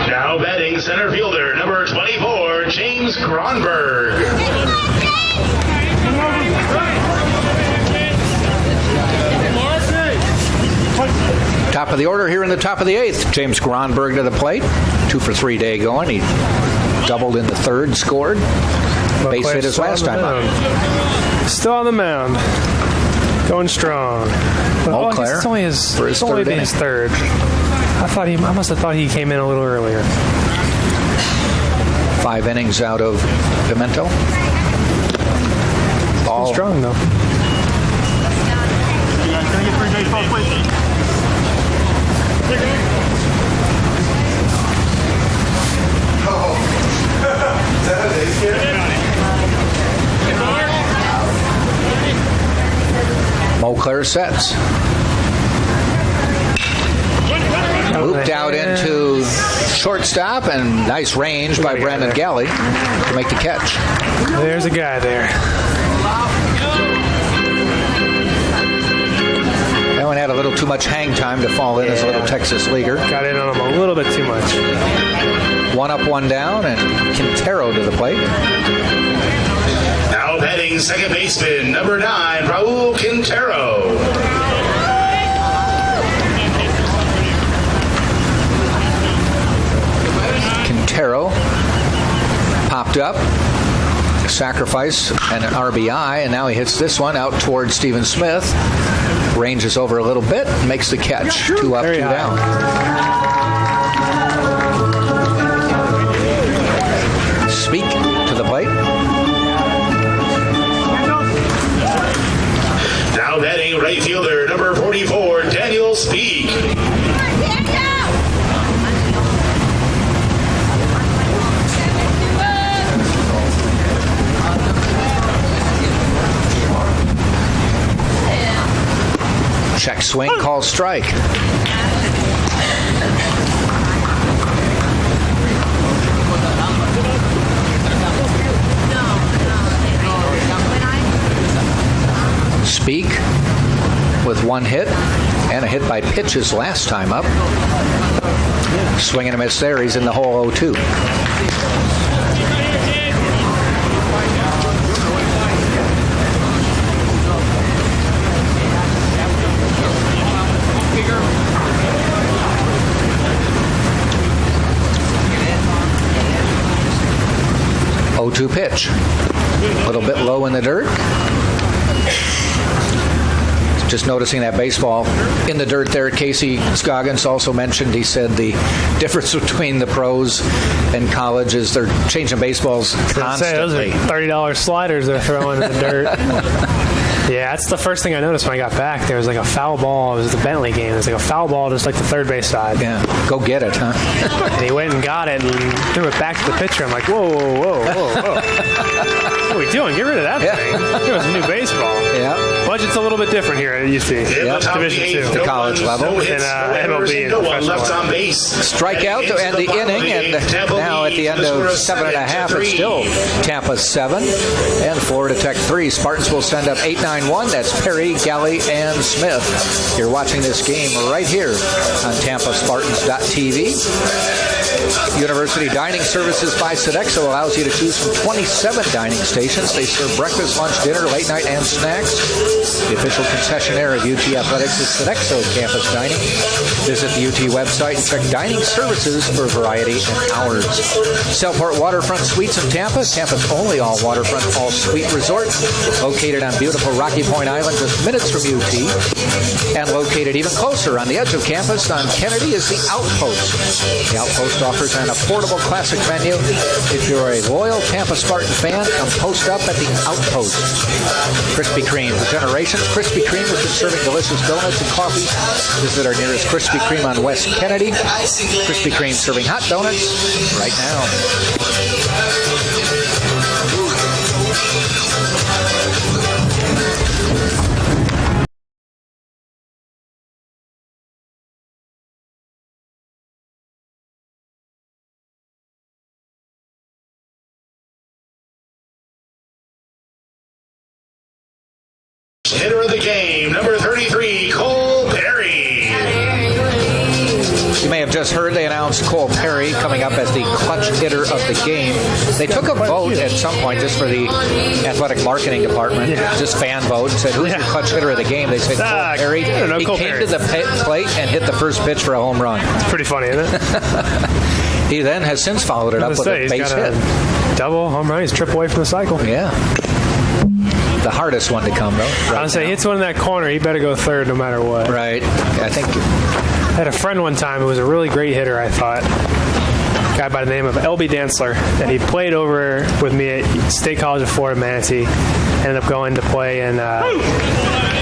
Now batting center fielder, number 24, James Gronberg. top of the order here in the top of the 8th. James Gronberg to the plate. 2 for 3 day going. He doubled in the 3rd, scored. Base hit his last time up. Still on the mound. Going strong. Montclair it's only his, for his it's only third been his 3rd. I must have thought he came in a little earlier. 5 innings out of Pimento. Ball strong though. Montclair sets. Looped out into shortstop, and nice range by Brandon Galley to make the catch. There's a guy there. That one had a little too much hang time to fall in as a little Texas leaguer. Got in on him a little bit too much. 1 up, 1 down, and Quintero to the plate. Now batting second baseman, number 9, Raul Quintero. Quintero popped up, sacrifice and an RBI, and now he hits this one out towards Stephen Smith. Ranges over a little bit, makes the catch. 2 up, 2 down. Speak to the plate. Now batting right fielder, number 44, Daniel Speak. Check swing, call strike. Speak with 1 hit and a hit by pitches last time up. Swing and a miss there. He's in the hole 0-2. 0-2 pitch. A little bit low in the dirt. Just noticing that baseball in the dirt there. Casey Scoggins also mentioned, he said the difference between the pros and college is they're changing baseballs constantly. Those are $30 sliders they're throwing in the dirt. Yeah, that's the first thing I noticed when I got back. There was like a foul ball. It was the Bentley game. It was like a foul ball just like the third base side. Yeah, go get it, huh? And he went and got it and threw it back to the pitcher. I'm like, whoa, whoa, whoa, whoa, whoa. What are we doing? Get rid of that thing. It was a new baseball. Yeah. Budget's a little bit different here at UC. Yep. Division 2. The college level. And MLB and professional. Strikeout to end the inning, and now at the end of 7.5, it's still Tampa 7 and Florida Tech 3. Spartans will send up 8-9-1. That's Perry, Galley, and Smith. You're watching this game right here on TampaSpartans.tv. University Dining Services by Sodexo allows you to choose from 27 dining stations. They serve breakfast, lunch, dinner, late night, and snacks. The official concessionaire of UT Athletics is Sodexo Campus Dining. Visit the UT website and check dining services for variety and hours. Cellport Waterfront Suites in Tampa, Tampa's only all-waterfront, all-suite resort. Located on beautiful Rocky Point Island, just minutes from UT. And located even closer on the edge of campus on Kennedy is the Outpost. The Outpost offers an affordable classic menu. If you're a loyal Tampa Spartan fan, come post up at the Outpost. Krispy Kreme. For generations, Krispy Kreme has been serving delicious donuts and coffee. Visit our nearest Krispy Kreme on West Kennedy. Krispy Kreme serving hot donuts right now. Hitter of the game, number 33, Cole Perry. You may have just heard they announced Cole Perry coming up as the clutch hitter of the game. They took a vote at some point just for the athletic marketing department, just fan vote, and said, who's your clutch hitter of the game? They said Cole Perry. He came to the plate and hit the first pitch for a home run. It's pretty funny, isn't it? He then has since followed it up with a base hit. Double, home run, he's a trip away from the cycle. Yeah. The hardest one to come, though. I would say hits one in that corner, he better go third no matter what. Right. I think I had a friend one time who was a really great hitter, I thought. A guy by the name of L.B. Dantzler, and he played over with me at State College of Florida, Manatee. Ended up going to play in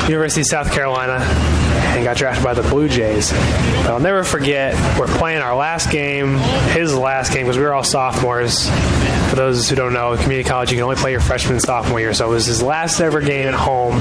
University of South Carolina and got drafted by the Blue Jays. But I'll never forget, we're playing our last game, his last game, because we were all sophomores. For those who don't know, community college, you can only play your freshman and sophomore year. So it was his last ever game at home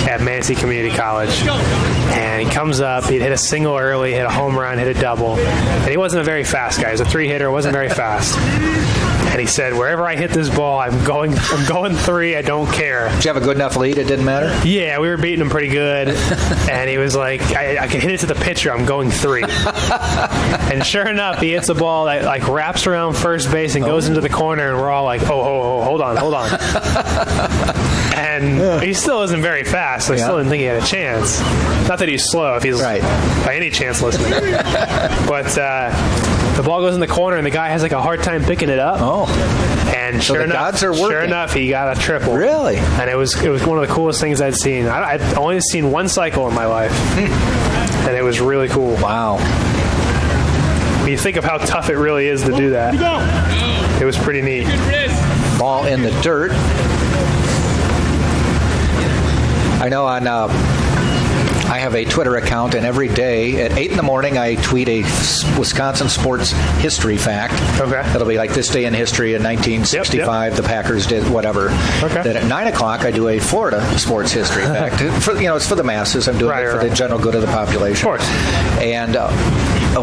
at Manatee Community College. And he comes up, he'd hit a single early, hit a home run, hit a double. And he wasn't a very fast guy. He was a three-hitter, wasn't very fast. And he said, wherever I hit this ball, I'm going three, I don't care. Did you have a good enough lead, it didn't matter? Yeah, we were beating him pretty good. And he was like, I can hit it to the pitcher, I'm going three. And sure enough, he hits a ball that like wraps around first base and goes into the corner, and we're all like, oh, hold on. And he still isn't very fast, so I still didn't think he had a chance. Not that he's slow, if he's by any chance listening. But the ball goes in the corner, and the guy has like a hard time picking it up. Oh. And so sure enough, he got a triple. Really? And it was one of the coolest things I'd seen. I've only seen one cycle in my life. And it was really cool. Wow. When you think of how tough it really is to do that, it was pretty neat. Ball in the dirt. I know I have a Twitter account, and every day at 8 in the morning I tweet a Wisconsin sports history fact. Okay. It'll be like this day in history in 1965, the Packers did whatever. Okay. Then at 9 o'clock I do a Florida sports history fact. It's for the masses. I'm doing it for the general good of the population. Of course. And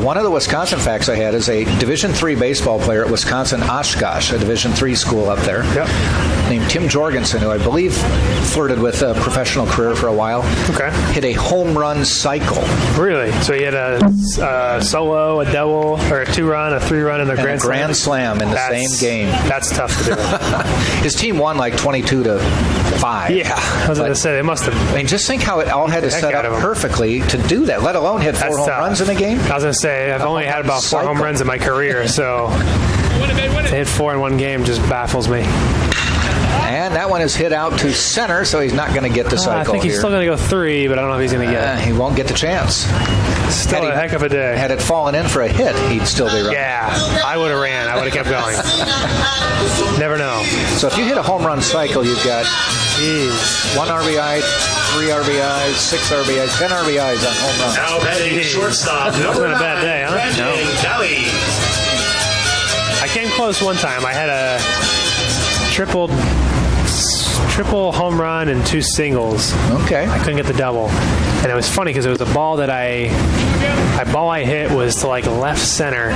one of the Wisconsin facts I had is a Division III baseball player at Wisconsin Oshkosh, a Division III school up there, named Tim Jorgensen, who I believe flirted with a professional career for a while. Okay. Hit a home run cycle. Really? So he had a solo, a double, or a 2-run, a 3-run, and a grand slam in the same game. That's tough to do. His team won like 22-5. Yeah, I was going to say, they must have. I mean, just think how it all had to set up perfectly to do that, let alone hit 4 home runs in a game. I was going to say, I've only had about 4 home runs in my career, so to hit 4 in one game just baffles me. And that one is hit out to center, so he's not going to get the cycle. I think he's still going to go 3, but I don't know if he's going to get it. He won't get the chance. Still a heck of a day. Had it fallen in for a hit, he'd still be running. Yeah, I would have ran. I would have kept going. Never know. So if you hit a home run cycle, you've got 1 RBI, 3 RBIs, 6 RBIs, 10 RBIs on home runs. Now batting shortstop. It's been a bad day, huh? No. I came close one time. I had a triple home run and 2 singles. Okay. I couldn't get the double. And it was funny because it was a ball that my ball I hit was to like left center.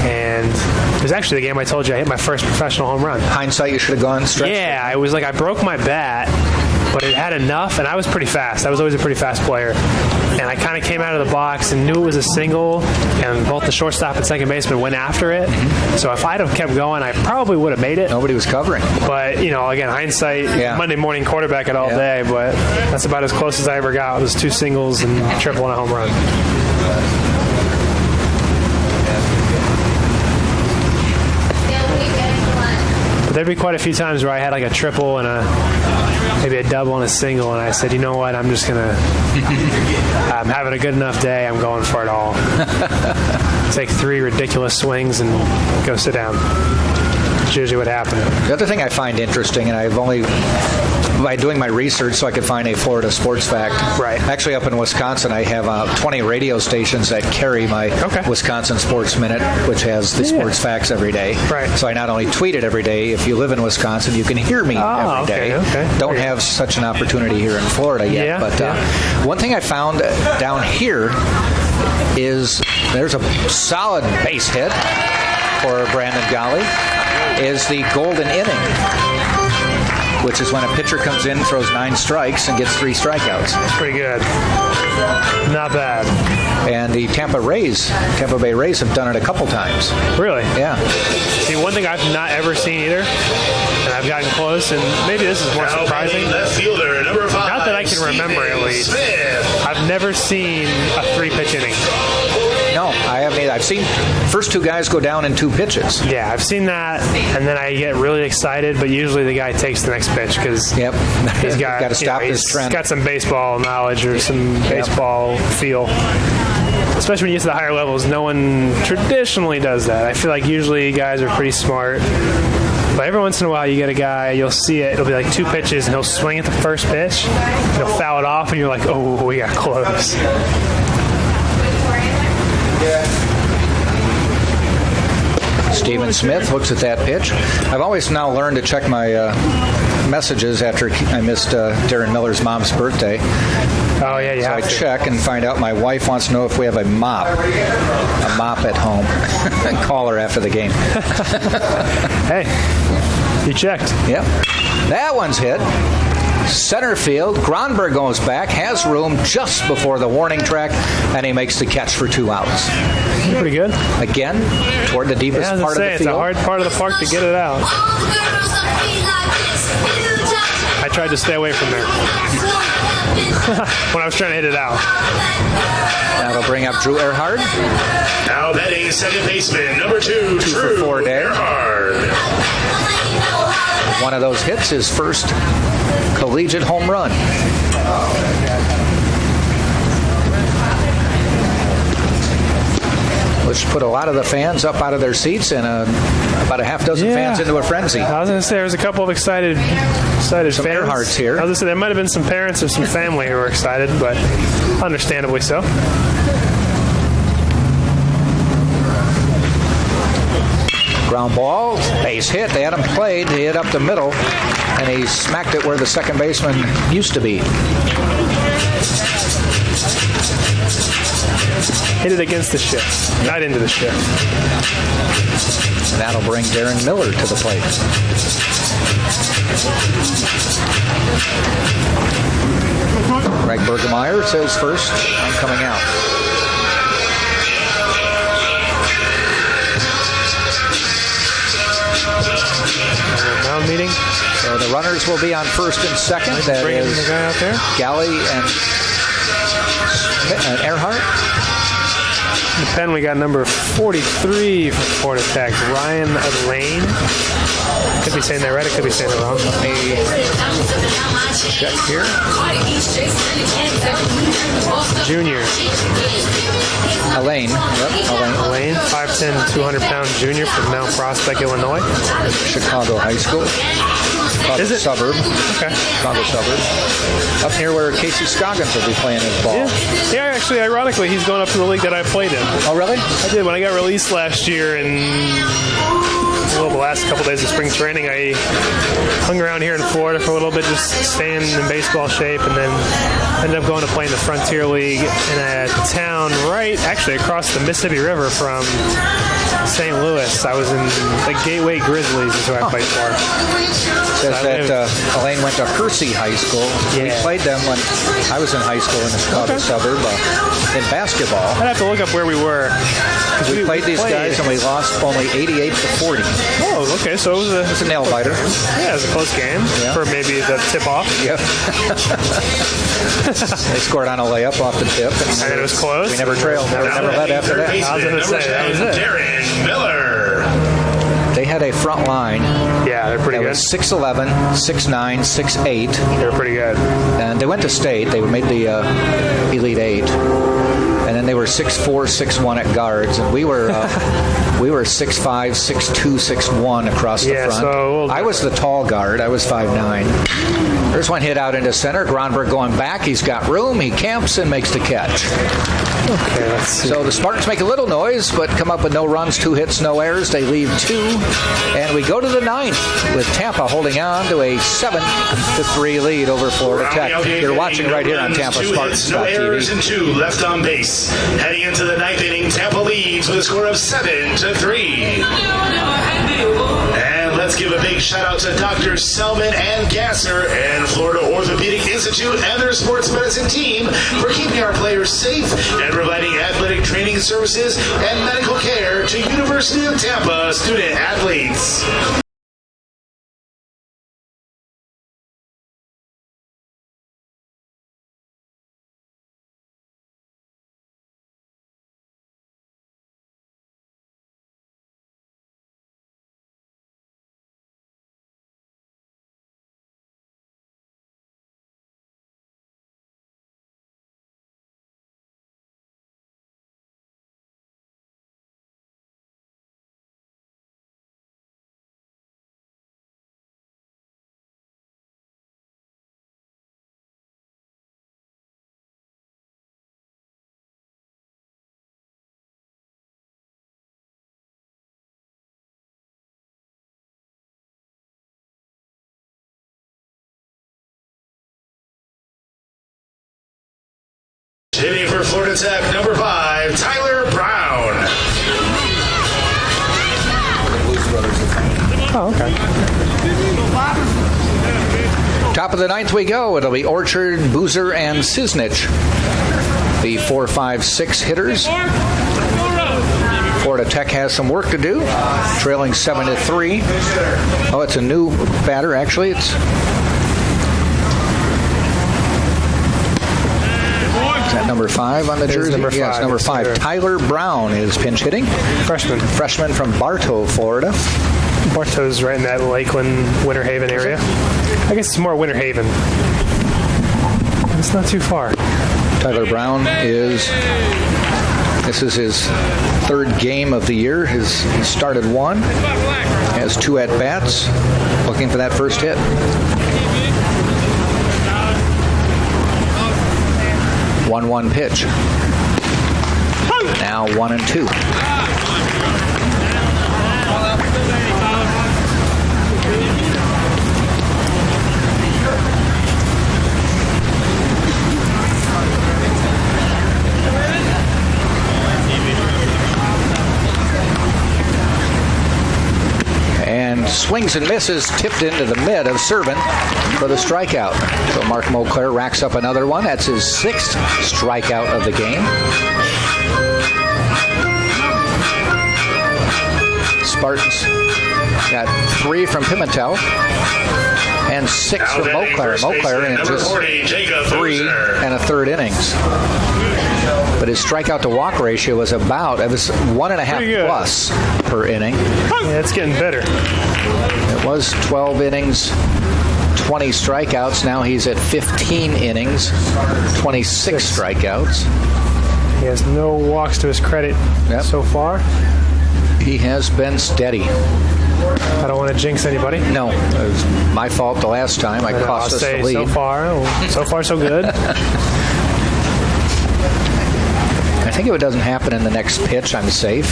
And it was actually the game I told you I hit my first professional home run. Hindsight, you should have gone straight. Yeah, I was like, I broke my bat, but it had enough, and I was pretty fast. I was always a pretty fast player. And I kind of came out of the box and knew it was a single, and both the shortstop and second baseman went after it. Mm-hmm. So if I'd have kept going, I probably would have made it. Nobody was covering. But, again, hindsight, Monday morning quarterback it all day, but that's about as close as I ever got. It was 2 singles and triple and a home run. But there'd be quite a few times where I had like a triple and maybe a double and a single, and I said, you know what, I'm just going to, I'm having a good enough day, I'm going for it all. Take 3 ridiculous swings and go sit down. That's usually what happened. The other thing I find interesting, and I've only, by doing my research so I could find a Florida sports fact. Right. Actually, up in Wisconsin, I have 20 radio stations that carry my Wisconsin Sports Minute, which has the sports facts every day. Right. So I not only tweet it every day, if you live in Wisconsin, you can hear me every day. Okay. Don't have such an opportunity here in Florida yet. But one thing I found down here is there's a solid base hit for Brandon Golly, is the golden inning, which is when a pitcher comes in, throws 9 strikes, and gets 3 strikeouts. That's pretty good. Not bad. And the Tampa Bay Rays have done it a couple times. Really? Yeah. See, one thing I've not ever seen either, and I've gotten close, and maybe this is more surprising. Left fielder, number 5. Not that I can remember, at least. Smith. I've never seen a 3-pitch inning. No, I haven't either. I've seen first 2 guys go down in 2 pitches. Yeah, I've seen that, and then I get really excited, but usually the guy takes the next pitch because he's got to stop this trend. He's got some baseball knowledge or some baseball feel. Especially when you get to the higher levels, no one traditionally does that. I feel like usually guys are pretty smart. But every once in a while, you get a guy, you'll see it, it'll be like 2 pitches, and he'll swing at the first pitch, he'll foul it off, and you're like, oh, we got close. Steven Smith looks at that pitch. I've always now learned to check my messages after I missed Darren Miller's mom's birthday. Oh, yeah, you have to. I check and find out my wife wants to know if we have a mop at home. And call her after the game. Hey, you checked. Yep. That one's hit. Center field. Gronberg goes back, has room just before the warning track, and he makes the catch for 2 outs. Pretty good. Again, toward the deepest part of the field. It's a hard part of the park to get it out. I tried to stay away from there when I was trying to hit it out. That'll bring up Drew Earhart. Now batting second baseman, number 2, 2 for 4 there. Earhart. One of those hits, his first collegiate home run. Which put a lot of the fans up out of their seats and about a half dozen fans into a frenzy. I was going to say there was a couple of excited some fans. Earharts here. I was going to say there might have been some parents or some family who were excited, but understandably so. Ground ball, base hit. They had him played. He hit up the middle, and he smacked it where the second baseman used to be. Hit it against the shift, not into the shift. And that'll bring Darren Miller to the plate. Greg Bergemeyer says first, I'm coming out. Mound meeting. So the runners will be on first and second. That is the guy out there. Galley and Earhart. the pen, we got number 43 for Florida Tech, Ryan Lane. Could be saying that right, I could be saying it wrong. Let me check here. Junior. Elaine. Yep, Elaine, 5'10", 200-pound junior from Mount Prospect, Illinois. Chicago High School. Chicago suburb. Okay. Chicago suburb. Up near where Casey Scoggins will be playing his ball. Yeah, actually, ironically, he's going up to the league that I played in. Oh, really? I did. When I got released last year and the last couple days of spring training, I hung around here in Florida for a little bit, just staying in baseball shape, and then ended up going to play in the Frontier League in a town right actually across the Mississippi River from St. Louis. I was in the Gateway Grizzlies is who I played for. Says that Elaine went to Hersey High School. Yeah. We played them when I was in high school in the Chicago suburb in basketball. I'd have to look up where we were. We played these guys and we lost only 88-40. Oh, okay. So it was a nail biter. Yeah, it was a close game for maybe the tip off. Yep. They scored on a layup off the tip. And it was close. We never trailed. Never led after that. I was going to say, that was it. Darren Miller. They had a front line. Yeah, they're pretty good. Was 6'11", 6'9", 6'8". They were pretty good. And they went to state. They made the Elite Eight. And then they were 6'4", 6'1" at guards, and we were 6'5", 6'2", 6'1" across the front. So I was the tall guard. I was 5'9". There's one hit out into center. Gronberg going back. He's got room. He camps and makes the catch. Okay, let's see. So the Spartans make a little noise, but come up with no runs, 2 hits, no errors. They leave 2, and we go to the 9th with Tampa holding on to a 7-3 lead over Florida Tech. You're watching right here on Tampa Spartans. No errors and 2 left on base. Heading into the 9th inning, Tampa leads with a score of 7-3. And let's give a big shout out to Dr. Selman and Gasser and Florida Orthopedic Institute and their sports medicine team for keeping our players safe and providing athletic training services and medical care to University of Tampa student athletes. Hitting for Florida Tech, number 5, Tyler Brown. Oh, okay. Top of the 9th we go. It'll be Orchard, Boozer, and Cisnich. The 4, 5, 6 hitters. Florida Tech has some work to do. Trailing 7-3. Oh, it's a new batter, actually. It's Is that number 5 on the jersey? Number 5. Yes, number 5. Yes, Tyler Brown is pinch hitting. Freshman from Bartow, Florida. Bartow's right in that Lakeland, Winter Haven area. I guess it's more Winter Haven. It's not too far. Tyler Brown this is his 3rd game of the year. He started 1, has 2 at-bats, looking for that first hit. 1-1 pitch. Now 1-2. And swings and misses, tipped into the mid of Servant for the strikeout. So Mark Moncler racks up another one. That's his 6th strikeout of the game. Spartans got 3 from Pimentel. and 6 for Moclair. Moclair in just 3 and a third innings. But his strikeout to walk ratio was about, it was 1.5 plus per inning. Yeah, it's getting better. It was 12 innings, 20 strikeouts. Now he's at 15 innings, 26 strikeouts. He has no walks to his credit so far. He has been steady. I don't want to jinx anybody. No, it was my fault the last time. I cost us the lead. So far so good. I think if it doesn't happen in the next pitch, I'm safe.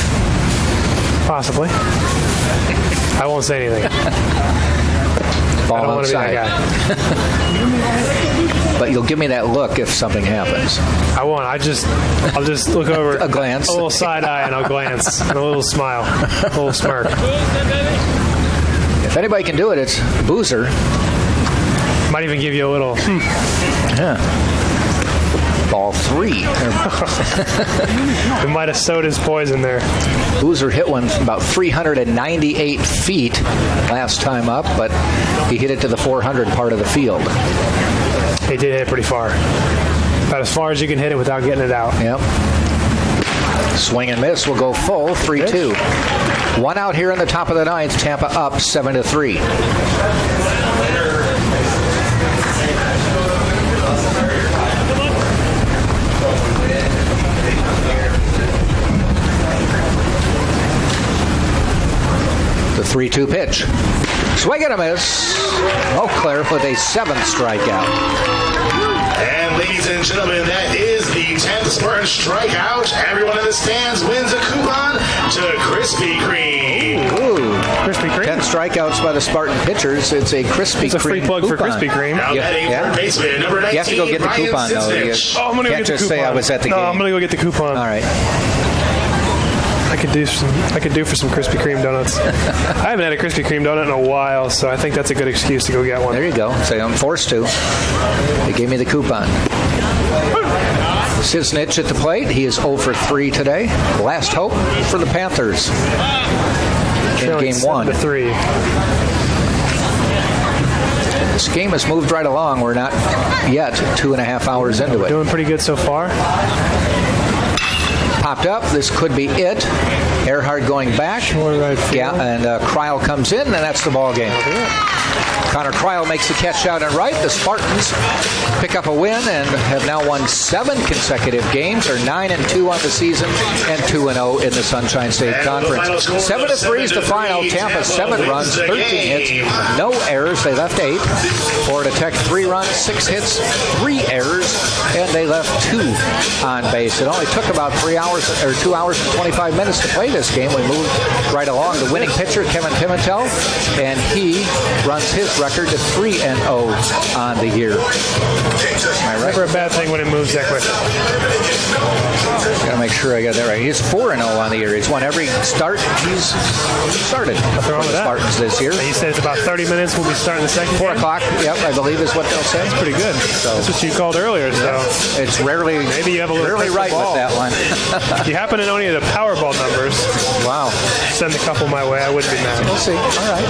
Possibly. I won't say anything. Ball I don't want to be outside. that guy. But you'll give me that look if something happens. I won't. I'll just look over. A glance. A little side eye and I'll glance. And a little smile. A little smirk. If anybody can do it, it's Boozer. Might even give you a little Yeah. Ball 3. We might have sowed his poison there. Boozer hit one from about 398 feet last time up, but he hit it to the 400 part of the field. He did hit it pretty far. About as far as you can hit it without getting it out. Yep. Swing and miss will go full, 3-2. One out here in the top of the ninth. Tampa up 7-3. The 3-2 pitch. Swing and a miss. Moclair with a 7th strikeout. And ladies and gentlemen, that is the 10th Spartan strikeout. Everyone in the stands wins a coupon to Krispy Kreme. Ooh. Krispy Kreme? 10 strikeouts by the Spartan pitchers. It's a Krispy Kreme. It's a free plug coupon. for Krispy Kreme. Now batting third baseman, number 19, you have to go get the Ryan coupon, though. You I'm gonna can't go get just the say coupon. I was at the game. No, I'm going to go get the coupon. All right. I could do for some Krispy Kreme donuts. I haven't had a Krispy Kreme donut in a while, so I think that's a good excuse to go get one. There you go. Say I'm forced to. They gave me the coupon. Sisnich at the plate. He is 0 for 3 today. Last hope for the Panthers in game 1. 7-3. This game has moved right along. We're not yet 2.5 hours into it. Doing pretty good so far. Popped up. This could be it. Earhart going back. Yeah, and Kreil comes in, and that's the ball game. Connor Kreil makes the catch out and right. The Spartans pick up a win and have now won 7 consecutive games. They're 9-2 on the season and 2-0 in the Sunshine State Conference. 7-3 is the final. Tampa 7 runs, 13 hits, no errors. They left 8. Florida Tech 3 runs, 6 hits, 3 errors, and they left 2 on base. It only took about 2 hours and 25 minutes to play this game. We moved right along. The winning pitcher, Kevin Pimentel, and he runs his record to 3-0 on the year. Am I right? Never a bad thing when it moves that quick. Got to make sure I got that right. He's 4-0 on the year. He's won every start he's started for the Spartans this year. He said it's about 30 minutes. We'll be starting the second 4 o'clock, yep, I believe is what they'll say. That's pretty good. So, that's what you called earlier. So it's rarely, maybe you have a little rarely right with that one. If you happen to know any of the Powerball numbers, wow, send a couple my way. I wouldn't be mad. We'll see. All right.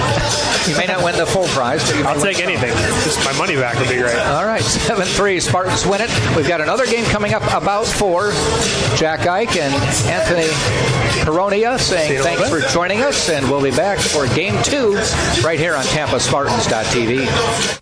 You may not win the full prize, but you may I'll take anything. Just my money back would be great. All right, 7-3. Spartans win it. We've got another game coming up about 4. Jack Ike and Anthony Caronia saying thanks for joining us, and we'll be back for Game 2 right here on TampaSpartans.tv.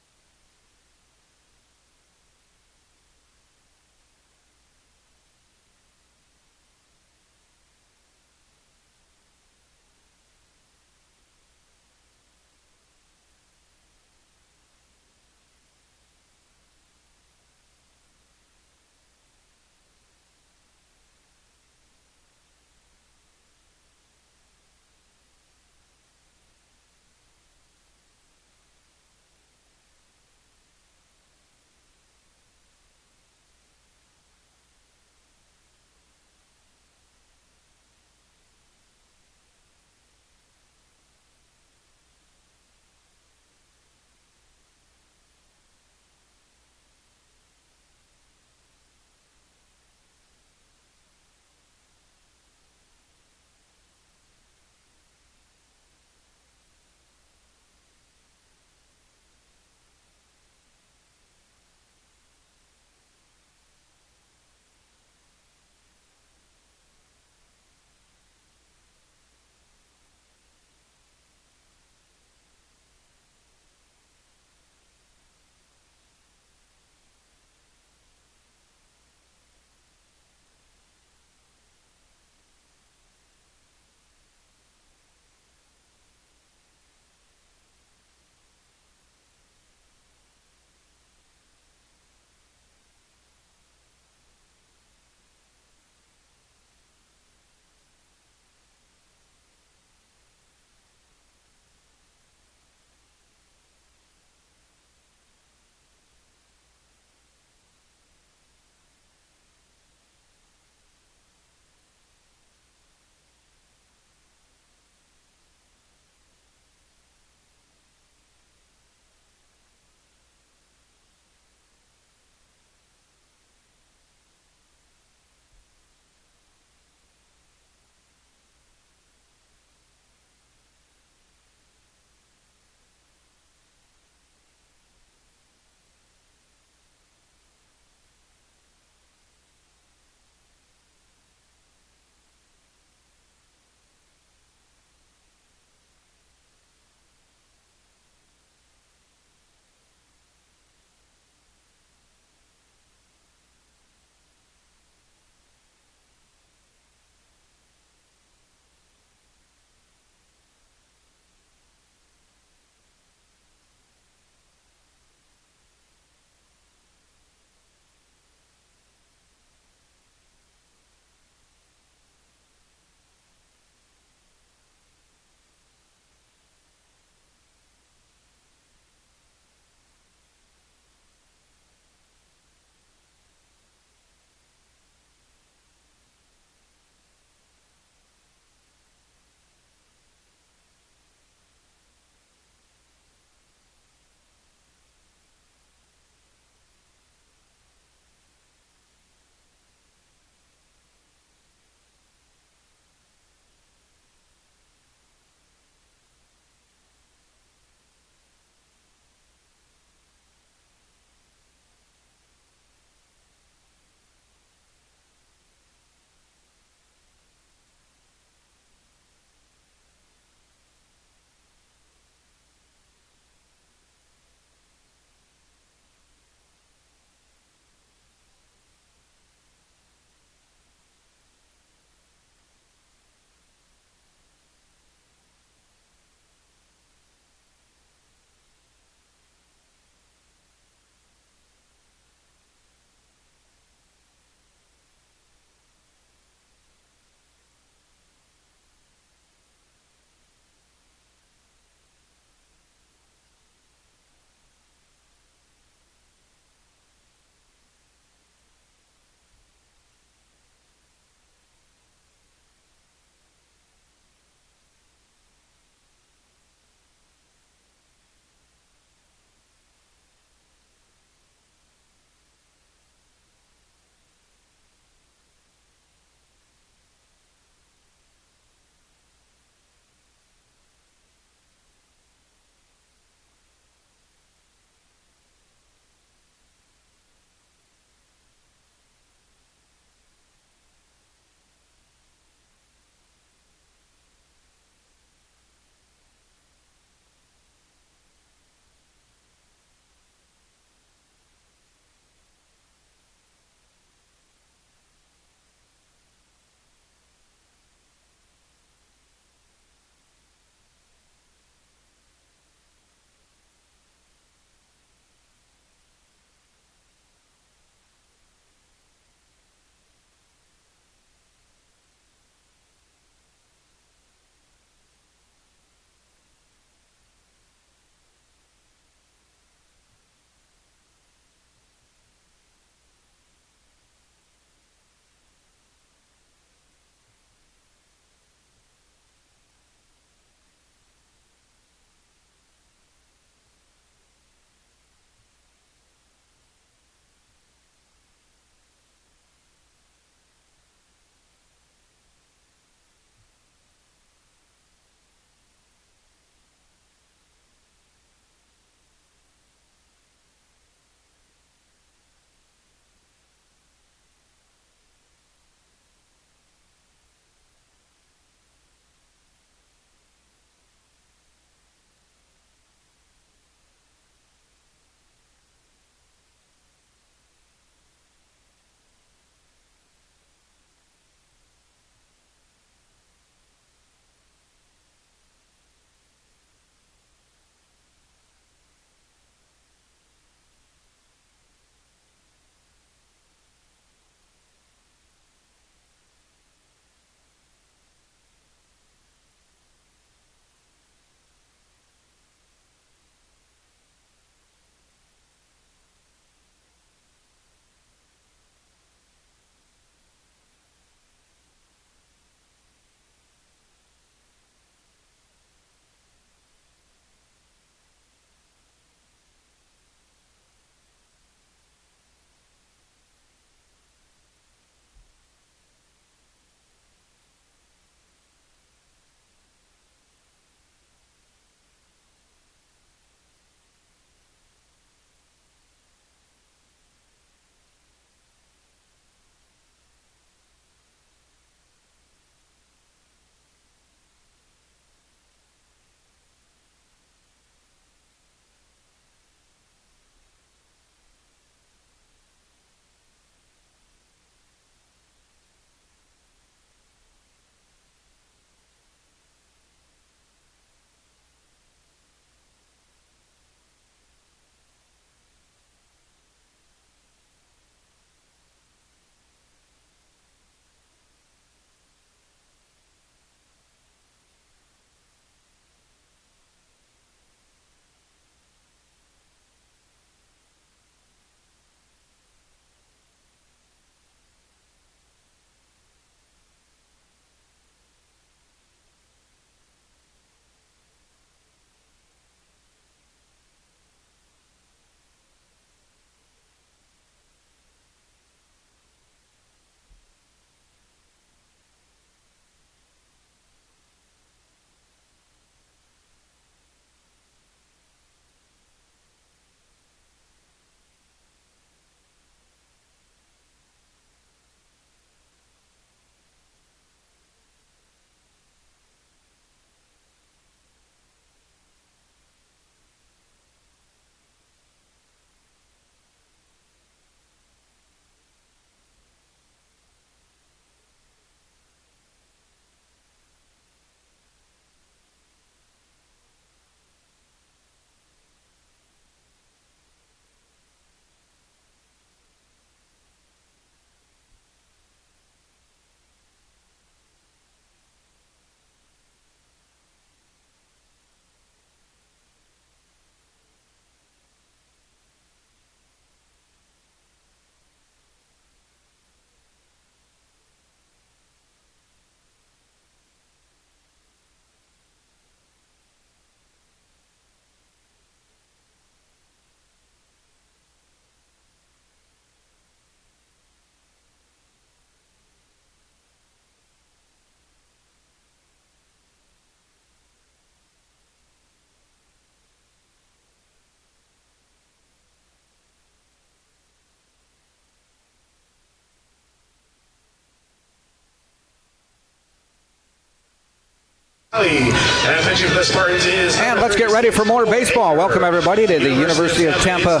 And pitching for the Spartans is... And let's get ready for more baseball. Welcome, everybody, to the University of Tampa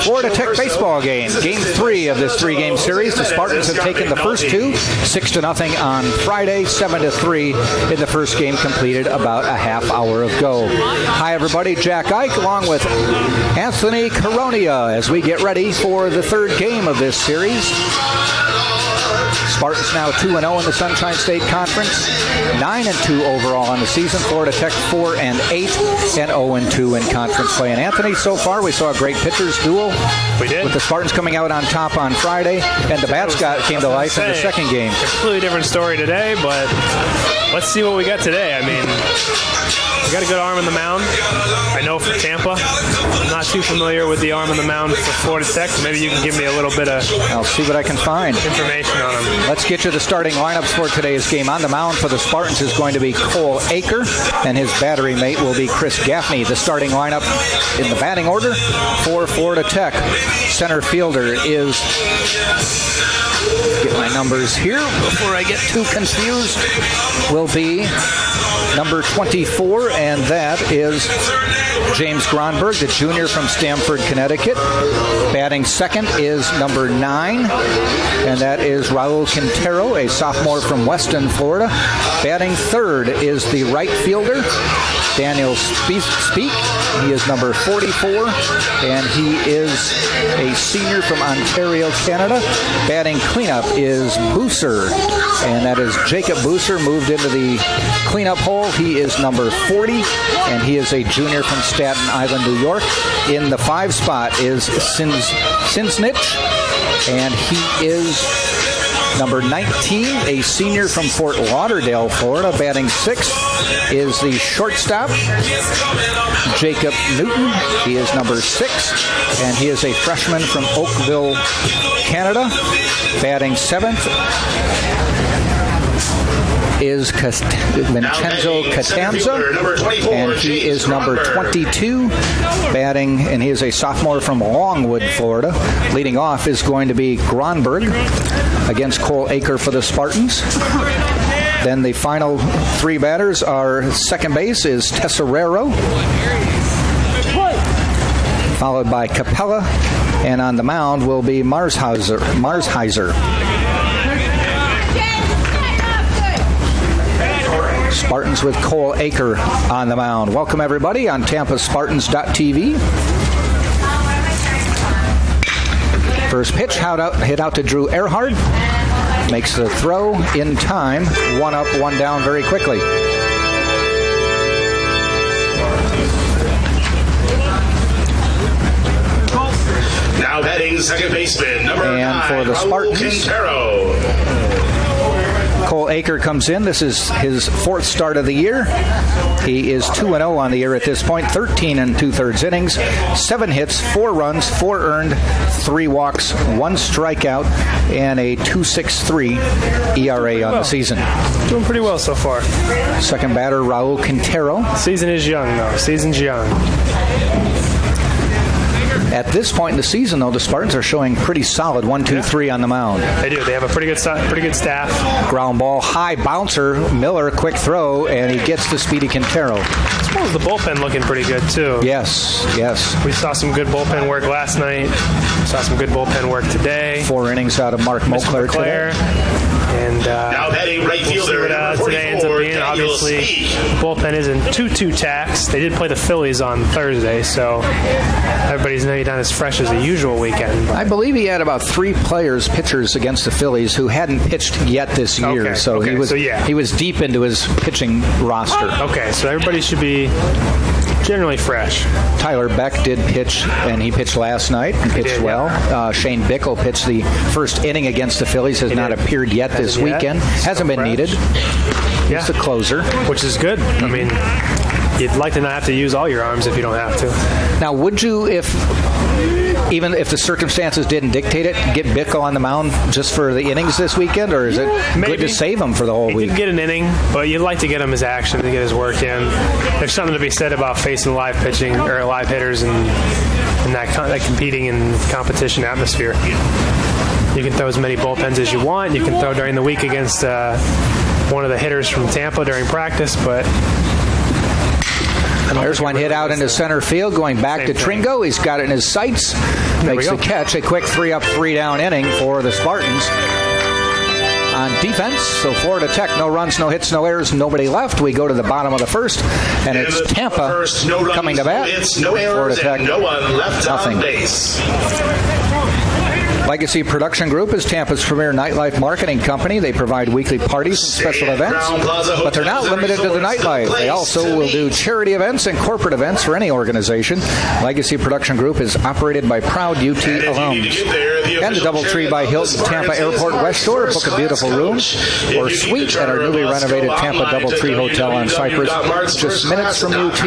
Florida Tech baseball game. Game 3 of this 3-game series. The Spartans have taken the first two, 6-0 on Friday, 7-3 in the first game completed about a half hour ago. Hi, everybody. Jack Ike along with Anthony Caronia as we get ready for the third game of this series. Spartans now 2-0 in the Sunshine State Conference, 9-2 overall on the season. Florida Tech 4-8 and 0-2 in conference play. And Anthony, so far we saw a great pitchers duel. We did. With the Spartans coming out on top on Friday, and the bats came to life in the second game. Completely different story today, but let's see what we got today. I mean, we got a good arm on the mound. I know for Tampa. I'm not too familiar with the arm on the mound for Florida Tech. Maybe you can give me a little bit of... I'll see what I can find. Information on them. Let's get you the starting lineups for today's game. On the mound for the Spartans is going to be Cole Aker, and his battery mate will be Chris Gaffney. The starting lineup in the batting order for Florida Tech. Center fielder is... Get my numbers here before I get too confused. Will be number 24, and that is James Gronberg, the junior from Stamford, Connecticut. Batting second is number 9, and that is Raul Quintero, a sophomore from Weston, Florida. Batting third is the right fielder, Daniel Speak. He is number 44, and he is a senior from Ontario, Canada. Batting cleanup is Booser, and that is Jacob Booser, moved into the cleanup hole. He is number 40, and he is a junior from Staten Island, New York. In the 5 spot is Sinsnich, and he is number 19, a senior from Fort Lauderdale, Florida. Batting 6th is the shortstop, Jacob Newton. He is number 6, and he is a freshman from Oakville, Canada. Batting 7th is Vincenzo Catanza, and he is number 22, batting, and he is a sophomore from Longwood, Florida. Leading off is going to be Gronberg against Cole Aker for the Spartans. Then the final 3 batters are second base is Tesserero, followed by Capella, and on the mound will be Marsheiser. Spartans with Cole Aker on the mound. Welcome, everybody, on TampaSpartans.tv. First pitch hit out to Drew Earhart. Makes the throw in time. 1 up, 1 down very quickly. Now batting second baseman, number 9, for the Spartans, Quintero. Cole Aker comes in. This is his 4th start of the year. He is 2-0 on the year at this point, 13 2/3 innings, 7 hits, 4 runs, 4 earned, 3 walks, 1 strikeout, and a 2.63 ERA on the season. Doing pretty well so far. Second batter, Raul Quintero. Season is young, though. Season's young. At this point in the season, though, the Spartans are showing pretty solid 1-2-3 on the mound. They do. They have a pretty good staff. Ground ball, high bouncer, Miller, quick throw, and he gets to Speedy Quintero. I suppose the bullpen looking pretty good, too. Yes. We saw some good bullpen work last night. Saw some good bullpen work today. 4 innings out of Mark Moncler today. And now batting right fielder, today ends up being. Obviously, bullpen isn't too taxed. They did play the Phillies on Thursday, so everybody's maybe not as fresh as the usual weekend. I believe he had about 3 pitchers against the Phillies who hadn't pitched yet this year. He was deep into his pitching roster. Okay, so everybody should be generally fresh. Tyler Beck did pitch, and he pitched last night and pitched well. Shane Bickle pitched the first inning against the Phillies, has not appeared yet this weekend. Hasn't been needed. He's the closer. Which is good. I mean, you'd like to not have to use all your arms if you don't have to. Now, would you, even if the circumstances didn't dictate it, get Bickle on the mound just for the innings this weekend, or is it good to save him for the whole week? He can get an inning, but you'd like to get him his action to get his work in. There's something to be said about facing live pitching or live hitters and that competing in competition atmosphere. You can throw as many bullpens as you want. You can throw during the week against one of the hitters from Tampa during practice, but there's one hit out into center field, going back to Tringo. He's got it in his sights. Makes the catch. A quick 3-up, 3-down inning for the Spartans. On defense, so Florida Tech, no runs, no hits, no errors, nobody left. We go to the bottom of the first, and it's Tampa coming to bat. Florida Tech, no one left nothing. On base. Legacy Production Group is Tampa's premier nightlife marketing company. They provide weekly parties and special events, but they're not limited to the nightlife. They also will do charity events and corporate events for any organization. Legacy Production Group is operated by proud UT alums. And the DoubleTree by Hilton Tampa Airport West Shore. Book a beautiful room or suite at our newly renovated Tampa DoubleTree Hotel on Cypress, just minutes from UT.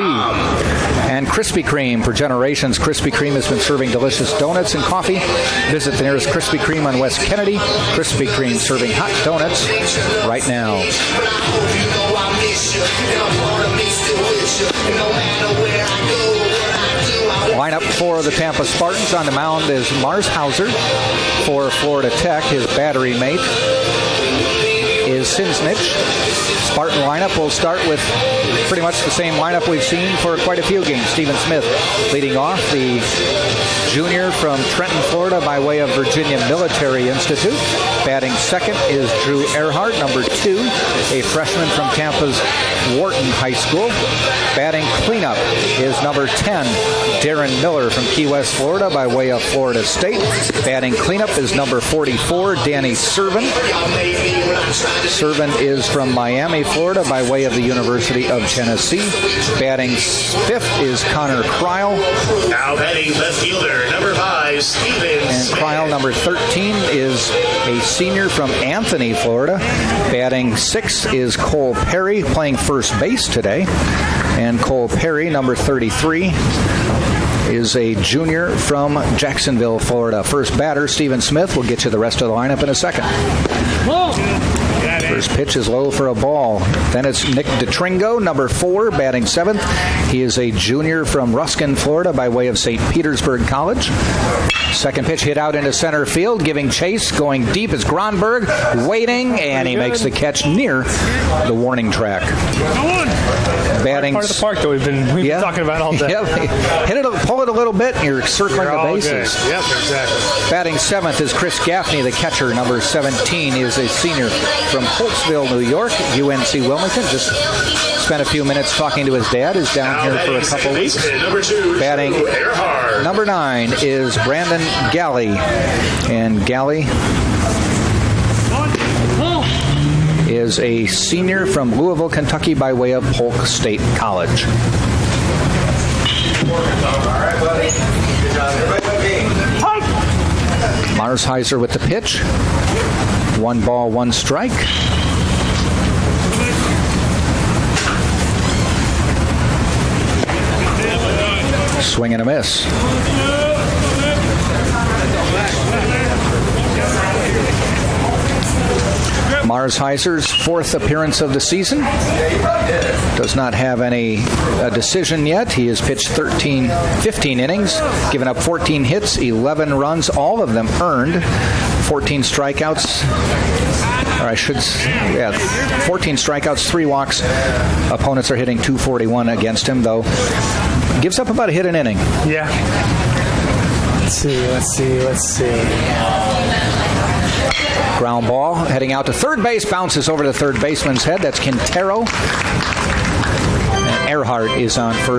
And Krispy Kreme. For generations, Krispy Kreme has been serving delicious donuts and coffee. Visit the nearest Krispy Kreme on West Kennedy. Krispy Kreme serving hot donuts right now. Lineup for the Tampa Spartans. On the mound is Mars Hauser for Florida Tech. His battery mate is Sinsnich. Spartan lineup will start with pretty much the same lineup we've seen for quite a few games. Stephen Smith leading off, the junior from Trenton, Florida, by way of Virginia Military Institute. Batting second is Drew Earhart, number 2, a freshman from Tampa's Wharton High School. Batting cleanup is number 10, Darren Miller from Key West, Florida, by way of Florida State. Batting cleanup is number 44, Danny Servin. Servin is from Miami, Florida, by way of the University of Tennessee. Batting fifth is Connor Kryl. Now batting left fielder, number 5, Steven And Kryl, number 13, is a senior from Anthony, Florida. Batting sixth is Cole Perry, playing first base today. And Cole Perry, number 33, is a junior from Jacksonville, Florida. First batter, Stephen Smith. We'll get you the rest of the lineup in a second. First pitch is low for a ball. Then it's Nick DeTringo, number 4, batting seventh. He is a junior from Ruskin, Florida, by way of St. Petersburg College. Second pitch hit out into center field, giving chase. Going deep is Gronberg, waiting, and he makes the catch near the warning track. Batting part of the park that we've been talking about all day. Hit it, pull it a little bit, and you're circling the bases. Good. Yep, exactly. Batting seventh is Chris Gaffney, the catcher, number 17. He is a senior from Holtzville, New York. UNC Wilmington. Just spent a few minutes talking to his dad. Is down here for a couple weeks. Batting number 9 is Brandon Galley, and Galley is a senior from Louisville, Kentucky, by way of Polk State College. Mars Heiser with the pitch. 1 ball, 1 strike. Swing and a miss. Mars Heiser's 4th appearance of the season. Does not have any decision yet. He has pitched 15 innings, given up 14 hits, 11 runs, all of them earned, 14 strikeouts. Or I should, 14 strikeouts, 3 walks. Opponents are hitting .241 against him, though. Gives up about a hit an inning. Yeah. Let's see. Ground ball heading out to third base, bounces over the third baseman's head. That's Quintero. And Earhart is on first.